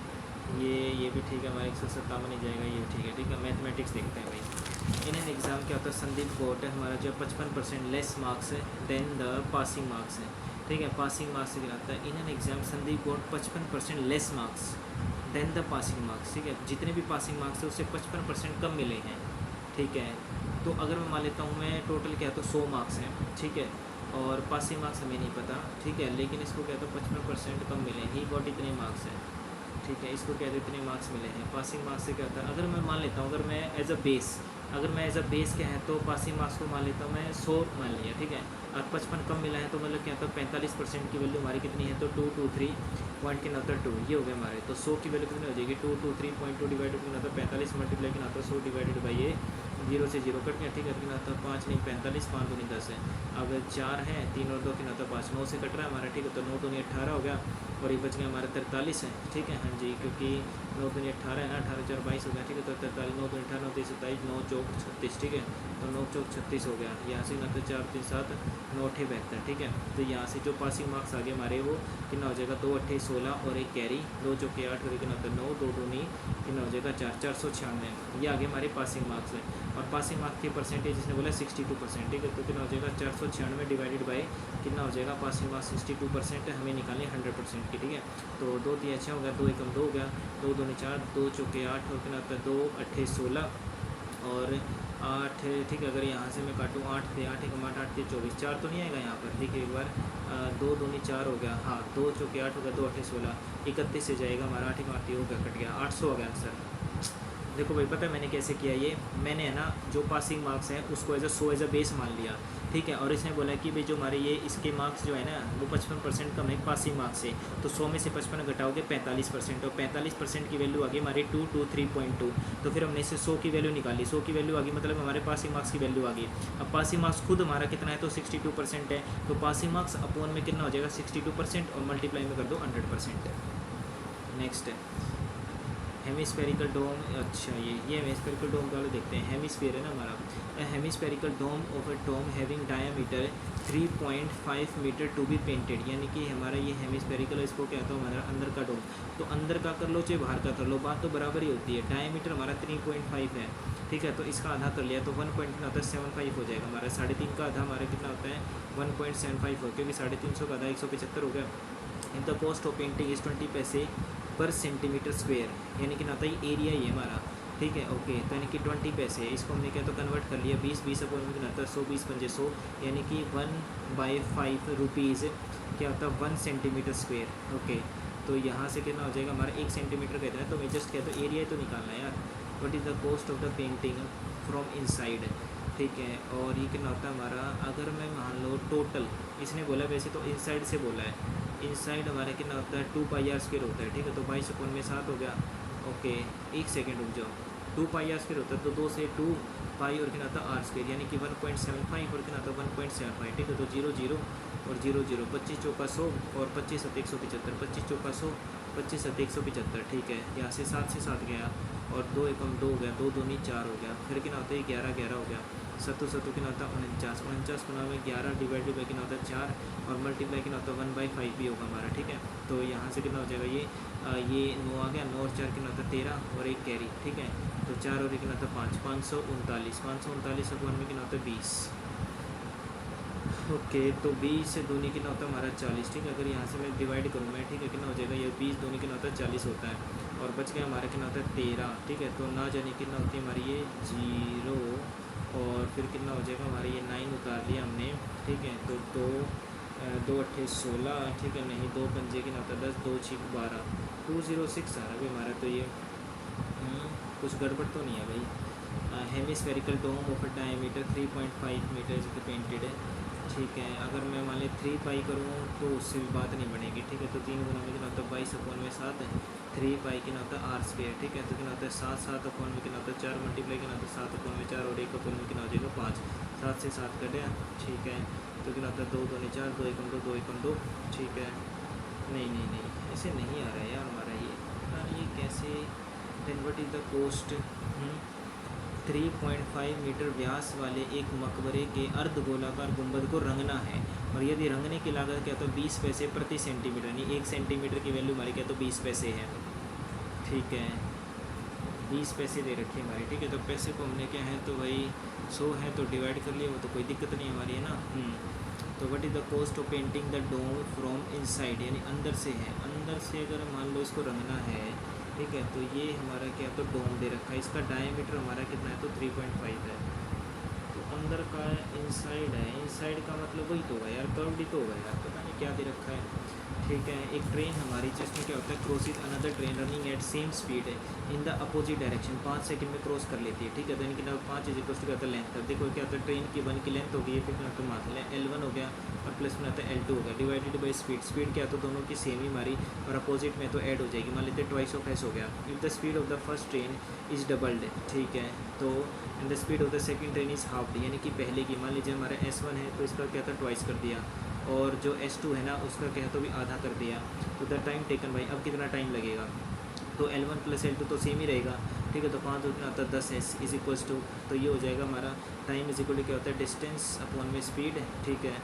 [SPEAKER 1] ये भी ठीक है हमारा। 157 ही जाएगा, ये ठीक है, ठीक है। मैथमेटिक्स देखते हैं भाई। इन एन एग्ज़ाम क्या होता है? संदीप गोट है हमारा, जो 55% लेस मार्क्स है देन द पासिंग मार्क्स है, ठीक है। पासिंग मार्क्स से क्या आता है? In an exam Sandeep got 55% less marks than the passing marks, ठीक है। जितने भी पासिंग मार्क्स है उससे 55% कम मिले हैं, ठीक है। तो अगर मैं मान लेता हूँ मैं टोटल क्या है तो 100 मार्क्स हैं, ठीक है। और पासिंग मार्क्स हमें नहीं पता, ठीक है। लेकिन इसको क्या तो 55% कम मिले, ही गॉट इतने मार्क्स हैं, ठीक है। इसको कहते इतने मार्क्स मिले हैं। पासिंग मार्क्स से क्या होता है? अगर मैं मान लेता हूँ, अगर मैं एज अ बेस अगर मैं एज अ बेस क्या है तो पासिंग मार्क्स को मान लेता हूँ मैं 100 मान लिया, ठीक है। और 55 कम मिला है तो मतलब क्या, तो 45% की वैल्यू हमारी कितनी है, तो 223 पॉइंट के नाता 2 ये हो गया हमारे। तो 100 की वैल्यू कितनी हो जाएगी, 223.2 डिवाइडेड के नाता 45 मल्टीप्लाई के नाता 100 डिवाइडेड बाई ये 0 से 0 कट गया, ठीक है। तो नाता 5 नहीं 45, 5 दूनी 10 है। अब 4 है, 3 और 2 के नाता 5, 9 से कट रहा है हमारा, ठीक है। तो 9 दूनी 18 हो गया और ये बच गया हमारा 43 है, ठीक है। हाँ जी, क्योंकि 9 दूनी 18 है ना, 18 4 22 हो गया, ठीक है। तो 43, 9 दूनी 18, 9 3 27, 9 चौक 36, ठीक है। तो 9 चौक 36 हो गया। यहाँ से नाता 4 3 7 9 8 72, ठीक है। तो यहाँ से जो पासिंग मार्क्स आगे हमारे वो कितना हो जाएगा, 2 8 16 और एक कैरी, 2 चौके 8 और एक नाता 9, 2 दूनी कितना हो जाएगा 4, 496। ये आगे हमारे पासिंग मार्क्स है। और पासिंग मार्क्स की परसेंटेज इसने बोला 62%, ठीक है। तो कितना हो जाएगा 496 डिवाइडेड बाई कितना हो जाएगा, पासिंग मार्क्स 62% है, हमें निकालनी 100% की, ठीक है। तो 2 3 अच्छा हो गया, 2 एकम 2 हो गया, 2 दूनी 4, 2 चौके 8 और कितना होता है 2 8 16 और 8, ठीक है। अगर यहाँ से मैं काटूँ 8 थे 8 एकम 8 8 थे 24, 4 तो नहीं आएगा यहाँ पर, देखिए एक बार 2 दूनी 4 हो गया, हाँ 2 चौके 8 हो गया, 2 8 16 31 से जाएगा हमारा, 8 एकम 8 हो गया, कट गया 800 हो गया आंसर। देखो भाई पता है मैंने कैसे किया ये, मैंने है ना जो पासिंग मार्क्स हैं उसको एज अ बेस मान लिया, ठीक है। और इसने बोला कि भाई जो हमारे ये इसके मार्क्स जो है ना वो 55% कम है पासिंग मार्क्स से, तो 100 में से 55 घटाओगे 45%, और 45% की वैल्यू आ गई हमारी 223.2। तो फिर हमने इससे 100 की वैल्यू निकाली, 100 की वैल्यू आ गई मतलब हमारे पासिंग मार्क्स की वैल्यू आ गई। अब पासिंग मार्क्स खुद हमारा कितना है, तो 62% है, तो पासिंग मार्क्स अपॉन में कितना हो जाएगा 62% और मल्टीप्लाई में कर दो 100%। नेक्स्ट है हेमिस्फेरिकल डोम, अच्छा ये हेमिस्फेरिकल डोम का देखते हैं। हेमिस्फीयर है ना हमारा, hemispherical dome of a dome having diameter 3.5 metre to be painted, यानी कि हमारा ये हेमिस्फेरिकल है, इसको कहता हूँ हमारा अंदर का डोम। तो अंदर का कर लो चाहे बाहर का कर लो, बात तो बराबर ही होती है। डायामीटर हमारा 3.5 है, ठीक है। तो इसका आधा कर लिया तो 1.75 हो जाएगा हमारा, 3.5 का आधा हमारा कितना होता है 1.75 हो, क्योंकि 350 का आधा 175 हो गया। In the cost of painting is 20 पैसे पर सेंटीमीटर स्क्वेयर, यानी कि ना तो ये एरिया ही है हमारा, ठीक है। ओके, तो यानी कि 20 पैसे, इसको हमने क्या तो कन्वर्ट कर लिया 20 अपॉन में कितना होता है 100, 20 पंजे 100, यानी कि 1/5 रुपीज़ क्या होता है 1 सेंटीमीटर स्क्वेयर। ओके, तो यहाँ से कितना हो जाएगा हमारा 1 सेंटीमीटर कहते हैं, तो मैं जस्ट कहता हूँ एरिया तो निकालना है यार। What is the cost of the painting from inside, ठीक है। और ये कितना होता है हमारा, अगर मैं मान लो टोटल, इसने बोला वैसे तो इनसाइड से बोला है, इनसाइड हमारा कितना होता है 2πr² होता है, ठीक है। तो 22 अपॉन में 7 हो गया। ओके, एक सेकेंड रुक जाओ, 2πr² होता है, तो 2 से 2 पाई और कितना होता है r², यानी कि 1.75 और कितना होता है 1.75, ठीक है। तो 0 0 और 0 0, 25 चौका 100 और 25 7 175, 25 चौका 100, 25 7 175, ठीक है। यहाँ से 7 से 7 गया और 2 एकम 2 हो गया, 2 दूनी 4 हो गया, फिर कितना होता है 11 11 हो गया, 7 7 कितना होता है 49, 49 गुना में 11 डिवाइडेड बाई कितना होता है 4 और मल्टीप्लाई कितना होता है 1/5 भी होगा हमारा, ठीक है। तो यहाँ से कितना हो जाएगा ये 9 आ गया, 9 और 4 कितना होता है 13 और एक कैरी, ठीक है। तो 4 और एक कितना होता है 5, 539 अपॉन में कितना होता है 20। ओके, तो 20 से दूनी कितना होता है हमारा 40, ठीक है। अगर यहाँ से मैं डिवाइड करूँ मैं, ठीक है, कितना हो जाएगा ये 20 दूनी कितना होता है 40 होता है, और बच गया हमारा कितना होता है 13, ठीक है। तो ना जाने कितना होती है हमारी ये 0 और फिर कितना हो जाएगा हमारा ये 9 उतार लिया हमने, ठीक है। तो 2 8 16, ठीक है। नहीं 2 पंजे कितना होता है 10, 2 6 12, 206 आ रहा है हमारा। तो ये कुछ गड़बड़ तो नहीं है भाई। Hemispherical dome of diameter 3.5 metre painted है, ठीक है। अगर मैं मान ली 3 पाई करूँ तो उससे भी बात नहीं बनेगी, ठीक है। तो 3 गुना में कितना होता है 22 अपॉन में 7, 3 पाई कितना होता है r², ठीक है। तो कितना होता है 7 7 अपॉन में कितना होता है 4 मल्टीप्लाई कितना होता है 7 अपॉन में 4 और 1 अपॉन में कितना हो जाएगा 5, 7 से 7 कटे, ठीक है। तो कितना होता है 2 दूनी 4, 2 एकम 2, 2 एकम 2, ठीक है। नहीं ऐसे नहीं आ रहा है यार हमारा ये कैसे, then what is the cost. 3.5 metre व्यास वाले एक मकबरे के अर्धगोलाकार गुंबद को रंगना है, और यदि रंगने की लागत क्या तो 20 पैसे प्रति सेंटीमीटर, यानी 1 सेंटीमीटर की वैल्यू हमारी क्या तो 20 पैसे है, ठीक है। 20 पैसे दे रखे हमारी, ठीक है। तो पैसे को हमने क्या है तो भाई 100 है तो डिवाइड कर लिया, वो तो कोई दिक्कत नहीं हमारी है ना। तो what is the cost of painting the dome from inside, यानी अंदर से है, अंदर से अगर मान लो इसको रंगना है, ठीक है। तो ये हमारा क्या तो डोम दे रखा है, इसका डायमीटर हमारा कितना है तो 3.5 है। तो अंदर का इनसाइड है, इस साइड का मतलब वही तो होगा यार, कर्व्ड ही तो होगा यार, पता नहीं क्या दे रखा है। ठीक है, एक ट्रेन हमारी जिसमें क्या होता है, crosses another train running at same speed है in the opposite direction, 5 second में क्रॉस कर लेती है। ठीक है, तो इनकी 5 इज इक्वल टू क्या होता है लेंथ। अब देखो क्या होता है, ट्रेन की 1 की लेंथ होगी, फिर तो मान लें L1 हो गया और प्लस में आता है L2 हो गया, डिवाइडेड बाई स्पीड। स्पीड क्या तो दोनों की सेम ही हमारी और अपोजिट में तो ऐड हो जाएगी। मान लेते हैं ट्वाइस ऑफ एस हो गया। If the speed of the first train is doubled, ठीक है, तो and the speed of the second train is halved, यानी कि पहले की मान लीजिए हमारा S1 है तो इसका क्या था ट्वाइस कर दिया, और जो S2 है ना उसका क्या तो भी आधा कर दिया। तो द टाइम टेकन भाई, अब कितना टाइम लगेगा, तो L1 प्लस L2 तो सेम ही रहेगा। ठीक है, तो 5 कितना आता है 10s इज इक्वल्स टू, तो ये हो जाएगा हमारा टाइम इज इक्वल टू क्या होता है डिस्टेंस अपॉन में स्पीड। ठीक है,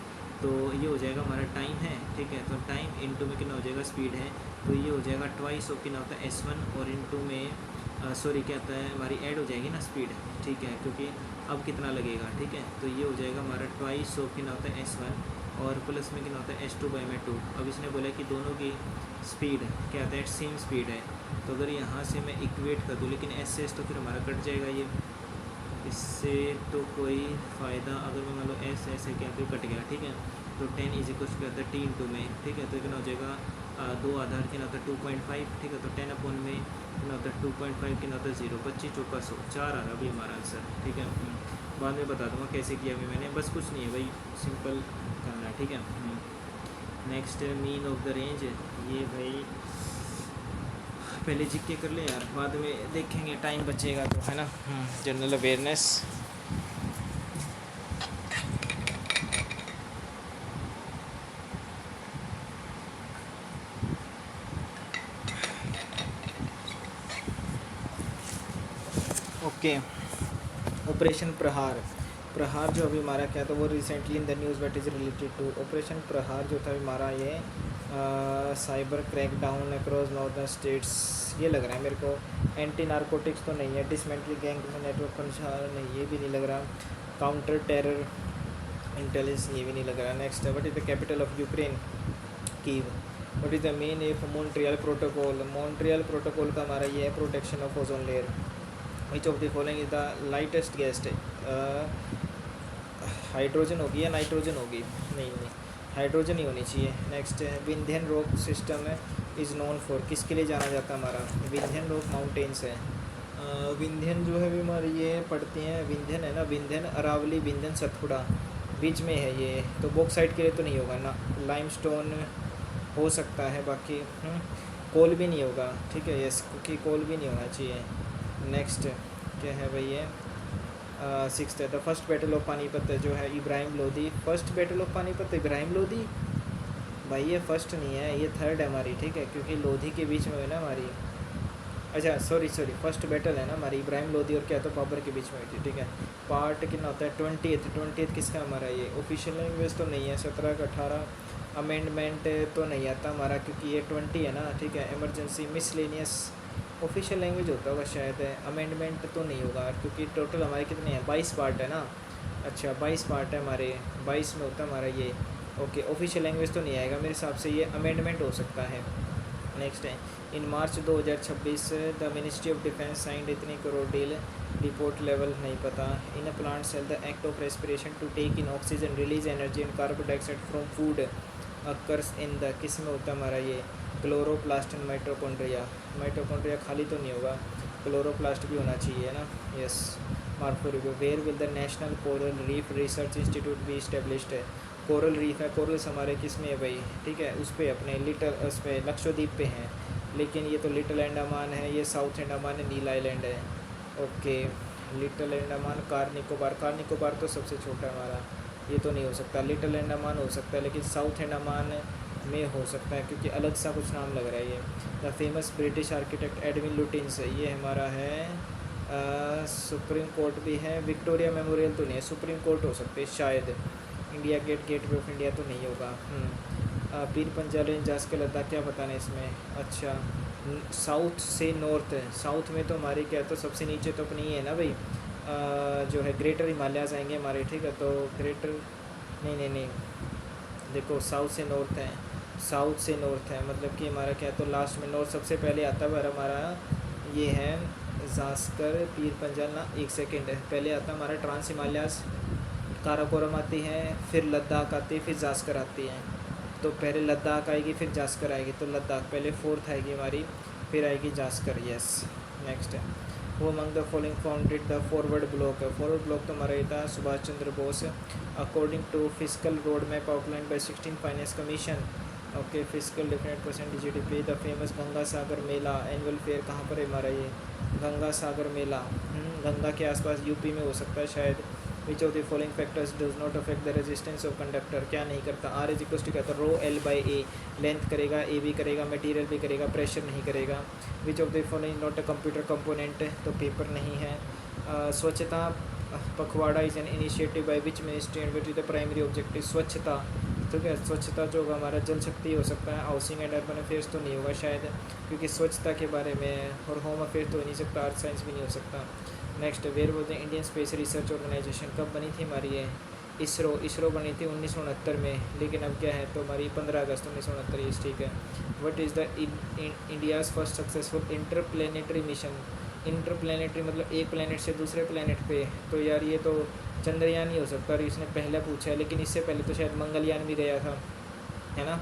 [SPEAKER 1] तो ये हो जाएगा हमारा टाइम है। ठीक है, तो टाइम इनटू में कितना हो जाएगा स्पीड है, तो ये हो जाएगा ट्वाइस ऑफ कितना होता है S1 और इनटू में सॉरी क्या होता है हमारी ऐड हो जाएगी ना स्पीड। ठीक है, क्योंकि अब कितना लगेगा। ठीक है, तो ये हो जाएगा हमारा ट्वाइस ऑफ कितना होता है S1 और प्लस में कितना होता है S2 बाई में 2। अब इसने बोला कि दोनों की स्पीड क्या होता है सेम स्पीड है, तो अगर यहाँ से मैं इक्वेट कर दूँ, लेकिन S से S तो फिर हमारा कट जाएगा ये, इससे तो कोई फ़ायदा, अगर मैं मान लो S ऐसे क्या फिर कट गया। ठीक है, तो 10 इज इक्वल टू क्या होता है T इंटू में। ठीक है, तो कितना हो जाएगा 2 आधार कितना होता है 2.5। ठीक है, तो 10 अपॉन में कितना होता है 2.5 कितना होता है 0, 25 चौका 100, 4 आ रहा अभी हमारा आंसर। ठीक है, बाद में बता दूँगा कैसे किया अभी मैंने, बस कुछ नहीं है भाई, सिंपल करना है। ठीक है, next mean of the range, ये भाई पहले जीके कर ले यार, बाद में देखेंगे टाइम बचेगा तो, है ना। General awareness, okay. ऑपरेशन प्रहार, प्रहार जो अभी हमारा क्या था वो recently in the news but is related to operation Prahaar जो था हमारा ये cyber crackdown across northern states, ये लग रहा है मेरे को। एंटी नारकोटिक्स तो नहीं है, डिसमेंटल गैंग नेटवर्क कंसार नहीं, ये भी नहीं लग रहा। काउंटर टेरर इंटेलिजेंस, ये भी नहीं लग रहा। Next what is the capital of Ukraine, Kyiv. What is the main F Montreal protocol, Montreal protocol का हमारा ये है protection of ozone layer. Which of the following is the lightest gas, hydrogen होगी या नाइट्रोजन होगी, नहीं hydrogen ही होनी चाहिए। नेक्स्ट है विंध्यन रॉक सिस्टम है इज़ नोन फॉर, किसके लिए जाना जाता है हमारा, विंध्यन रॉक माउंटेन्स है। विंध्यन जो है भी हमारी ये पड़ती हैं, विंध्यन है ना, विंध्यन अरावली विंध्यन सतपुड़ा बीच में है ये, तो बॉक्साइट के लिए तो नहीं होगा ना, लाइमस्टोन हो सकता है, बाकी कोल भी नहीं होगा। ठीक है, यस, क्योंकि कोल भी नहीं होना चाहिए। नेक्स्ट क्या है भाई ये 6th है the first battle of Panipat जो है Ibrahim Lodi, first battle of Panipat Ibrahim Lodi, भाई ये फर्स्ट नहीं है, ये थर्ड है हमारी। ठीक है, क्योंकि लोधी के बीच में है ना हमारी, अच्छा सॉरी फर्स्ट बैटल है ना हमारी इब्राहिम लोदी और क्या तो बाबर के बीच में हुई थी। ठीक है, पार्ट कितना होता है 20th किसका हमारा ये ऑफिशियल लैंग्वेज तो नहीं है, 17 का 18 अमेंडमेंट तो नहीं आता हमारा क्योंकि ये 20 है ना। ठीक है, इमरजेंसी मिसलेनियस ऑफिशियल लैंग्वेज होता होगा शायद, अमेंडमेंट तो नहीं होगा क्योंकि टोटल हमारे कितने हैं 22 पार्ट है ना। अच्छा 22 पार्ट है हमारे, 22 में होता है हमारा ये। ओके, ऑफिशियल लैंग्वेज तो नहीं आएगा मेरे हिसाब से, ये अमेंडमेंट हो सकता है। नेक्स्ट है in March 2026 the ministry of defence signed इतनी करोड़ डील, रिपोर्ट लेवल नहीं पता। In a plant cell the act of respiration to take in oxygen release energy and carbon dioxide from food occurs in the, किस में होता है हमारा ये chloroplast and mitochondria, mitochondria खाली तो नहीं होगा, क्लोरोप्लास्ट भी होना चाहिए ना। Yes, marco review where will the national coral reef research institute भी इस्टेब्लिश्ड है, कोरल रीफ है, कोरल्स हमारे किस में है भाई। ठीक है, उस पर अपने लिटल उस पर लक्षद्वीप पे हैं, लेकिन ये तो लिटिल अंडमान है, ये साउथ अंडमान है, नील आइलैंड है। Okay, little Andaman car Nicobar तो सबसे छोटा है हमारा, ये तो नहीं हो सकता। लिटिल अंडमान हो सकता है लेकिन साउथ अंडमान में हो सकता है क्योंकि अलग सा कुछ नाम लग रहा है ये। The famous British architect Edwin Lutyens, ये हमारा है। सुप्रीम कोर्ट भी है, विक्टोरिया मेमोरियल तो नहीं है, सुप्रीम कोर्ट हो सकते हैं शायद। India gate, gateway of India तो नहीं होगा। पीर पंजाल रेंज जास के लद्दाख, क्या बताना इसमें। अच्छा, साउथ से नॉर्थ है, साउथ में तो हमारी क्या तो सबसे नीचे तो अपनी है ना भाई, जो है ग्रेटर हिमालयाज़ आएंगे हमारे। ठीक है, तो ग्रेटर नहीं देखो साउथ से नॉर्थ है, साउथ से नॉर्थ है मतलब कि हमारा क्या तो लास्ट में नॉर्थ सबसे पहले आता है हमारा ये है जास्कर पीर पंजाल ना, एक सेकंड है, पहले आता है हमारा ट्रांस हिमालयाज़, काराकोरम आती है, फिर लद्दाख आती है, फिर जास्कर आती है। तो पहले लद्दाख आएगी, फिर जास्कर आएगी, तो लद्दाख पहले फोर्थ आएगी हमारी, फिर आएगी जास्कर। यस। नेक्स्ट है वो among the following founded the Forward Bloc है। फॉरवर्ड ब्लॉक तो हमारा ये था Subhash Chandra Bose. According to physical road map outline by 16 finance commission. Okay, physical different percent GDP। The famous Ganga Sagar Mela annual fair कहाँ पर है हमारा ये गंगा सागर मेला? गंगा के आसपास यूपी में हो सकता है शायद। विच of the following factors does not affect the resistance of conductor? क्या नहीं करता? R इज इक्वल टू क्या था? रो L बाई ए। लेंथ करेगा, ए भी करेगा, मटेरियल भी करेगा, प्रेशर नहीं करेगा। विच of the following not a computer component? तो पेपर नहीं है। स्वच्छता पखवाड़ा is an initiative by which ministry and which is the primary objective? स्वच्छता, ठीक है। स्वच्छता जो होगा हमारा जल शक्ति हो सकता है, हाउसिंग एंड अर्बन अफेयर्स तो नहीं होगा शायद, क्योंकि स्वच्छता के बारे में, और होम अफेयर्स तो हो नहीं सकता, अर्थ साइंस भी नहीं हो सकता। Next, where was the Indian space research organisation? कब बनी थी हमारी ये? इसरो बनी थी 1969 में, लेकिन अब क्या है तो हमारी 15 अगस्त 1969। ठीक है। What is the India's first successful interplanetary mission? Interplanetary मतलब एक प्लेनेट से दूसरे प्लेनेट पे, तो यार ये तो चंद्रयान ही हो सकता है, इसने पहले पूछा है, लेकिन इससे पहले तो शायद मंगलयान भी गया था, है ना?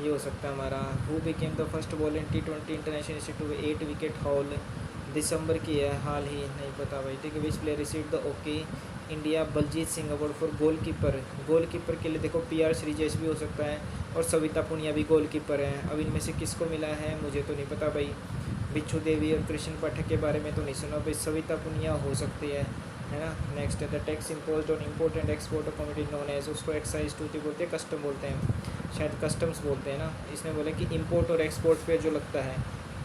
[SPEAKER 1] ये हो सकता है हमारा। Who became the first ball in T20 international institute 8 wicket haul? दिसंबर की है, हाल ही, नहीं पता भाई। ठीक है। Which player receive the okay India Baljit Singh award for goalkeeper? Goalkeeper के लिए देखो PR श्रीजेश भी हो सकता है, और सविता पुनिया भी गोलकीपर हैं। अब इनमें से किसको मिला है मुझे तो नहीं पता भाई। बिच्छू देवी और कृष्ण पाठक के बारे में तो नहीं सुना भाई। सविता पुनिया हो सकती है ना? नेक्स्ट है the tax impose on import and export of commodity known as, उसको एक्साइज ड्यूटी बोलते हैं, कस्टम बोलते हैं, शायद कस्टम्स बोलते हैं ना। इसने बोला कि इम्पोर्ट और एक्सपोर्ट पे जो लगता है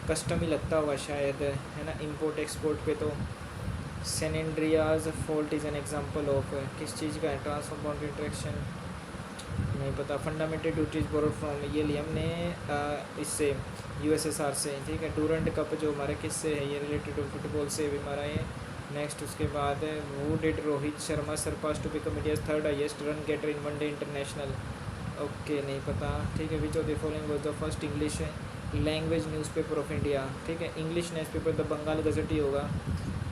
[SPEAKER 1] कस्टम ही लगता होगा शायद, है ना? इम्पोर्ट एक्सपोर्ट पे तो San Andreas fault is an example of किस चीज़ का है? ट्रांसफर बाउंड्री इंटरेक्शन, नहीं पता। फंडामेंटल ड्यूटीज बोरोड फ्रॉम, ये लिया हमने इससे USSR से। ठीक है। डूरंट कप जो हमारे किससे है? ये रिलेटेड टू फुटबॉल से भी हमारा ये। नेक्स्ट उसके बाद वो did Rohit Sharma surpass to become India's third highest run getter in one day international? Okay, नहीं पता। ठीक है। Which of the following was the first English language newspaper of India? ठीक है। English newspaper the Bengal gazette ही होगा।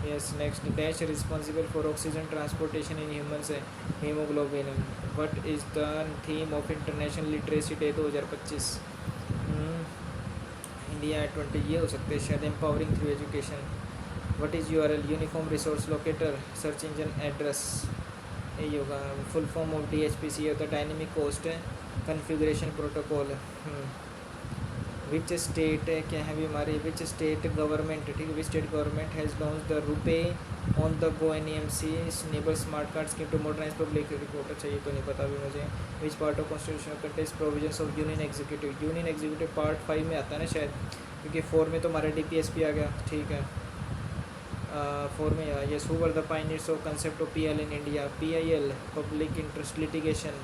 [SPEAKER 1] Yes. Next, dash responsible for oxygen transportation in humans है? Haemoglobin. What is the theme of international literacy day 2025? India 20, ये हो सकते हैं शायद, empowering through education. What is URL? Uniform resource locator, search engine address, यही होगा। Full form of DHPC होता है dynamic coast configuration protocol. Which state क्या है भी हमारे? विच स्टेट गवर्नमेंट, ठीक है, which state government has launch the RuPay on the go NEMC enable smart card scheme to modernise public report? अच्छा, ये तो नहीं पता भी मुझे। Which part of constitution contains provisions of union executive? Union executive part 5 में आता है ना शायद, क्योंकि 4 में तो हमारा DPSP आ गया। ठीक है। 4 में yes. Who were the pioneers of concept of PIL in India? PIL public interest litigation,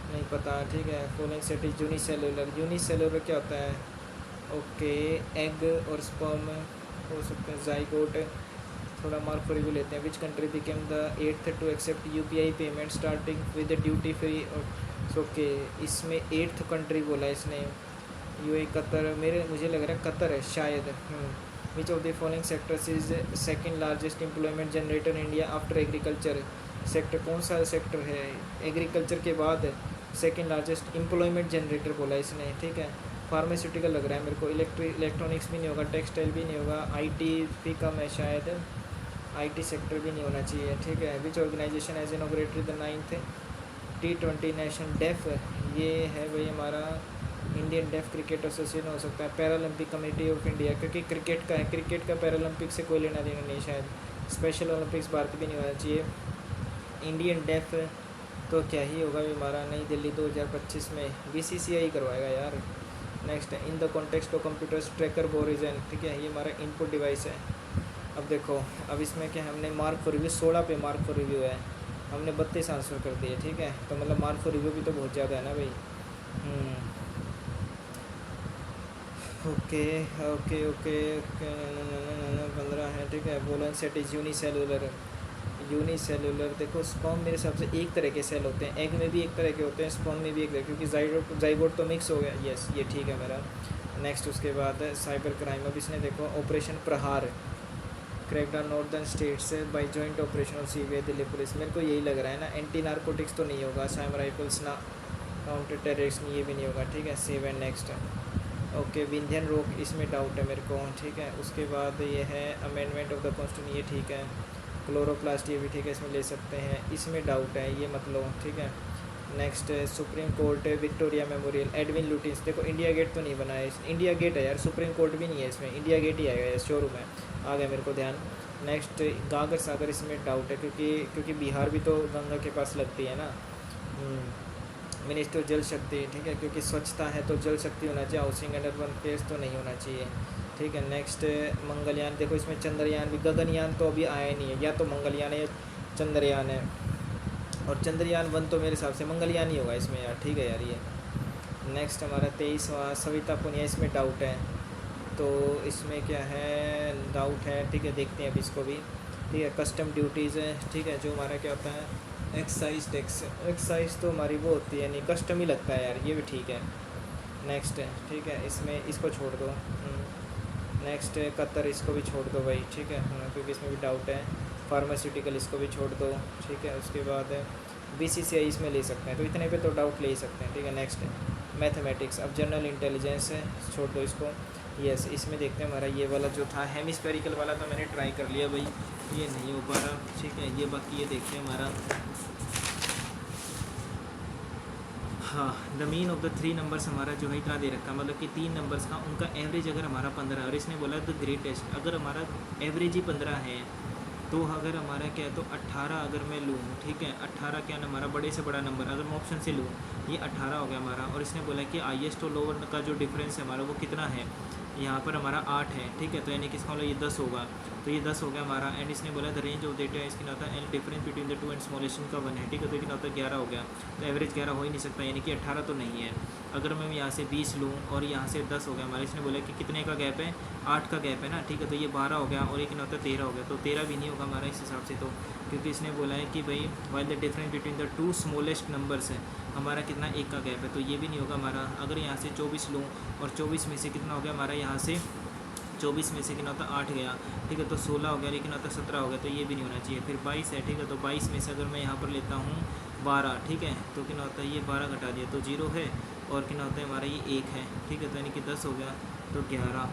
[SPEAKER 1] नहीं पता। ठीक है। Following set is unicellular. Unicellular क्या होता है? ओके, एग और स्पर्म हो सकते हैं, जाइगोट। थोड़ा मार्क फॉर रिव्यू लेते हैं। Which country became the 8th to accept UPI payment starting with duty free? Okay, इसमें 8th कंट्री बोला इसने। UAE, कतर, मुझे लग रहा है कतर है शायद। विच of the following sectors is second largest employment generator in India after agriculture? Sector कौन सा सेक्टर है? एग्रीकल्चर के बाद सेकेंड लार्जेस्ट एम्प्लॉयमेंट जनरेटर बोला इसने। ठीक है। फार्मास्यूटिकल लग रहा है मेरे को। इलेक्ट्रॉनिक्स भी नहीं होगा, टेक्सटाइल भी नहीं होगा, IT भी कम है शायद, IT सेक्टर भी नहीं होना चाहिए। ठीक है। Which organisation as inaugurated the 9th T20 national deaf? ये है भाई हमारा इंडियन डेफ क्रिकेट एसोसिएशन हो सकता है। पैरालंपिक कमेटी ऑफ इंडिया, क्योंकि क्रिकेट का है, क्रिकेट का पैरालंपिक से कोई लेना देना नहीं शायद। स्पेशल ओलंपिक्स भारत भी नहीं होना चाहिए। इंडियन डेफ तो क्या ही होगा भी हमारा, नई दिल्ली 2025 में BCCI करवाएगा यार। नेक्स्ट है in the context of computers tracker बोरिजन। ठीक है। ये हमारा इनपुट डिवाइस है। अब देखो, अब इसमें क्या हमने मार्क फॉर रिव्यू 16 पे मार्क फॉर रिव्यू है, हमने 32 आंसर कर दिए। ठीक है। तो मतलब मार्क फॉर रिव्यू भी तो बहुत ज़्यादा है ना भाई। ओके ओके ओके ओके 15 है। ठीक है। बोलन सेट इज यूनिसेलुलर। यूनिसेलुलर देखो, स्पर्म मेरे हिसाब से एक तरह के सेल होते हैं, एग में भी एक तरह के होते हैं, स्पर्म में भी एक तरह, क्योंकि जाइगोट तो मिक्स हो गया। यस, ये ठीक है मेरा। नेक्स्ट उसके बाद साइबर क्राइम। अब इसने देखो ऑपरेशन प्रहार, crack down northern states by joint operation of CBI Delhi police. मेरे को यही लग रहा है ना, एंटी नारकोटिक्स तो नहीं होगा, साइम राइफल्स ना, काउंटर टेररिस्ट ये भी नहीं होगा, ठीक है। Save and next. Okay, Vindhyan रोक, इसमें डाउट है मेरे को, ठीक है। उसके बाद ये है अमेंडमेंट ऑफ द कॉन्स्टिट्यूशन, ये ठीक है। क्लोरोप्लास्ट ये भी ठीक है, इसमें ले सकते हैं। इसमें डाउट है, ये मत लो, ठीक है। Next supreme court Victoria memorial, Edwin Lutyens. देखो इंडिया गेट तो नहीं बना है, इंडिया गेट है यार, सुप्रीम कोर्ट भी नहीं है इसमें, इंडिया गेट ही आएगा, शोरूम है, आ गया मेरे को ध्यान। नेक्स्ट गागर सागर, इसमें डाउट है क्योंकि बिहार भी तो गंगा के पास लगती है ना। मिनिस्टर जल शक्ति, ठीक है, क्योंकि स्वच्छता है तो जल शक्ति होना चाहिए, हाउसिंग एंड अर्बन अफेयर्स तो नहीं होना चाहिए, ठीक है। नेक्स्ट मंगलयान, देखो इसमें चंद्रयान भी, गगनयान तो अभी आया नहीं है, या तो मंगलयान है या चंद्रयान है, और चंद्रयान 1 तो मेरे हिसाब से मंगलयान ही होगा इसमें यार, ठीक है यार ये। नेक्स्ट हमारा 23वां सविता पुनिया, इसमें डाउट है, तो इसमें क्या है, डाउट है, ठीक है, देखते हैं अब इसको भी, ठीक है। कस्टम ड्यूटीज़ है, ठीक है, जो हमारा क्या होता है, एक्साइज टैक्स, एक्साइज तो हमारी वो होती है नहीं, कस्टम ही लगता है यार, ये भी ठीक है। नेक्स्ट है, ठीक है, इसमें इसको छोड़ दो। नेक्स्ट कतर, इसको भी छोड़ दो भाई, ठीक है, क्योंकि इसमें भी डाउट है। फार्मास्यूटिकल, इसको भी छोड़ दो, ठीक है। उसके बाद बीसीसीआई इसमें ले सकते हैं, तो इतने पे तो डाउट ले ही सकते हैं, ठीक है। नेक्स्ट मैथमेटिक्स, अब जनरल इंटेलिजेंस है, छोड़ दो इसको। यस, इसमें देखते हैं हमारा ये वाला जो था हेमिस्फेरिकल वाला, तो मैंने ट्राई कर लिया भाई, ये नहीं हो पा रहा, ठीक है। ये बाकी ये देखते हैं हमारा, हाँ, the mean of the 3 numbers हमारा जो है इतना दे रखा है, मतलब कि 3 नंबर्स का उनका एवरेज अगर हमारा 15 है, और इसने बोला द ग्रेटेस्ट, अगर हमारा एवरेज ही 15 है, तो अगर हमारा क्या है, तो 18 अगर मैं लूँ, ठीक है, 18 क्या ना हमारा बड़े से बड़ा नंबर, अगर मैं ऑप्शन से लूँ, ये 18 हो गया हमारा। और इसने बोला कि हाईएस्ट और लोअर का जो डिफरेंस है हमारा वो कितना है, यहाँ पर हमारा 8 है, ठीक है, तो यानी कि इसका मतलब ये 10 होगा, तो ये 10 हो गया हमारा। एंड इसने बोला द रेंज ऑफ डेटा इसके नाता and difference between the 2 and smallest का 1 है, ठीक है, तो इसके नाता 11 हो गया, तो एवरेज 11 हो ही नहीं सकता, यानी कि 18 तो नहीं है। अगर मैं यहाँ से 20 लूँ और यहाँ से 10 हो गया हमारा, इसने बोला कि कितने का गैप है, 8 का गैप है ना, ठीक है, तो ये 12 हो गया, और एक नाता 13 हो गया, तो 13 भी नहीं होगा हमारा इस हिसाब से, तो क्योंकि इसने बोला है कि भाई while the difference between the 2 smallest numbers है, हमारा कितना 1 का गैप है, तो ये भी नहीं होगा हमारा। अगर यहाँ से 24 लूँ और 24 में से कितना हो गया हमारा, यहाँ से 24 में से कितना होता 8 गया, ठीक है, तो 16 हो गया, लेकिन होता 17 हो गया, तो ये भी नहीं होना चाहिए। फिर 22 है, ठीक है, तो 22 में से अगर मैं यहाँ पर लेता हूँ 12, ठीक है, तो कितना होता है, ये 12 घटा दिया तो 0 है, और कितना होता है हमारा ये 1 है, ठीक है, तो यानी कि 10 हो गया, तो 11।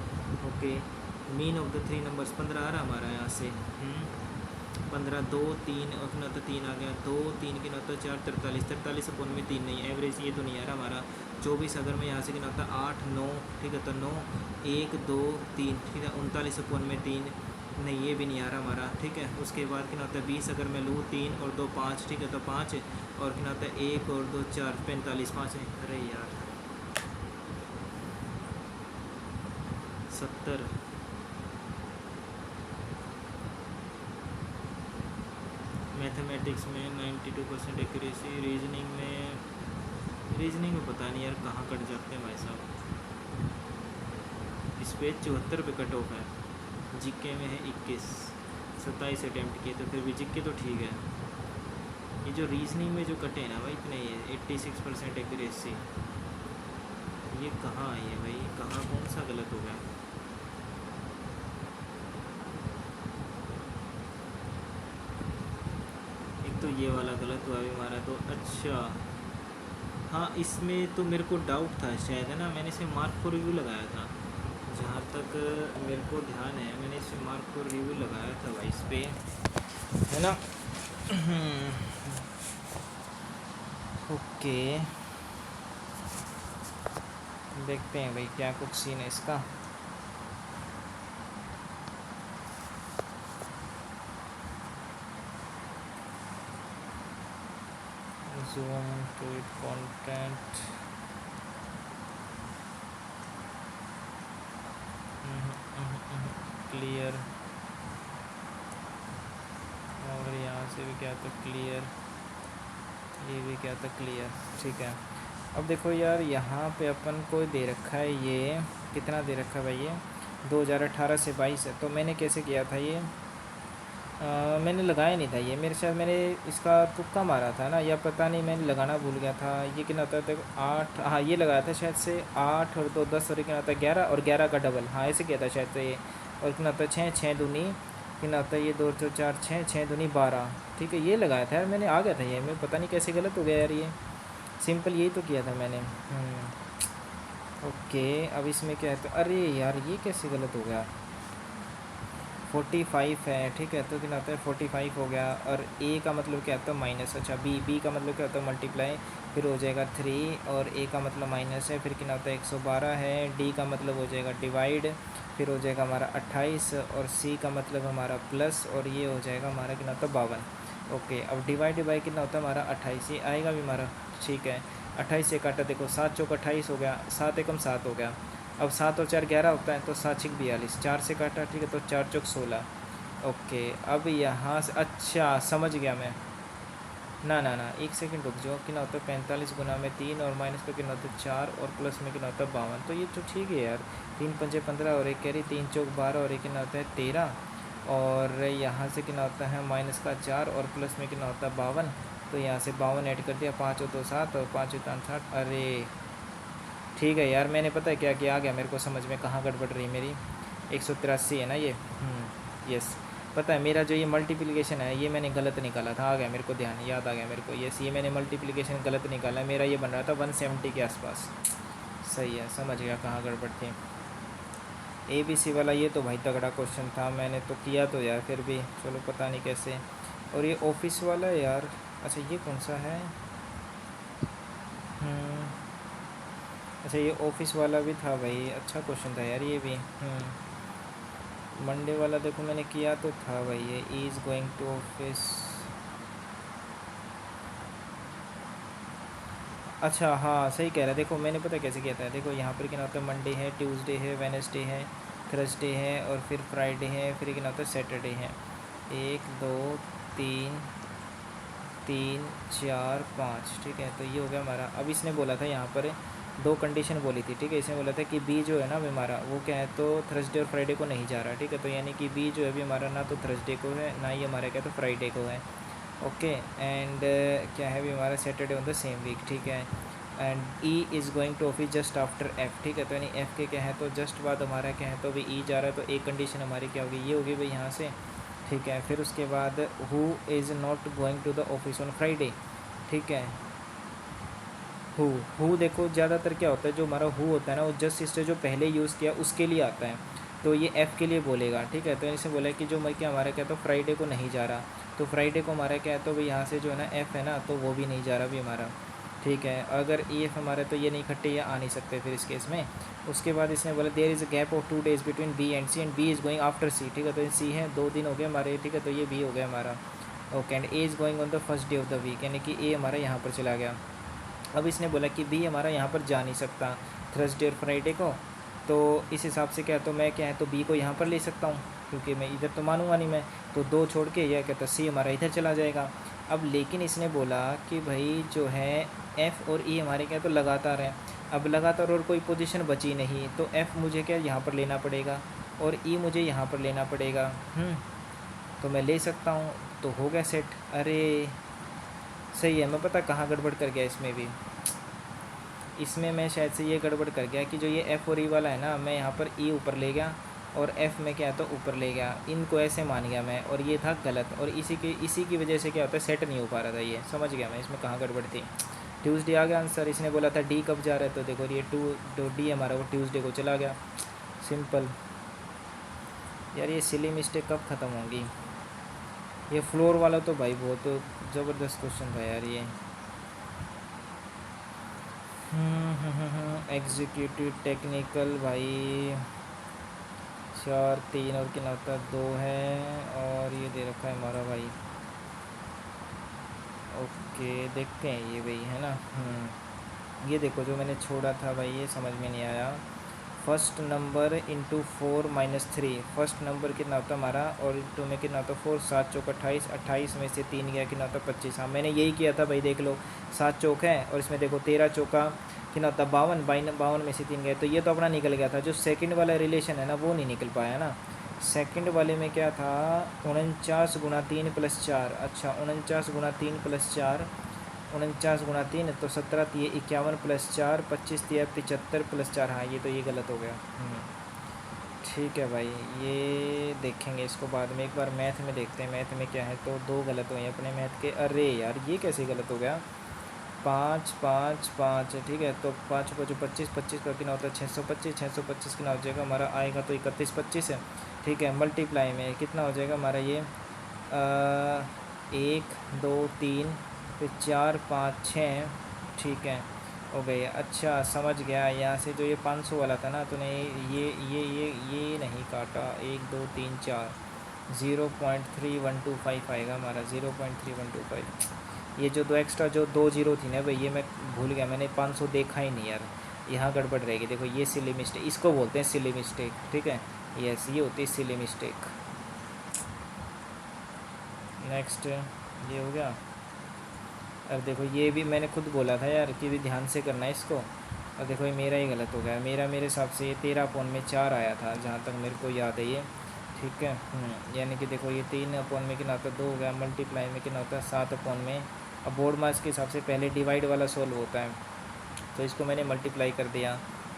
[SPEAKER 1] Okay, mean of the 3 numbers 15 आ रहा हमारा यहाँ से, 15, 2, 3 और कितना होता 3 आ गया, 2, 3 कितना होता 4, 43, 43 अपन में 3 नहीं, एवरेज ये तो नहीं आ रहा हमारा। 24 अगर मैं यहाँ से कितना होता 8, 9, ठीक है, तो 9, 1, 2, 3, ठीक है, 39 अपन में 3 नहीं, ये भी नहीं आ रहा हमारा, ठीक है। उसके बाद कितना होता है 20 अगर मैं लूँ 3 और 2, 5, ठीक है, तो 5, और कितना होता है 1 और 2, 4, 45, 5 है, अरे यार 70, मैथमेटिक्स में 92% एक्यूरेसी, रीजनिंग में पता नहीं यार कहाँ कट जाते हैं भाई साहब। इस पे 74 पे कट ऑफ है, जीके में है 21, 27 अटैम्प्ट किए, तो फिर भी जीके तो ठीक है। ये जो रीजनिंग में जो कटे हैं ना भाई इतने, ये 86% एक्यूरेसी, ये कहाँ आई है भाई, कहाँ कौन सा गलत हो गया। एक तो ये वाला गलत हुआ अभी हमारा, तो अच्छा हाँ, इसमें तो मेरे को डाउट था शायद, है ना, मैंने इसे मार्क फॉर रिव्यू लगाया था, जहाँ तक मेरे को ध्यान है, मैंने इसे मार्क फॉर रिव्यू लगाया था भाई इस पर, है ना। ओके, देखते हैं भाई क्या कुछ सीन है इसका। zoom to it content, clear, और यहाँ से भी क्या था क्लियर, ये भी क्या था क्लियर, ठीक है। अब देखो यार यहाँ पे अपन को दे रखा है, ये कितना दे रखा है भाई, ये 2018 से 22 है, तो मैंने कैसे किया था ये, मैंने लगाया नहीं था ये, मेरे शायद मैंने इसका तुक्का मारा था ना, या पता नहीं मैंने लगाना भूल गया था। ये कितना होता है देखो 8, हाँ ये लगाया था शायद से 8 और 2 10, और कितना होता है 11, और 11 का डबल, हाँ ऐसे किया था शायद से ये, और कितना होता है 6, 6 दूनी कितना होता है ये 2 2 4 6 6 दूनी 12। ठीक है, ये लगाया था यार मैंने, आ गया था ये, मैं पता नहीं कैसे गलत हो गया यार, ये सिंपल यही तो किया था मैंने। ओके, अब इसमें क्या है, तो अरे यार ये कैसे गलत हो गया। 45 है, ठीक है, तो कितना आता है 45 हो गया। और ए का मतलब क्या होता है माइनस, अच्छा बी का मतलब क्या होता है मल्टीप्लाई, फिर हो जाएगा 3, और ए का मतलब माइनस है, फिर कितना होता है 112 है। डी का मतलब हो जाएगा डिवाइड, फिर हो जाएगा हमारा 28, और सी का मतलब हमारा प्लस, और ये हो जाएगा हमारा कितना होता है 52। ओके, अब डिवाइड बाई कितना होता है हमारा 28, ये आएगा भी हमारा, ठीक है। 28 से काटा, देखो 7 चौक 28 हो गया, 7 एकम 7 हो गया। अब 7 और 4 11 होता है, तो 7 6 42, 4 से काटा, ठीक है, तो 4 चौक 16। ओके, अब यहाँ से, अच्छा समझ गया मैं, ना ना ना, एक सेकंड रुक जाओ, कितना होता है 45 गुना में 3, और माइनस का कितना होता है 4, और प्लस में कितना होता है 52। तो ये तो ठीक है यार, 3 पंजे 15, और एक कैरी 3 चौक 12, और एक कितना होता है 13, और यहाँ से कितना होता है माइनस का 4, और प्लस में कितना होता है 52। तो यहाँ से 52 ऐड कर दिया, 5 और 2 7, और 5 और 3 60। अरे ठीक है यार, मैंने पता है क्या किया, आ गया मेरे को समझ में कहाँ गड़बड़ रही मेरी। 183 है ना ये, यस, पता है मेरा जो ये मल्टीप्लिकेशन है ये मैंने गलत निकाला था, आ गया मेरे को ध्यान, याद आ गया मेरे को, यस ये मैंने मल्टीप्लिकेशन गलत निकाला है, मेरा ये बन रहा था 170 के आसपास। सही है, समझ गया कहाँ गड़बड़ थी। ABC वाला ये तो भाई तगड़ा क्वेश्चन था, मैंने तो किया तो यार, फिर भी चलो पता नहीं कैसे। और ये ऑफिस वाला यार, अच्छा ये कौन सा है, अच्छा ये ऑफिस वाला भी था भाई, अच्छा क्वेश्चन था यार ये भी। मंडे वाला देखो मैंने किया तो था भाई, ये इज़ गोइंग टू ऑफिस, अच्छा हाँ सही कह रहा है, देखो मैंने पता कैसे किया था, देखो यहाँ पर क्या होता है मंडे है, ट्यूसडे है, वेडनेसडे है, थर्सडे है, और फिर फ्राइडे है, फिर क्या होता है सैटरडे है। 1 2 3 3 4 5, ठीक है, तो ये हो गया हमारा। अब इसने बोला था यहाँ पर 2 कंडीशन बोली थी, ठीक है, इसने बोला था कि बी जो है ना अभी हमारा, वो क्या है तो थर्सडे और फ्राइडे को नहीं जा रहा, ठीक है, तो यानी कि बी जो है अभी हमारा ना तो थर्सडे को है, ना ही हमारा क्या तो फ्राइडे को है। ओके, एंड क्या है अभी हमारा Saturday on the same week, ठीक है। And E is going to office just after F, ठीक है, तो यानी एफ के क्या है तो जस्ट बाद हमारा क्या है तो अभी ई जा रहा है, तो एक कंडीशन हमारी क्या होगी, ये होगी भाई यहाँ से, ठीक है। फिर उसके बाद who is not going to the office on Friday, ठीक है। हु देखो ज़्यादातर क्या होता है, जो हमारा हु होता है ना वो जस्ट इससे जो पहले यूज़ किया उसके लिए आता है, तो ये एफ़ के लिए बोलेगा, ठीक है। तो इसे बोला है कि जो मैं क्या हमारा क्या तो फ्राइडे को नहीं जा रहा, तो फ्राइडे को हमारा क्या है तो भाई यहाँ से जो है ना एफ़ है ना तो वो भी नहीं जा रहा भी हमारा, ठीक है। अगर ई एफ़ हमारा तो ये नहीं इकट्ठे ये आ नहीं सकते फिर इस केस में। उसके बाद इसने बोला there is a gap of 2 days between B and C, and B is going after C, ठीक है, तो सी है 2 दिन हो गए हमारे, ठीक है, तो ये बी हो गया हमारा। Okay, and A is going on the first day of the week, यानी कि ए हमारा यहाँ पर चला गया। अब इसने बोला कि बी हमारा यहाँ पर जा नहीं सकता थर्सडे और फ्राइडे को, तो इस हिसाब से क्या तो मैं क्या है तो बी को यहाँ पर ले सकता हूँ, क्योंकि मैं इधर तो मानूंगा नहीं मैं, तो 2 छोड़ के यह कहता सी हमारा इधर चला जाएगा। अब लेकिन इसने बोला कि भाई जो है एफ़ और ई हमारे क्या तो लगातार हैं, अब लगातार और कोई पोजीशन बची नहीं, तो एफ़ मुझे क्या यहाँ पर लेना पड़ेगा, और ई मुझे यहाँ पर लेना पड़ेगा। तो मैं ले सकता हूँ, तो हो गया सेट। अरे सही है, मैं पता कहाँ गड़बड़ कर गया इसमें भी, इसमें मैं शायद से ये गड़बड़ कर गया कि जो ये एफ़ और ई वाला है ना, मैं यहाँ पर ई ऊपर ले गया और एफ़ में क्या है तो ऊपर ले गया, इनको ऐसे मान गया मैं, और ये था गलत, और इसी की वजह से क्या होता है सेट नहीं हो पा रहा था ये, समझ गया मैं इसमें कहाँ गड़बड़ थी। ट्यूसडे आ गया आंसर, इसने बोला था डी कब जा रहा है, तो देखो ये जो डी हमारा वो ट्यूसडे को चला गया, सिंपल। यार ये सिली मिस्टेक कब ख़त्म होंगी। ये फ्लोर वाला तो भाई बहुत ज़बरदस्त क्वेश्चन था यार ये। एग्जीक्यूटिव टेक्निकल भाई 4 3 और कितना होता है 2 है, और ये दे रखा है हमारा भाई। ओके देखते हैं ये भाई है ना। ये देखो जो मैंने छोड़ा था भाई ये समझ में नहीं आया। First number into 4 minus 3, first number कितना होता हमारा, और इंटू में कितना होता 4, 7 चौक 28, 28 में से 3 गया कितना होता 25। हाँ मैंने यही किया था भाई, देख लो 7 चौक है, और इसमें देखो 13 चौका कितना होता 52, 52 में से 3 गए, तो ये तो अपना निकल गया था। जो सेकंड वाला रिलेशन है ना वो नहीं निकल पाया ना। सेकंड वाले में क्या था 49 गुना 3 प्लस 4, अच्छा 49 गुना 3 प्लस 4, 49 गुना 3 तो 17 51 प्लस 4, 25 75 प्लस 4, हाँ ये तो ये गलत हो गया।
[SPEAKER 2] ठीक है भाई, ये देखेंगे इसको बाद में। एक बार मैथ में देखते हैं मैथ में क्या है। तो दो गलत हुए हैं अपने मैथ के। अरे यार ये कैसे गलत हो गया। पाँच पाँच पाँच, ठीक है। तो पाँच पाँच 25, 25 का कितना होता है 625, 625 कितना हो जाएगा हमारा, आएगा तो 31 25 है, ठीक है। मल्टीप्लाई में कितना हो जाएगा हमारा ये, एक दो तीन, फिर चार पाँच छः, ठीक है, हो गई। अच्छा समझ गया। यहाँ से जो ये 500 वाला था ना, तूने ये नहीं काटा। एक दो तीन चार, 0.3125 आएगा हमारा, 0.3125। ये जो दो एक्स्ट्रा जो दो जीरो थी ना भाई, ये मैं भूल गया, मैंने 500 देखा ही नहीं यार। यहाँ गड़बड़ रहेगी। देखो ये सिली मिस्टेक, इसको बोलते हैं सिली मिस्टेक, ठीक है। यस, ये होती है सिली मिस्टेक। नेक्स्ट ये हो गया। अब देखो ये भी मैंने खुद बोला था यार कि भी ध्यान से करना है इसको। और देखो ये मेरा ही गलत हो गया। मेरे हिसाब से ये 13/4 आया था, जहाँ तक मेरे को याद है ये, ठीक है। यानी कि देखो ये 3 में कितना होता है 2 हो गया, मल्टीप्लाई में कितना होता है 7 में। अब बोर्ड मार्क्स के हिसाब से पहले डिवाइड वाला सोल्व होता है, तो इसको मैंने मल्टीप्लाई कर दिया,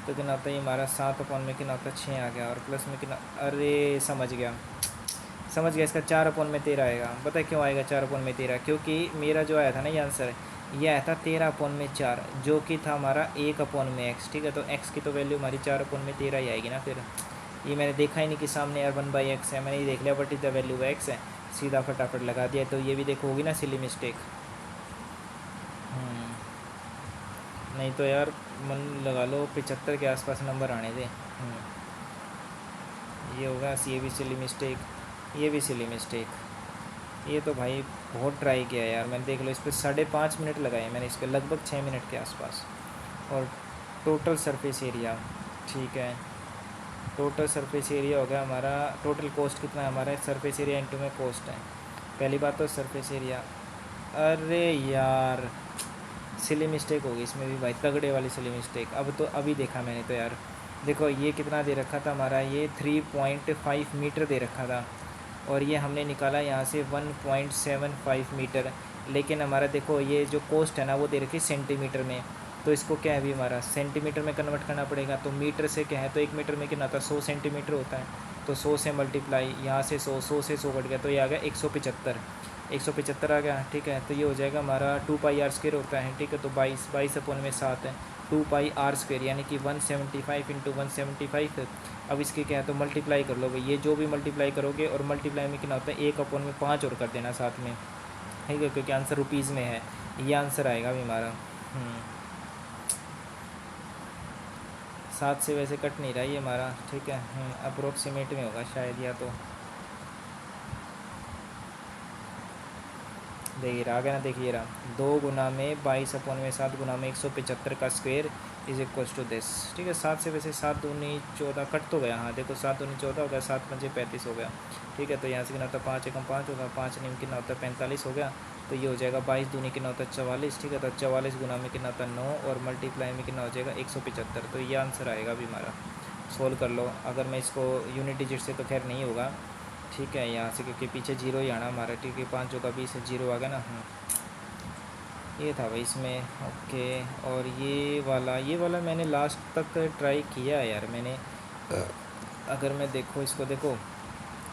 [SPEAKER 2] तो कितना होता है ये हमारा 7 में कितना होता है 6 आ गया, और प्लस में कितना, अरे समझ गया इसका 4/13 आएगा। पता है क्यों आएगा 4/13? क्योंकि मेरा जो आया था ना ये आंसर, ये आया था 13/4, जो कि था हमारा 1/x, ठीक है। तो x की तो वैल्यू हमारी 4/13 ही आएगी ना फिर। ये मैंने देखा ही नहीं कि सामने यार 1/x है, मैंने ये देख लिया but is the value x है, सीधा फटाफट लगा दिया। तो ये भी देखो होगी ना सिली मिस्टेक। नहीं तो यार मन लगा लो 75 के आसपास नंबर आने दे। ये होगा, ये भी सिली मिस्टेक, ये भी सिली मिस्टेक। ये तो भाई बहुत ट्राई किया यार मैंने, देख लो इस पर 5.5 मिनट लगाए मैंने, इस पर लगभग 6 मिनट के आसपास। और टोटल सरफेस एरिया, ठीक है, टोटल सरफेस एरिया हो गया हमारा। टोटल कॉस्ट कितना है हमारा, सरफेस एरिया इंटू में कॉस्ट है। पहली बात तो सरफेस एरिया, अरे यार सिली मिस्टेक होगी इसमें भी भाई, तगड़े वाली सिली मिस्टेक। अब तो अभी देखा मैंने तो यार, देखो ये कितना दे रखा था हमारा, ये 3.5 मीटर दे रखा था, और ये हमने निकाला यहाँ से 1.75 मीटर। लेकिन हमारा देखो ये जो कॉस्ट है ना वो दे रखी सेंटीमीटर में, तो इसको क्या है अभी हमारा सेंटीमीटर में कन्वर्ट करना पड़ेगा। तो मीटर से क्या है, तो 1 मीटर में कितना था 100 सेंटीमीटर होता है, तो 100 से मल्टीप्लाई, यहाँ से 100 से 100 कट गया, तो ये आ गया 175 आ गया, ठीक है। तो ये हो जाएगा हमारा 2πr² होता है, ठीक है। तो 22/7 है 2πr², यानी कि 175 × 175। अब इसके क्या है तो मल्टीप्लाई कर लो भाई, ये जो भी मल्टीप्लाई करोगे, और मल्टीप्लाई में कितना होता है 1/5 और कर देना साथ में, ठीक है, क्योंकि आंसर रुपीज़ में है। ये आंसर आएगा अभी हमारा। 7 से वैसे कट नहीं रहा ये हमारा, ठीक है। अप्रोक्सीमेट में होगा शायद, या तो देखिए आ गया ना, देखिए रहा 2 गुना में 22/7 गुना में 175 का square is equal to this, ठीक है। 7 से वैसे 7 दूनी 14 कट तो गया, हाँ देखो 7 दूनी 14 हो गया, 7 पंजे 35 हो गया, ठीक है। तो यहाँ से कितना होता है 5 एकम 5 होगा, 5 नीम कितना होता है 45 हो गया। तो ये हो जाएगा 22 दूनी कितना होता है 44, ठीक है। तो 44 गुना में कितना होता है 9, और मल्टीप्लाई में कितना हो जाएगा 175। तो ये आंसर आएगा अभी हमारा। सोल्व कर लो। अगर मैं इसको यूनिट डिजिट से तो खैर नहीं होगा, ठीक है, यहाँ से क्योंकि पीछे जीरो ही आना हमारा, ठीक है। 5 होगा 20 जीरो आ गया ना। ये था भाई इसमें, ओके। और ये वाला मैंने लास्ट तक ट्राई किया है यार मैंने। अगर मैं देखो इसको, देखो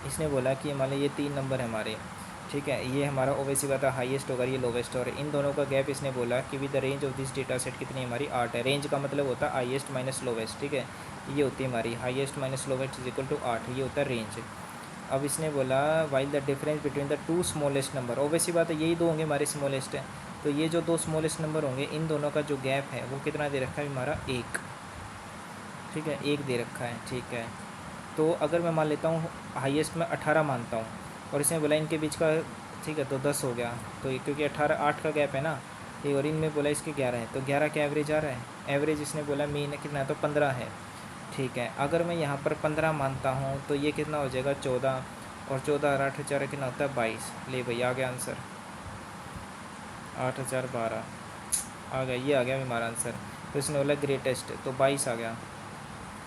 [SPEAKER 2] इसने बोला कि मान लो ये 3 नंबर है हमारे, ठीक है। ये हमारा ओवैसी बात है हाईएस्ट होगा, ये लोवेस्ट, और इन दोनों का गैप इसने बोला कि with the range of this data set कितनी हमारी 8 है। रेंज का मतलब होता है हाईएस्ट माइनस लोवेस्ट, ठीक है। ये होती है हमारी highest minus lowest is equal to 8, ये होता है रेंज। अब इसने बोला while the difference between the 2 smallest number, ओवैसी बात है यही दो होंगे हमारे स्मॉलेस्ट है, तो ये जो 2 स्मॉलेस्ट नंबर होंगे इन दोनों का जो गैप है वो कितना दे रखा है हमारा 1, ठीक है, 1 दे रखा है, ठीक है। तो अगर मैं मान लेता हूँ हाईएस्ट में 18 मानता हूँ, और इसने बोला इनके बीच का, ठीक है, तो 10 हो गया। तो ये क्योंकि 18 8 का गैप है ना ये, और इनमें बोला इसके 11 है, तो 11 का एवरेज आ रहा है। एवरेज इसने बोला मीन कितना है तो 15 है, ठीक है। अगर मैं यहाँ पर 15 मानता हूँ तो ये कितना हो जाएगा 14, और 14 और 8 4 कितना होता है 22। ले भाई आ गया आंसर 8012 आ गया, ये आ गया हमारा आंसर। तो इसने बोला ग्रेटेस्ट, तो 22 आ गया।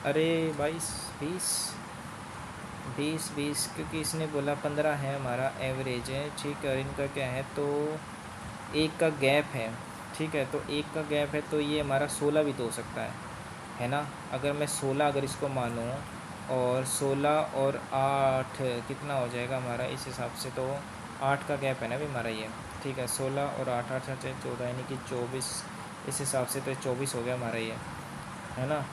[SPEAKER 2] अरे 22 20 20 20, क्योंकि इसने बोला 15 है हमारा एवरेज है, ठीक है। और इनका क्या है तो 1 का गैप है, ठीक है। तो 1 का गैप है तो ये हमारा 16 भी तो हो सकता है ना। अगर मैं 16 अगर इसको मानूँ और 16 और 8 कितना हो जाएगा हमारा इस हिसाब से, तो 8 का गैप है ना भी हमारा ये, ठीक है। 16 और 8 8 8 14 यानी कि 24, इस हिसाब से तो 24 हो गया हमारा ये, है ना।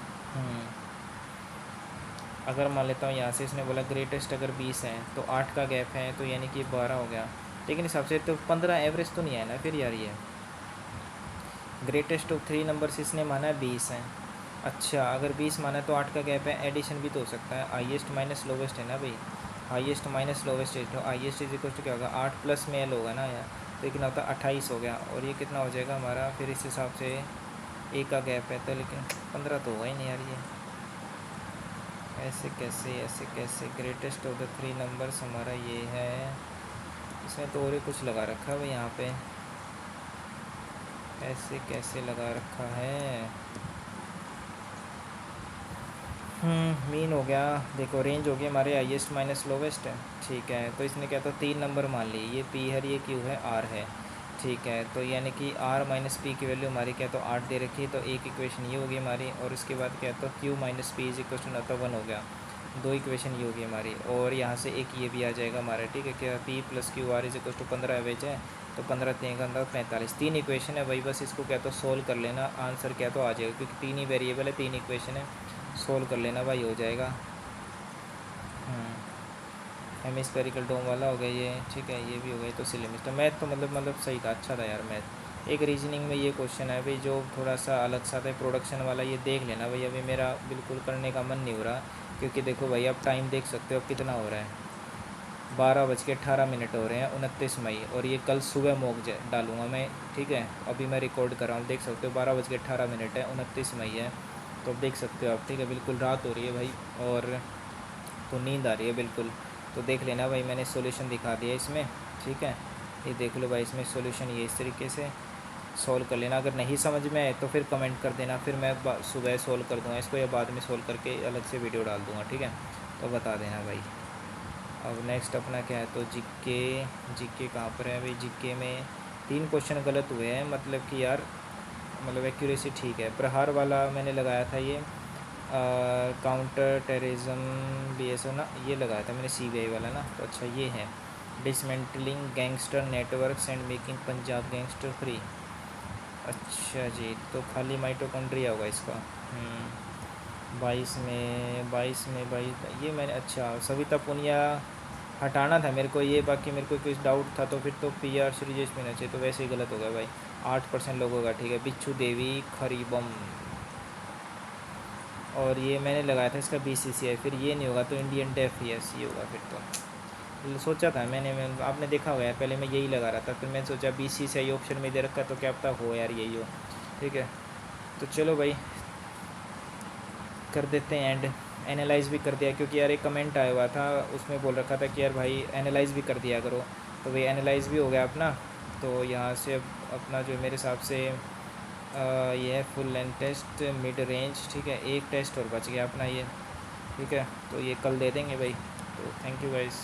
[SPEAKER 2] अगर मान लेता हूँ यहाँ से इसने बोला ग्रेटेस्ट अगर 20 है तो 8 का गैप है, तो यानी कि 12 हो गया, लेकिन हिसाब से तो 15 एवरेज तो नहीं है ना फिर यार ये। ग्रेटेस्ट ऑफ 3 नंबर्स इसने माना है 20 है। अच्छा अगर 20 माना है तो 8 का गैप है, एडिशन भी तो हो सकता है, हाईएस्ट माइनस लोवेस्ट है ना भाई, हाईएस्ट माइनस लोवेस्ट है, तो हाईएस्ट इज इक्वल टू क्या होगा 8 प्लस में एल होगा ना यार, तो कितना होता है 28 हो गया, और ये कितना हो जाएगा हमारा फिर इस हिसाब से एक का गैप है, तो लेकिन 15 तो होगा ही नहीं यार ये, ऐसे कैसे ग्रेटेस्ट ऑफ द 3 नंबर्स हमारा ये है, इसमें तो और ही कुछ लगा रखा है भाई यहाँ पे, ऐसे कैसे लगा रखा है। मीन हो गया, देखो रेंज हो गई हमारे हाईएस्ट माइनस लोवेस्ट है, ठीक है। तो इसने क्या, तो 3 नंबर मान ली, ये पी है, ये क्यू है, आर है, ठीक है। तो यानी कि आर माइनस पी की वैल्यू हमारी क्या, तो 8 दे रखी है, तो एक इक्वेशन ये होगी हमारी, और इसके बाद क्या, तो Q minus P is equal to 1 हो गया, 2 इक्वेशन ये होगी हमारी, और यहाँ से एक ये भी आ जाएगा हमारा, ठीक है। क्या P plus Q R is equal to 15 average है, तो 15 3 का अंदर 45, 3 इक्वेशन है भाई, बस इसको क्या तो सोल्व कर लेना, आंसर क्या तो आ जाएगा, क्योंकि 3 ही वेरिएबल है, 3 इक्वेशन है, सोल्व कर लेना भाई हो जाएगा। हेमिस्फेरिकल डोम वाला हो गया ये, ठीक है, ये भी हो गया, तो सिलेमिस्ट मैथ तो मतलब सही था, अच्छा था यार मैथ। एक रीजनिंग में ये क्वेश्चन है भाई जो थोड़ा सा अलग सा था, प्रोडक्शन वाला, ये देख लेना भाई, अभी मेरा बिल्कुल करने का मन नहीं हो रहा, क्योंकि देखो भाई अब टाइम देख सकते हो अब कितना हो रहा है, 12:18 हो रहे हैं 29 मई, और ये कल सुबह मॉक डालूंगा मैं, ठीक है। अभी मैं रिकॉर्ड कर रहा हूँ, देख सकते हो 12:18 है, 29 मई है, तो अब देख सकते हो आप, ठीक है। बिल्कुल रात हो रही है भाई, और तो नींद आ रही है बिल्कुल, तो देख लेना भाई, मैंने सॉल्यूशन दिखा दिया इसमें, ठीक है। ये देख लो भाई, इसमें सॉल्यूशन ये इस तरीके से सॉल्व कर लेना, अगर नहीं समझ में आए तो फिर कमेंट कर देना, फिर मैं सुबह सॉल्व कर दूँगा इसको, या बाद में सॉल्व करके अलग से वीडियो डाल दूँगा, ठीक है। तो बता देना भाई। अब नेक्स्ट अपना क्या है, तो जीके कहाँ पर है भाई, जीके में 3 क्वेश्चन गलत हुए हैं, मतलब कि यार मतलब एक्यूरेसी ठीक है। प्रहार वाला मैंने लगाया था ये, काउंटर टेररिज्म BSO ना, ये लगाया था मैंने CBI वाला ना, तो अच्छा ये है dismantling gangster networks and making Punjab gangster free, अच्छा जी, तो खाली माइटोकॉन्ड्रिया होगा इसका। 22 में 22 ये मैंने, अच्छा सविता पुनिया हटाना था मेरे को ये, बाकी मेरे को कुछ डाउट था, तो फिर तो PR श्रीजेश में चाहिए, तो वैसे ही गलत हो गया भाई, 8% लोगों का, ठीक है। बिच्छू देवी खरीबम, और ये मैंने लगाया था इसका BCCI, फिर ये नहीं होगा तो इंडियन डेफ यस ये होगा, फिर तो सोचा था मैं आपने देखा होगा यार, पहले मैं यही लगा रहा था, फिर मैंने सोचा BCCI ऑप्शन में दे रखा, तो क्या पता हो यार यही हो, ठीक है। तो चलो भाई कर देते हैं एंड, एनालाइज़ भी कर दिया, क्योंकि यार एक कमेंट आया हुआ था, उसमें बोल रखा था कि यार भाई एनालाइज़ भी कर दिया करो, तो भाई एनालाइज़ भी हो गया अपना। तो यहाँ से अब अपना जो मेरे हिसाब से ये है full length test mid range, ठीक है, एक टेस्ट और बच गया अपना ये, ठीक है। तो ये कल दे देंगे भाई, तो थैंक यू गाइस।